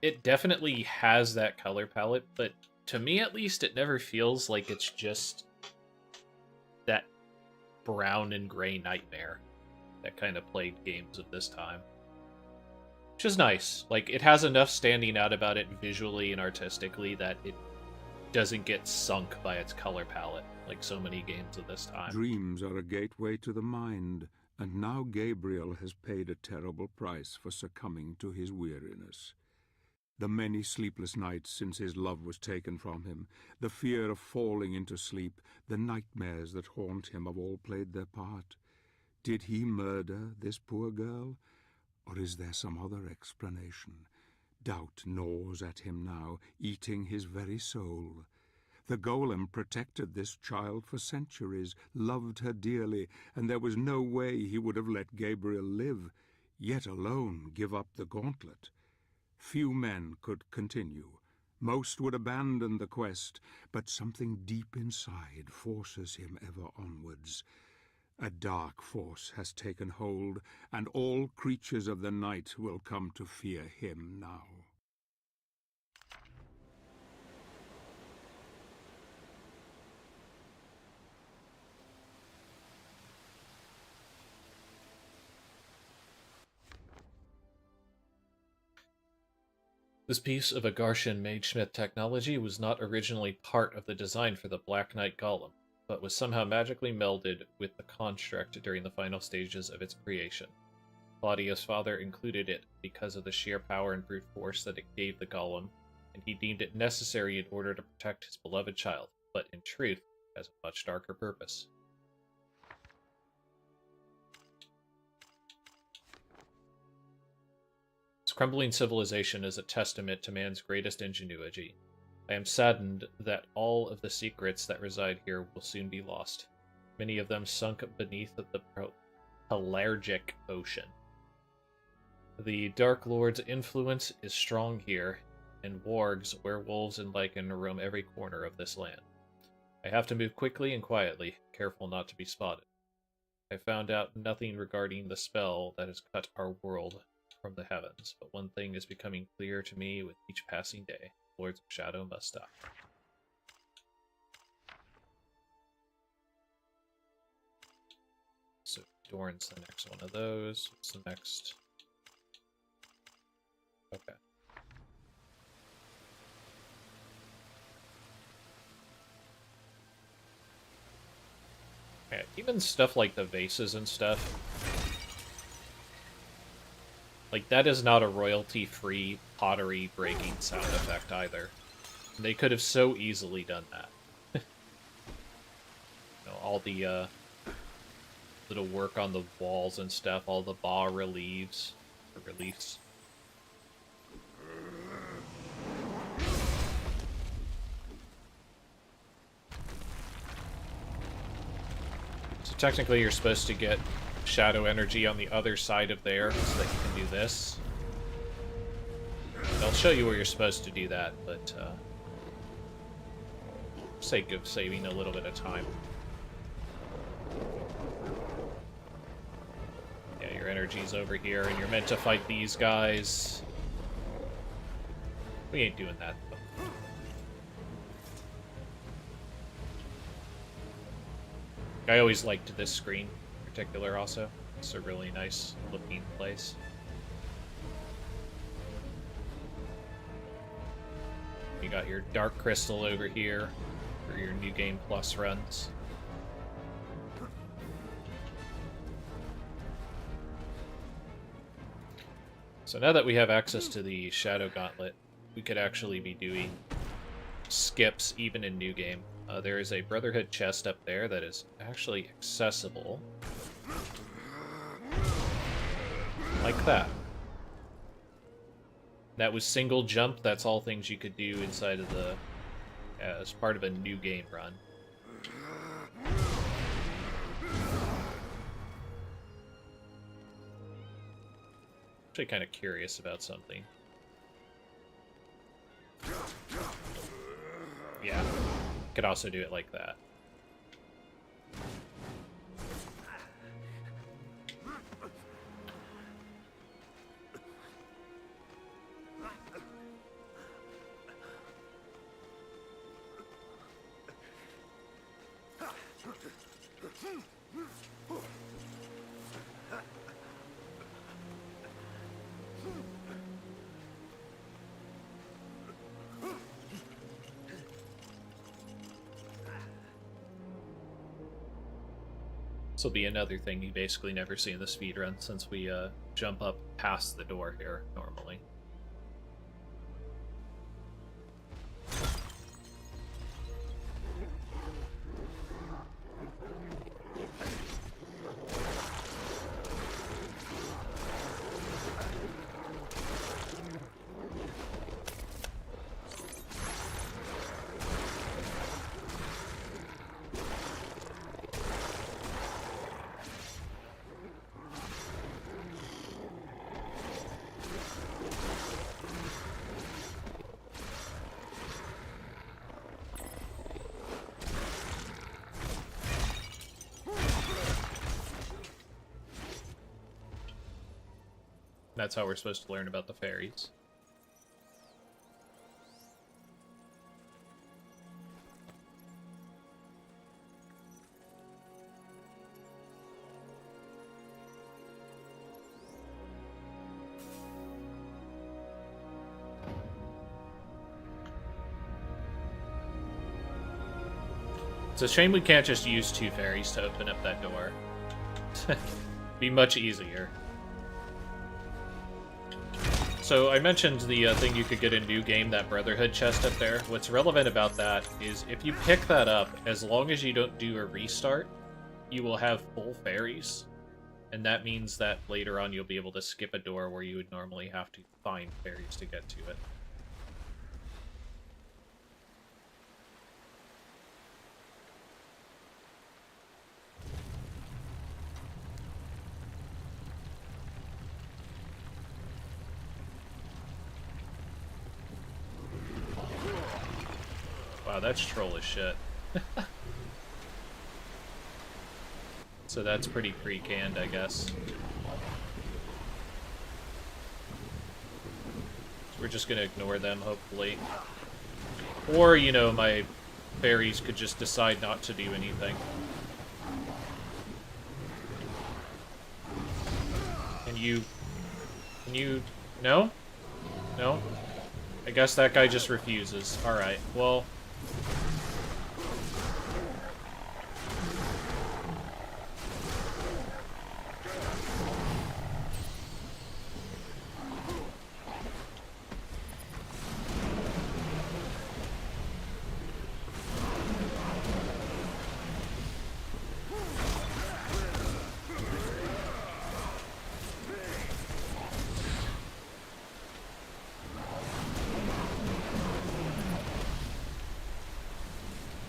It definitely has that color palette, but to me at least, it never feels like it's just that brown and gray nightmare that kind of plagued games of this time. Which is nice. Like, it has enough standing out about it visually and artistically that it doesn't get sunk by its color palette, like so many games of this time. Dreams are a gateway to the mind, and now Gabriel has paid a terrible price for succumbing to his weariness. The many sleepless nights since his love was taken from him, the fear of falling into sleep, the nightmares that haunt him have all played their part. Did he murder this poor girl? Or is there some other explanation? Doubt gnaws at him now, eating his very soul. The golem protected this child for centuries, loved her dearly, and there was no way he would have let Gabriel live, yet alone give up the gauntlet. Few men could continue. Most would abandon the quest, but something deep inside forces him ever onwards. A dark force has taken hold, and all creatures of the night will come to fear him now. This piece of Agartian Magesmith technology was not originally part of the design for the Black Knight Golem, but was somehow magically melded with the construct during the final stages of its creation. Claudia's father included it because of the sheer power and brute force that it gave the golem, and he deemed it necessary in order to protect his beloved child, but in truth, it has a much darker purpose. This crumbling civilization is a testament to man's greatest ingenuity. I am saddened that all of the secrets that reside here will soon be lost, many of them sunk beneath the pelagic ocean. The Dark Lord's influence is strong here, and wargs, werewolves, and lichen roam every corner of this land. I have to move quickly and quietly, careful not to be spotted. I found out nothing regarding the spell that has cut our world from the heavens, but one thing is becoming clear to me with each passing day. Lords of Shadow must stop. So Dorn's the next one of those. What's the next? Okay. Yeah, even stuff like the vases and stuff. Like, that is not a royalty-free pottery breaking sound effect either. They could have so easily done that. You know, all the little work on the walls and stuff, all the bas reliefs. So technically you're supposed to get shadow energy on the other side of there so that you can do this. I'll show you where you're supposed to do that, but for sake of saving a little bit of time. Yeah, your energy's over here, and you're meant to fight these guys. We ain't doing that, though. I always liked this screen in particular also. It's a really nice looking place. You got your Dark Crystal over here for your New Game Plus runs. So now that we have access to the Shadow Gauntlet, we could actually be doing skips even in New Game. There is a Brotherhood chest up there that is actually accessible. Like that. That was single jump, that's all things you could do inside of the... as part of a New Game run. Actually kind of curious about something. Yeah. Could also do it like that. This will be another thing you basically never see in the speedrun, since we jump up past the door here normally. That's how we're supposed to learn about the fairies. It's a shame we can't just use 2 fairies to open up that door. Be much easier. So I mentioned the thing you could get in New Game, that Brotherhood chest up there. What's relevant about that is if you pick that up, as long as you don't do a restart, you will have full fairies. And that means that later on you'll be able to skip a door where you would normally have to find fairies to get to it. Wow, that's troll as shit. So that's pretty pre-canned, I guess. So we're just gonna ignore them, hopefully. Or, you know, my fairies could just decide not to do anything. Can you... No? No? I guess that guy just refuses. Alright, well...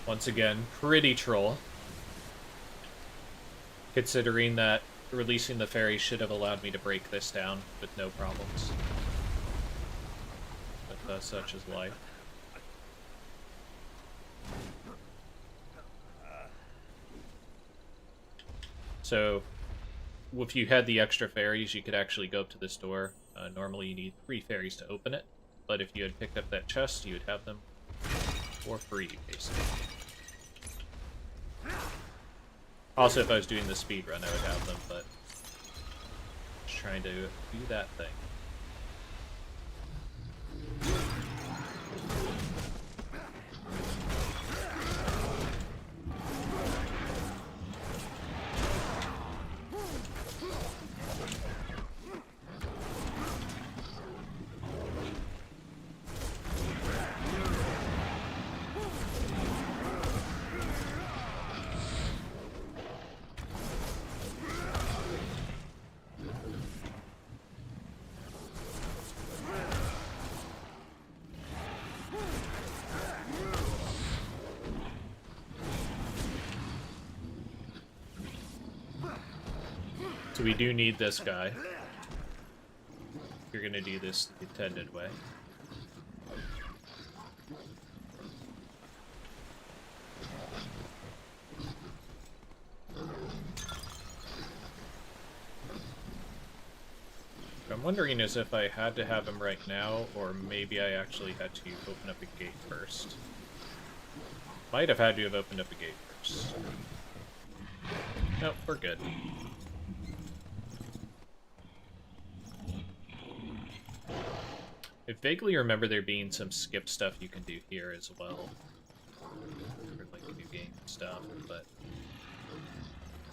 Once again, pretty troll. Considering that releasing the fairy should have allowed me to break this down with no problems. But such is life. So, if you had the extra fairies, you could actually go up to this door. Normally you need 3 fairies to open it, but if you had picked up that chest, you would have them for free, basically. Also, if I was doing the speed run, I would have them, but just trying to do that thing. So we do need this guy. If you're gonna do this the intended way. What I'm wondering is if I had to have him right now, or maybe I actually had to open up a gate first. Might have had to have opened up a gate first. Nope, we're good. I vaguely remember there being some skip stuff you can do here as well. For like new game stuff, but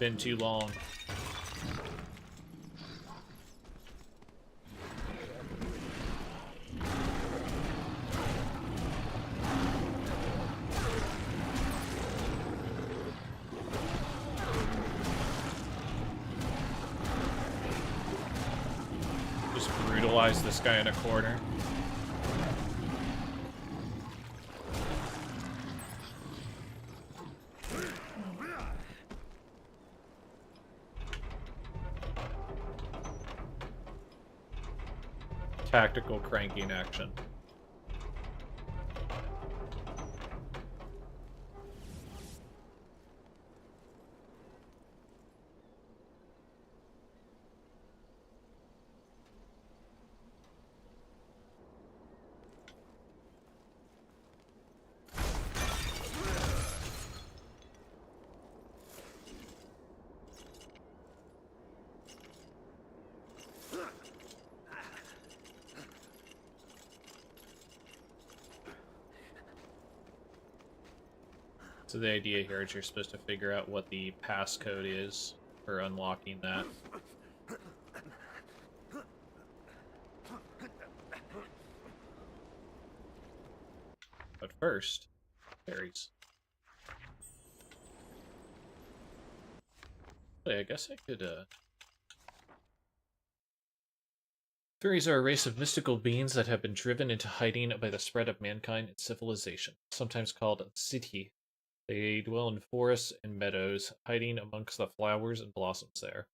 Been too long. Just brutalize this guy in a corner. Tactical cranking action. So the idea here is you're supposed to figure out what the passcode is for unlocking that. But first, fairies. I guess I could, Fairies are a race of mystical beings that have been driven into hiding by the spread of mankind and civilization, sometimes called Siddhi. They dwell in forests and meadows, hiding amongst the flowers and blossoms there.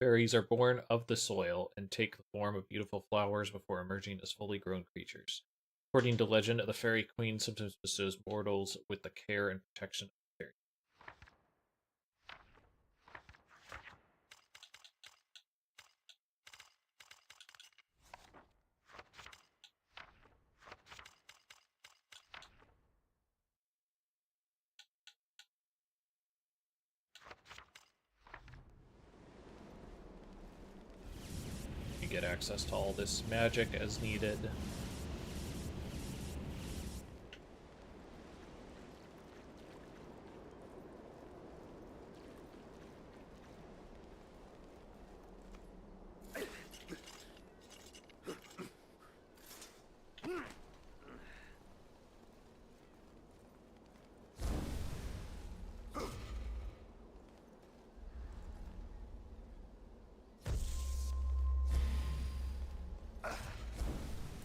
Fairies are born of the soil and take the form of beautiful flowers before emerging as fully grown creatures. According to legend, the fairy queen sometimes bestows mortals with the care and protection of the fairy. You get access to all this magic as needed.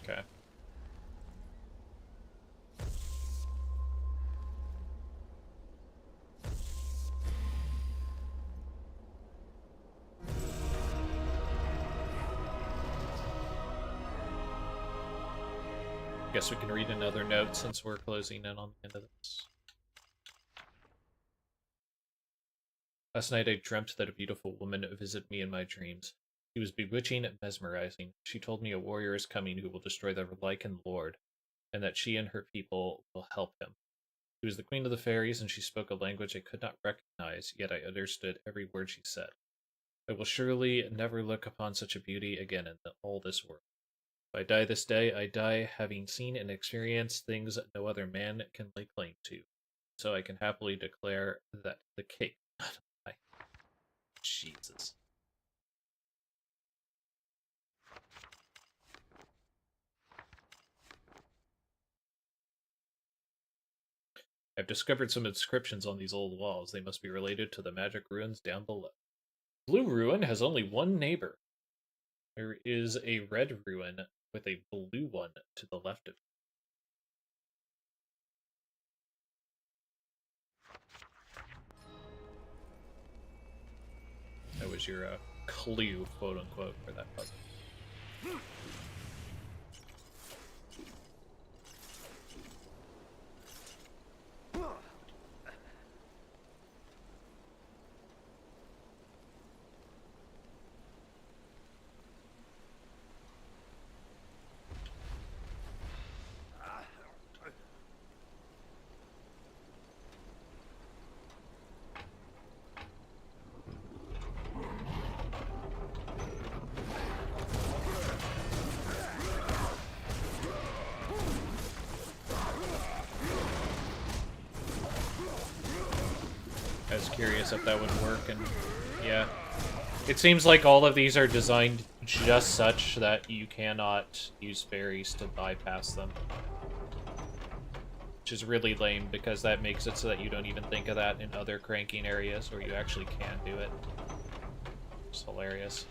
Okay. Guess we can read another note since we're closing in on the end of this. Last night I dreamt that a beautiful woman visited me in my dreams. She was bewitching and mesmerizing. She told me a warrior is coming who will destroy the Lycan Lord, and that she and her people will help him. She was the queen of the fairies, and she spoke a language I could not recognize, yet I understood every word she said. I will surely never look upon such a beauty again in all this world. If I die this day, I die having seen and experienced things that no other man can lay claim to. So I can happily declare that the cake... Jesus. I've discovered some inscriptions on these old walls. They must be related to the magic ruins down below. Blue ruin has only one neighbor. There is a red ruin with a blue one to the left of it. That was your clue, quote unquote, for that puzzle. curious if that would work, and yeah. It seems like all of these are designed just such that you cannot use fairies to bypass them. Which is really lame, because that makes it so that you don't even think of that in other cranking areas where you actually can do it. It's hilarious.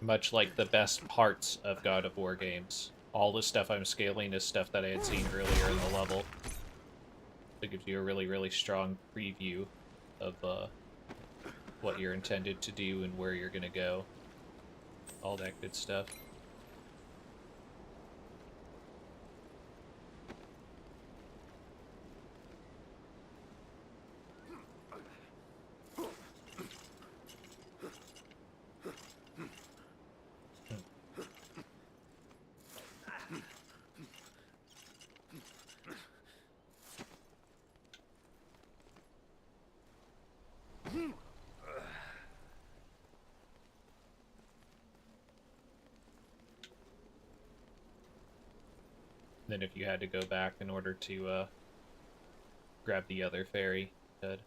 Much like the best parts of God of War games. All the stuff I'm scaling is stuff that I had seen earlier in the level. It gives you a really, really strong preview of what you're intended to do and where you're gonna go. All that good stuff. Then if you had to go back in order to grab the other fairy, you could.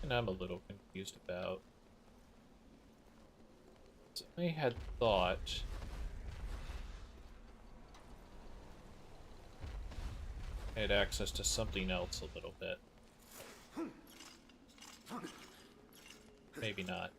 And I'm a little confused about. So I had thought I had access to something else a little bit. Maybe not.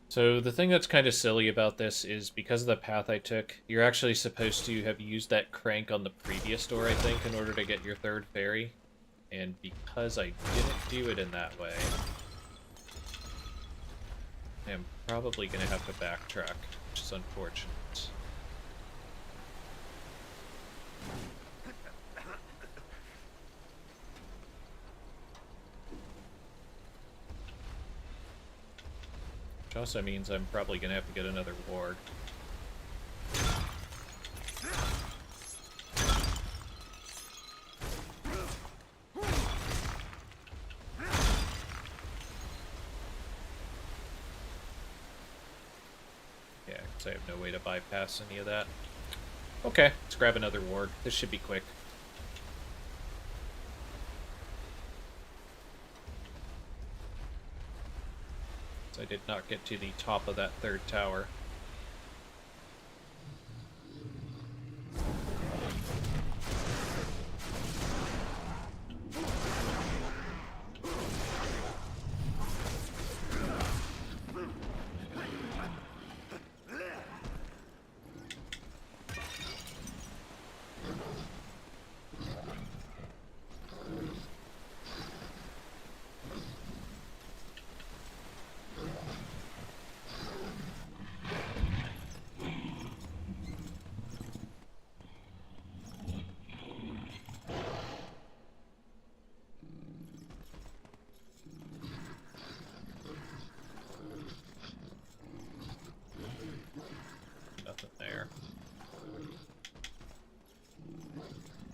So the thing that's kind of silly about this is because of the path I took, you're actually supposed to have used that crank on the previous door, I think, in order to get your third fairy. And because I didn't do it in that way, I am probably going to have to backtrack, which is unfortunate. Which also means I'm probably going to have to get another ward. Yeah, because I have no way to bypass any of that. Okay, let's grab another ward. This should be quick. I did not get to the top of that third tower.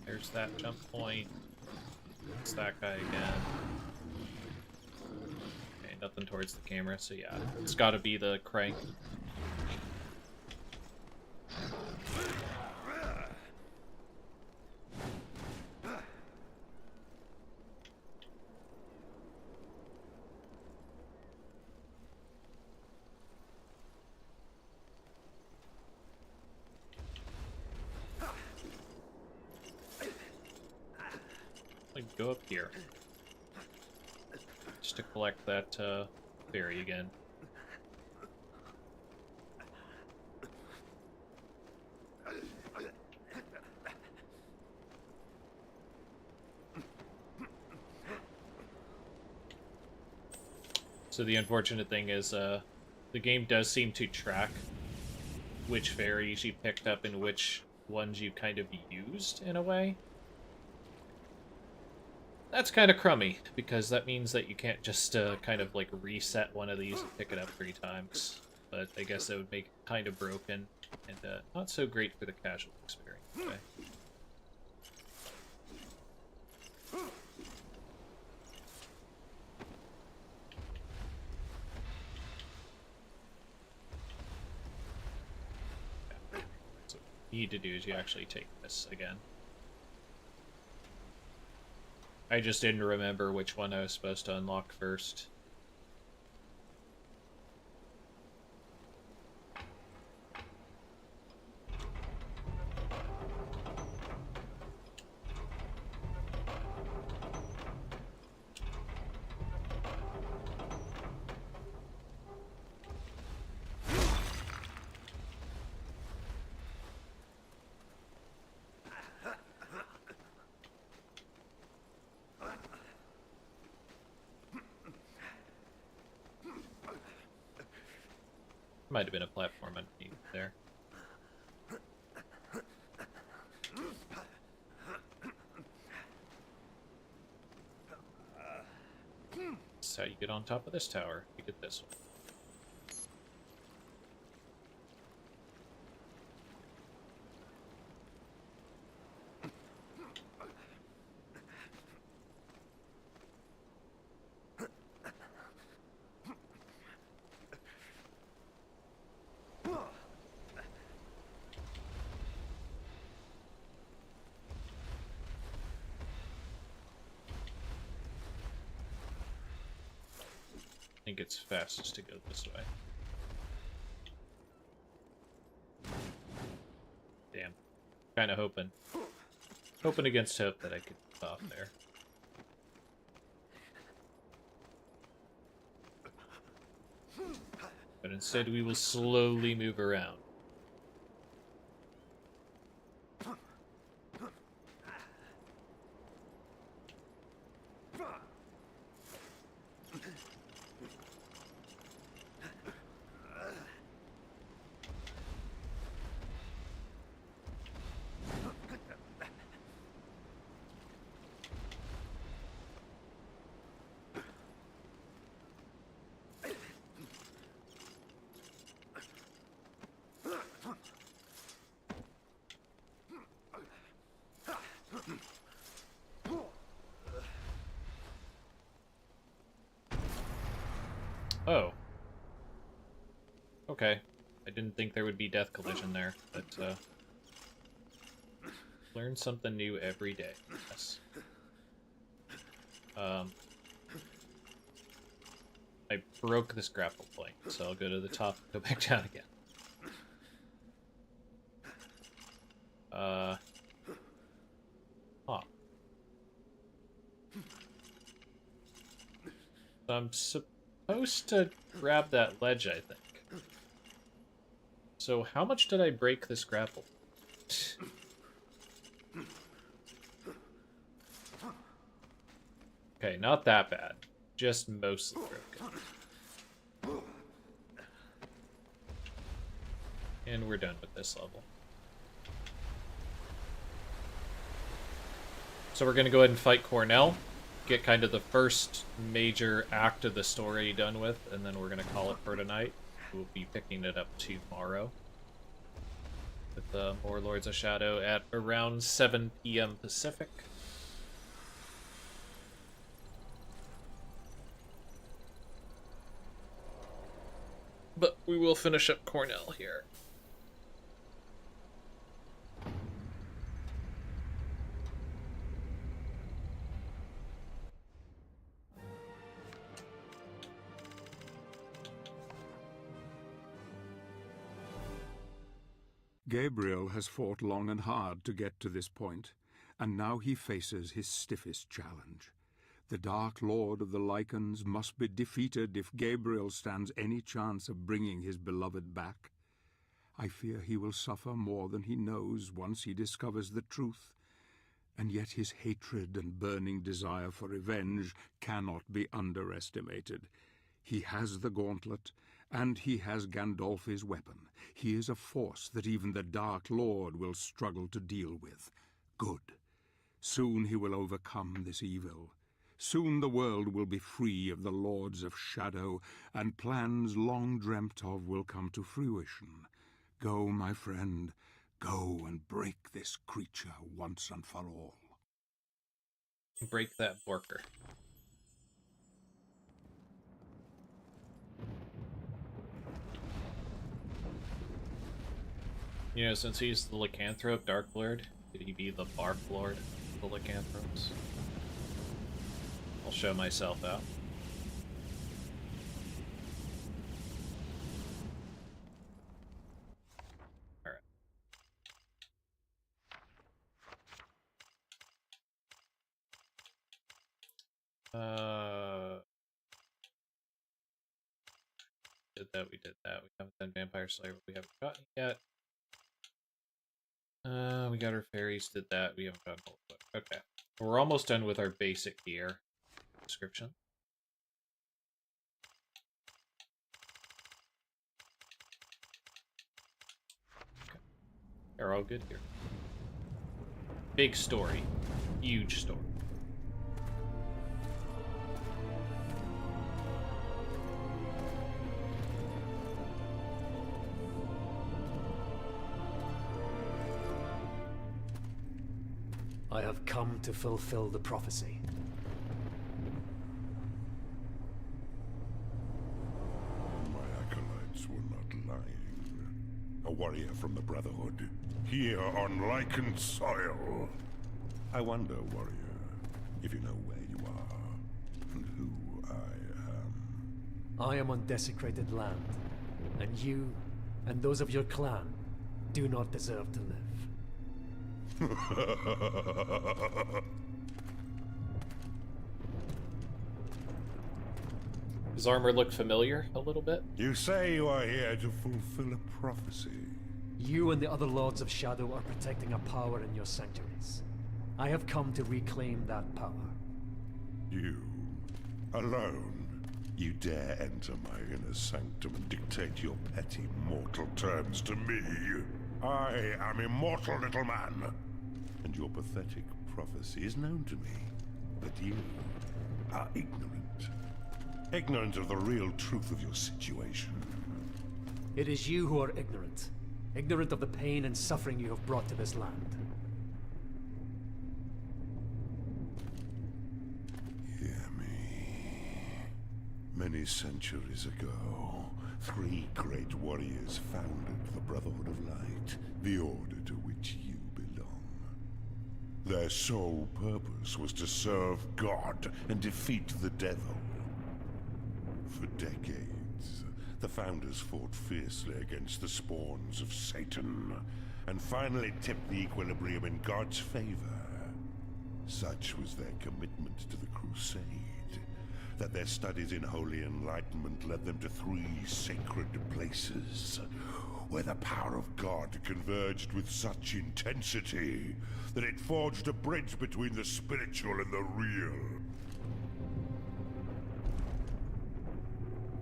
There's that jump point. It's that guy again. Okay, nothing towards the camera, so yeah. It's gotta be the crank. Go up here. Just to collect that ferry again. So the unfortunate thing is, the game does seem to track which ferries you picked up and which ones you kind of used, in a way. That's kind of crummy, because that means that you can't just kind of like reset one of these and pick it up 3 times. But I guess that would make it kind of broken, and not so great for the casual experience. Okay. So what you need to do is you actually take this again. I just didn't remember which one I was supposed to unlock first. Might have been a platform underneath there. That's how you get on top of this tower. You get this one. I think it's fastest to go this way. Damn. Kind of hoping against hope that I could get off there. But instead we will slowly move around. Oh. Okay. I didn't think there would be death collision there, but, learn something new every day. Yes. I broke this grapple point, so I'll go to the top and go back down again. Huh. So I'm supposed to grab that ledge, I think. So how much did I break this grapple? Okay, not that bad. Just mostly broken. And we're done with this level. So we're going to go ahead and fight Cornell. Get kind of the first major act of the story done with, and then we're going to call it for tonight. We'll be picking it up tomorrow with more Lords of Shadow at around 7 p.m. Pacific. But we will finish up Cornell here. Gabriel has fought long and hard to get to this point, and now he faces his stiffest challenge. The Dark Lord of the Lycans must be defeated if Gabriel stands any chance of bringing his beloved back. I fear he will suffer more than he knows once he discovers the truth, and yet his hatred and burning desire for revenge cannot be underestimated. He has the gauntlet, and he has Gandolfi's weapon. He is a force that even the Dark Lord will struggle to deal with. Good. Soon he will overcome this evil. Soon the world will be free of the Lords of Shadow, and plans long dreamt of will come to fruition. Go, my friend, go and break this creature once and for all. Break that Borker. You know, since he's the lycanthrope Dark Lord, could he be the Bark Lord of the lycanthropes? I'll show myself out. Alright. We did that. We haven't done Vampire Slayer, but we haven't gotten it yet. We got our fairies, did that. We haven't gotten Holy Book. Okay. We're almost done with our basic gear description. Okay. They're all good here. Big story. Huge story. I have come to fulfill the prophecy. My acolytes were not lying. A warrior from the Brotherhood, here on Lycan soil. I wonder, warrior, if you know where you are, and who I am. I am on desecrated land, and you, and those of your clan, do not deserve to live. Does armor look familiar a little bit? You say you are here to fulfill a prophecy. You and the other Lords of Shadow are protecting a power in your sanctuaries. I have come to reclaim that power. You, alone, you dare enter my inner sanctum and dictate your petty mortal terms to me. I am immortal, little man. And your pathetic prophecy is known to me. But you are ignorant. Ignorant of the real truth of your situation. It is you who are ignorant. Ignorant of the pain and suffering you have brought to this land. Hear me. Many centuries ago, 3 great warriors founded the Brotherhood of Light, the order to which you belong. Their sole purpose was to serve God and defeat the devil. For decades, the founders fought fiercely against the spawns of Satan, and finally tipped the equilibrium in God's favor. Such was their commitment to the crusade, that their studies in holy enlightenment led them to 3 sacred places, where the power of God converged with such intensity that it forged a bridge between the spiritual and the real.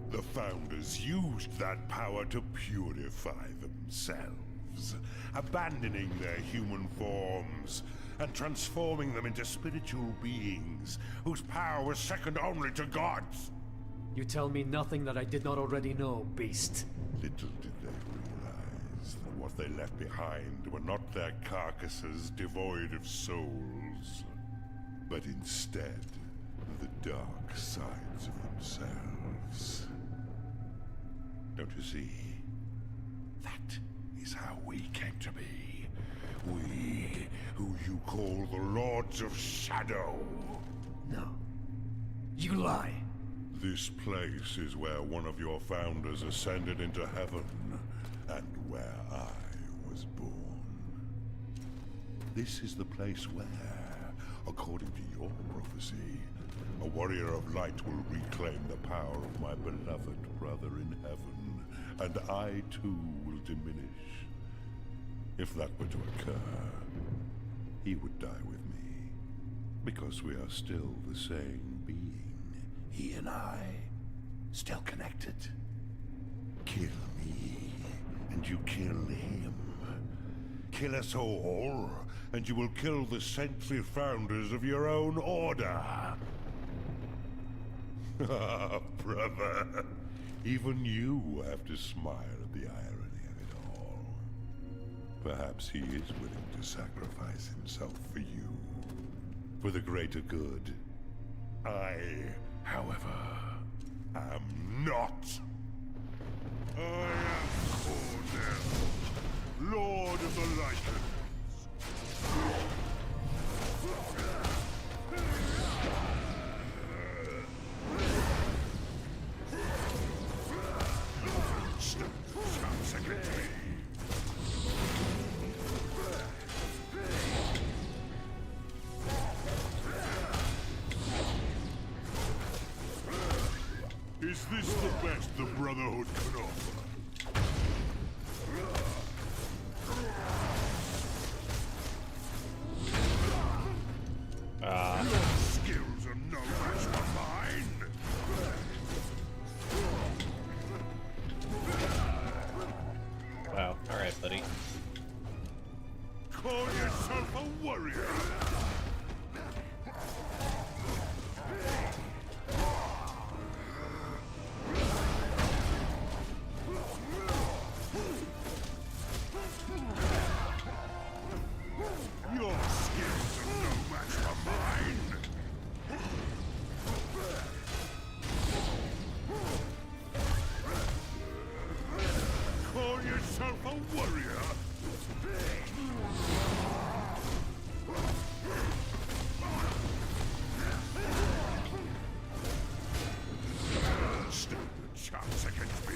The Founders used that power to purify themselves, abandoning their human forms and transforming them into spiritual beings whose power was second only to God's. You tell me nothing that I did not already know, beast. Little did they realize that what they left behind were not their carcasses devoid of souls, but instead the dark sides of themselves. Don't you see? That is how we came to be. We, who you call the Lords of Shadow. No. You lie. This place is where one of your founders ascended into heaven, and where I was born. This is the place where, According to your prophecy, a warrior of light will reclaim the power of my beloved brother in heaven, and I too will diminish. If that were to occur, he would die with me, because we are still the same being. He and I, still connected. Kill me, and you kill him. Kill us all, and you will kill the saintly founders of your own order. Ah, brother. Even you have to smile at the irony of it all. Perhaps he is willing to sacrifice himself for you. For the greater good. I, however, am not. I am Cornell, Lord of the Lycans. Chance against me. Is this the best the Brotherhood can offer? Your skills are no match for mine! Wow. Alright, buddy. Call yourself a warrior! Your skills are no match for mine! Call yourself a warrior? Stand a chance against me.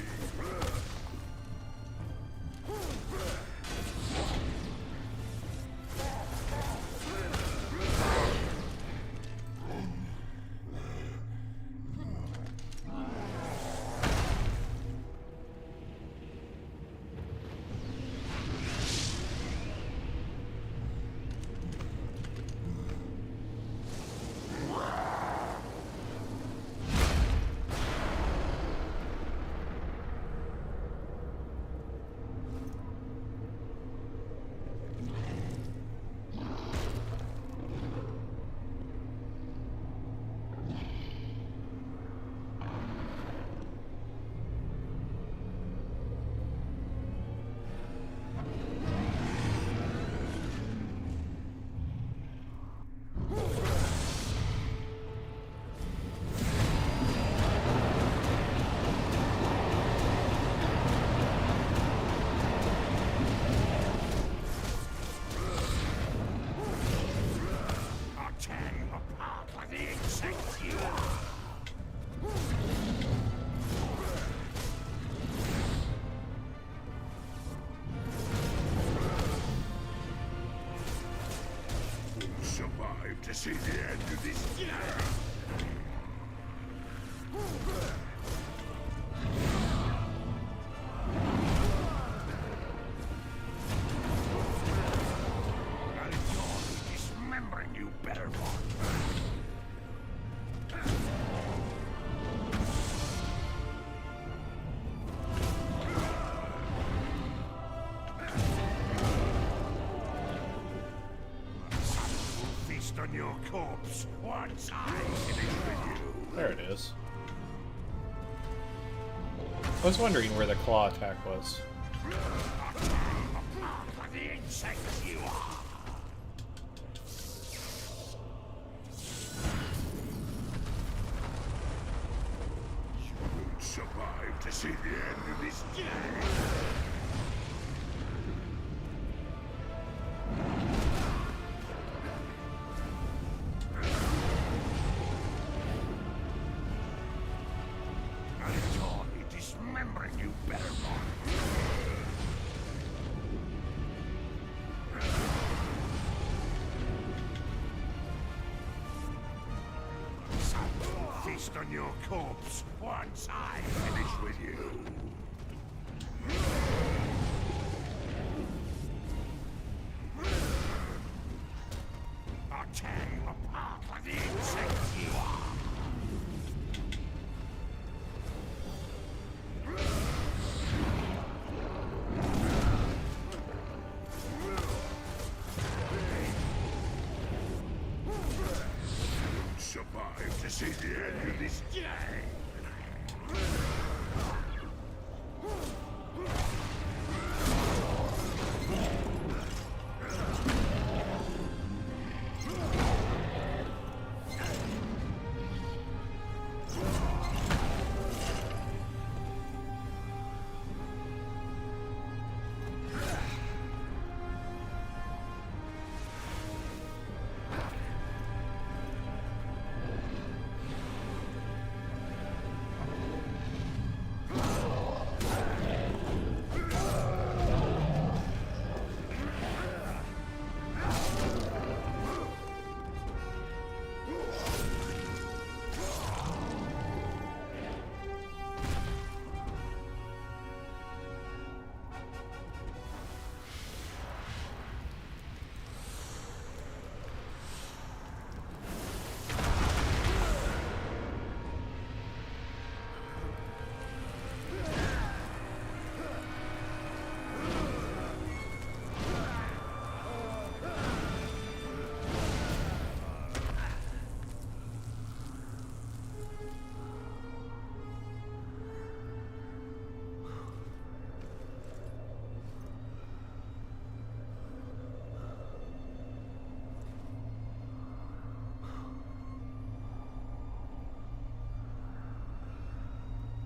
Survive to see the end of this year. I'll enjoy dismembering you, better one. On your corpse once I finish with you. There it is. I was wondering where the claw attack was. The insect you are. You won't survive to see the end of this day. You better not. feast on your corpse once I finish with you. I'll tear you apart like the insects you are. You'll survive to see the end of this day.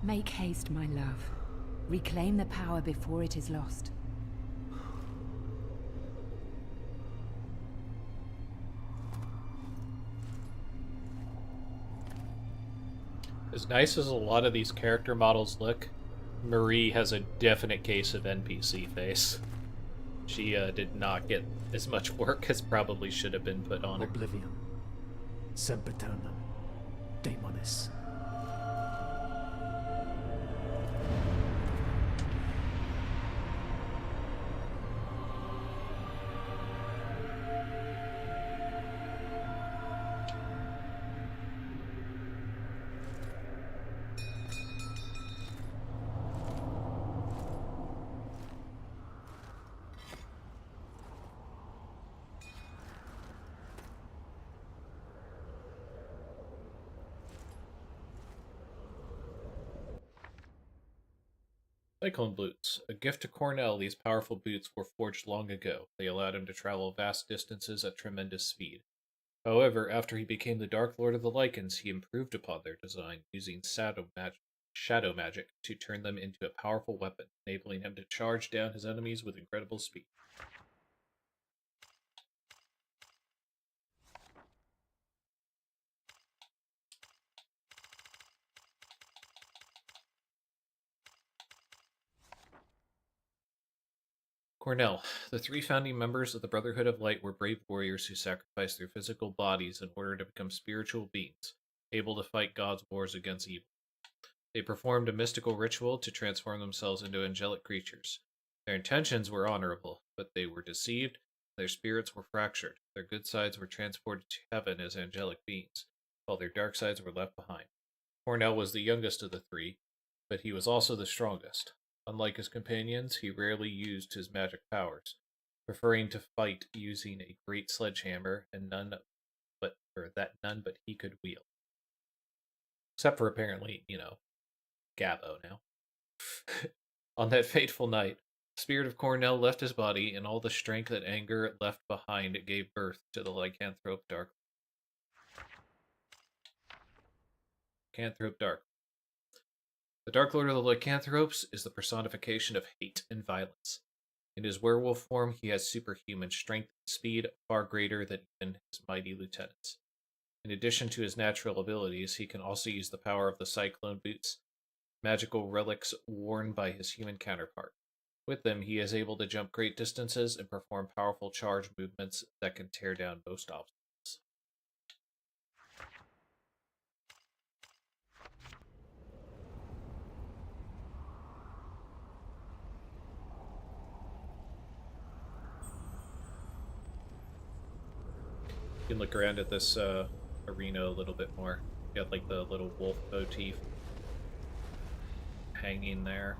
Make haste, my love. Reclaim the power before it is lost. As nice as a lot of these character models look, Marie has a definite case of NPC face. She did not get as much work as probably should have been put on her. Oblivion. Sempiternum. Daemonis. Cyclone boots. A gift to Cornell, these powerful boots were forged long ago. They allowed him to travel vast distances at tremendous speed. However, after he became the Dark Lord of the Lycans, he improved upon their design, using shadow magic to turn them into a powerful weapon, enabling him to charge down his enemies with incredible speed. Cornell. The three founding members of the Brotherhood of Light were brave warriors who sacrificed their physical bodies in order to become spiritual beings, able to fight God's wars against evil. They performed a mystical ritual to transform themselves into angelic creatures. Their intentions were honorable, but they were deceived, their spirits were fractured, their good sides were transported to heaven as angelic beings, while their dark sides were left behind. Cornell was the youngest of the three, but he was also the strongest. Unlike his companions, he rarely used his magic powers, preferring to fight using a great sledgehammer and none but he could wield. Except for apparently, Gabbo now. On that fateful night, the spirit of Cornell left his body, and all the strength and anger it left behind it gave birth to the lycanthrope Dark. Lycanthrope Dark. The Dark Lord of the Lycanthropes is the personification of hate and violence. In his werewolf form, he has superhuman strength and speed, far greater than even his mighty lieutenants. In addition to his natural abilities, he can also use the power of the Cyclone Boots, magical relics worn by his human counterpart. With them, he is able to jump great distances and perform powerful charge movements that can tear down most obstacles. You can look around at this arena a little bit more. You got like the little wolf motif hanging there.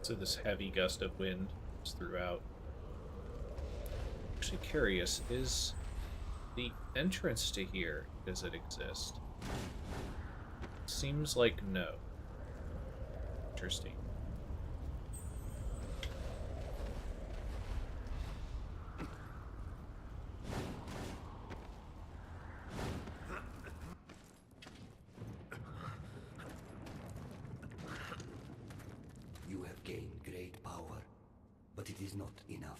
So this heavy gust of wind is throughout. Actually curious, is the entrance to here, does it exist? Seems like no. Interesting. You have gained great power, but it is not enough.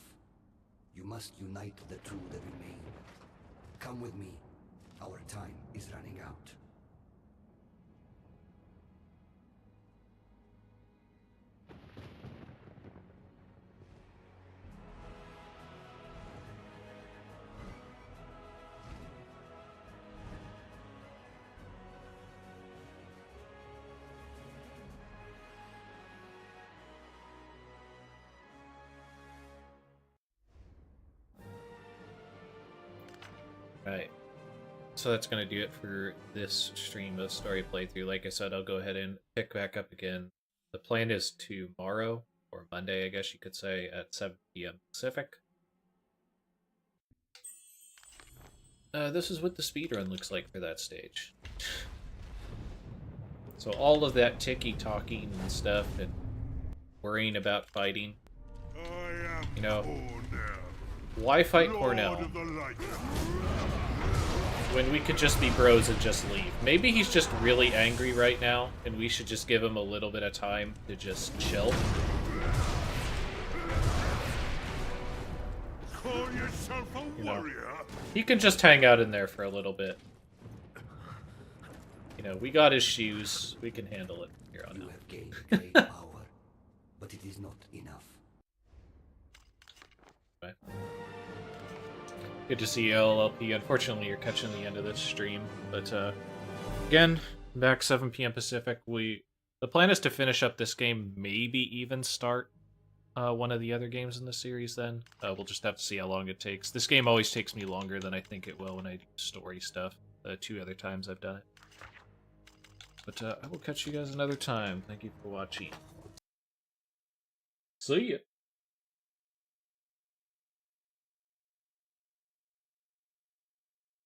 You must unite the two that remain. Come with me. Our time is running out. Right. So that's going to do it for this stream of story playthrough. Like I said, I'll go ahead and pick back up again. The plan is tomorrow, or Monday, I guess you could say, at 7 p.m. Pacific. This is what the speedrun looks like for that stage. So all of that ticky-talking and stuff and worrying about fighting. You know, why fight Cornell when we could just be bros and just leave? Maybe he's just really angry right now, and we should just give him a little bit of time to just chill. Call yourself a warrior? He can just hang out in there for a little bit. You know, we got his shoes. We can handle it here on out. You have gained great power, but it is not enough. Okay. Good to see you, LLP. Unfortunately, you're catching the end of this stream. But, again, back 7 p.m. Pacific. The plan is to finish up this game, maybe even start one of the other games in the series then. We'll just have to see how long it takes. This game always takes me longer than I think it will when I do story stuff. 2 other times I've done it. But I will catch you guys another time. Thank you for watching. See ya!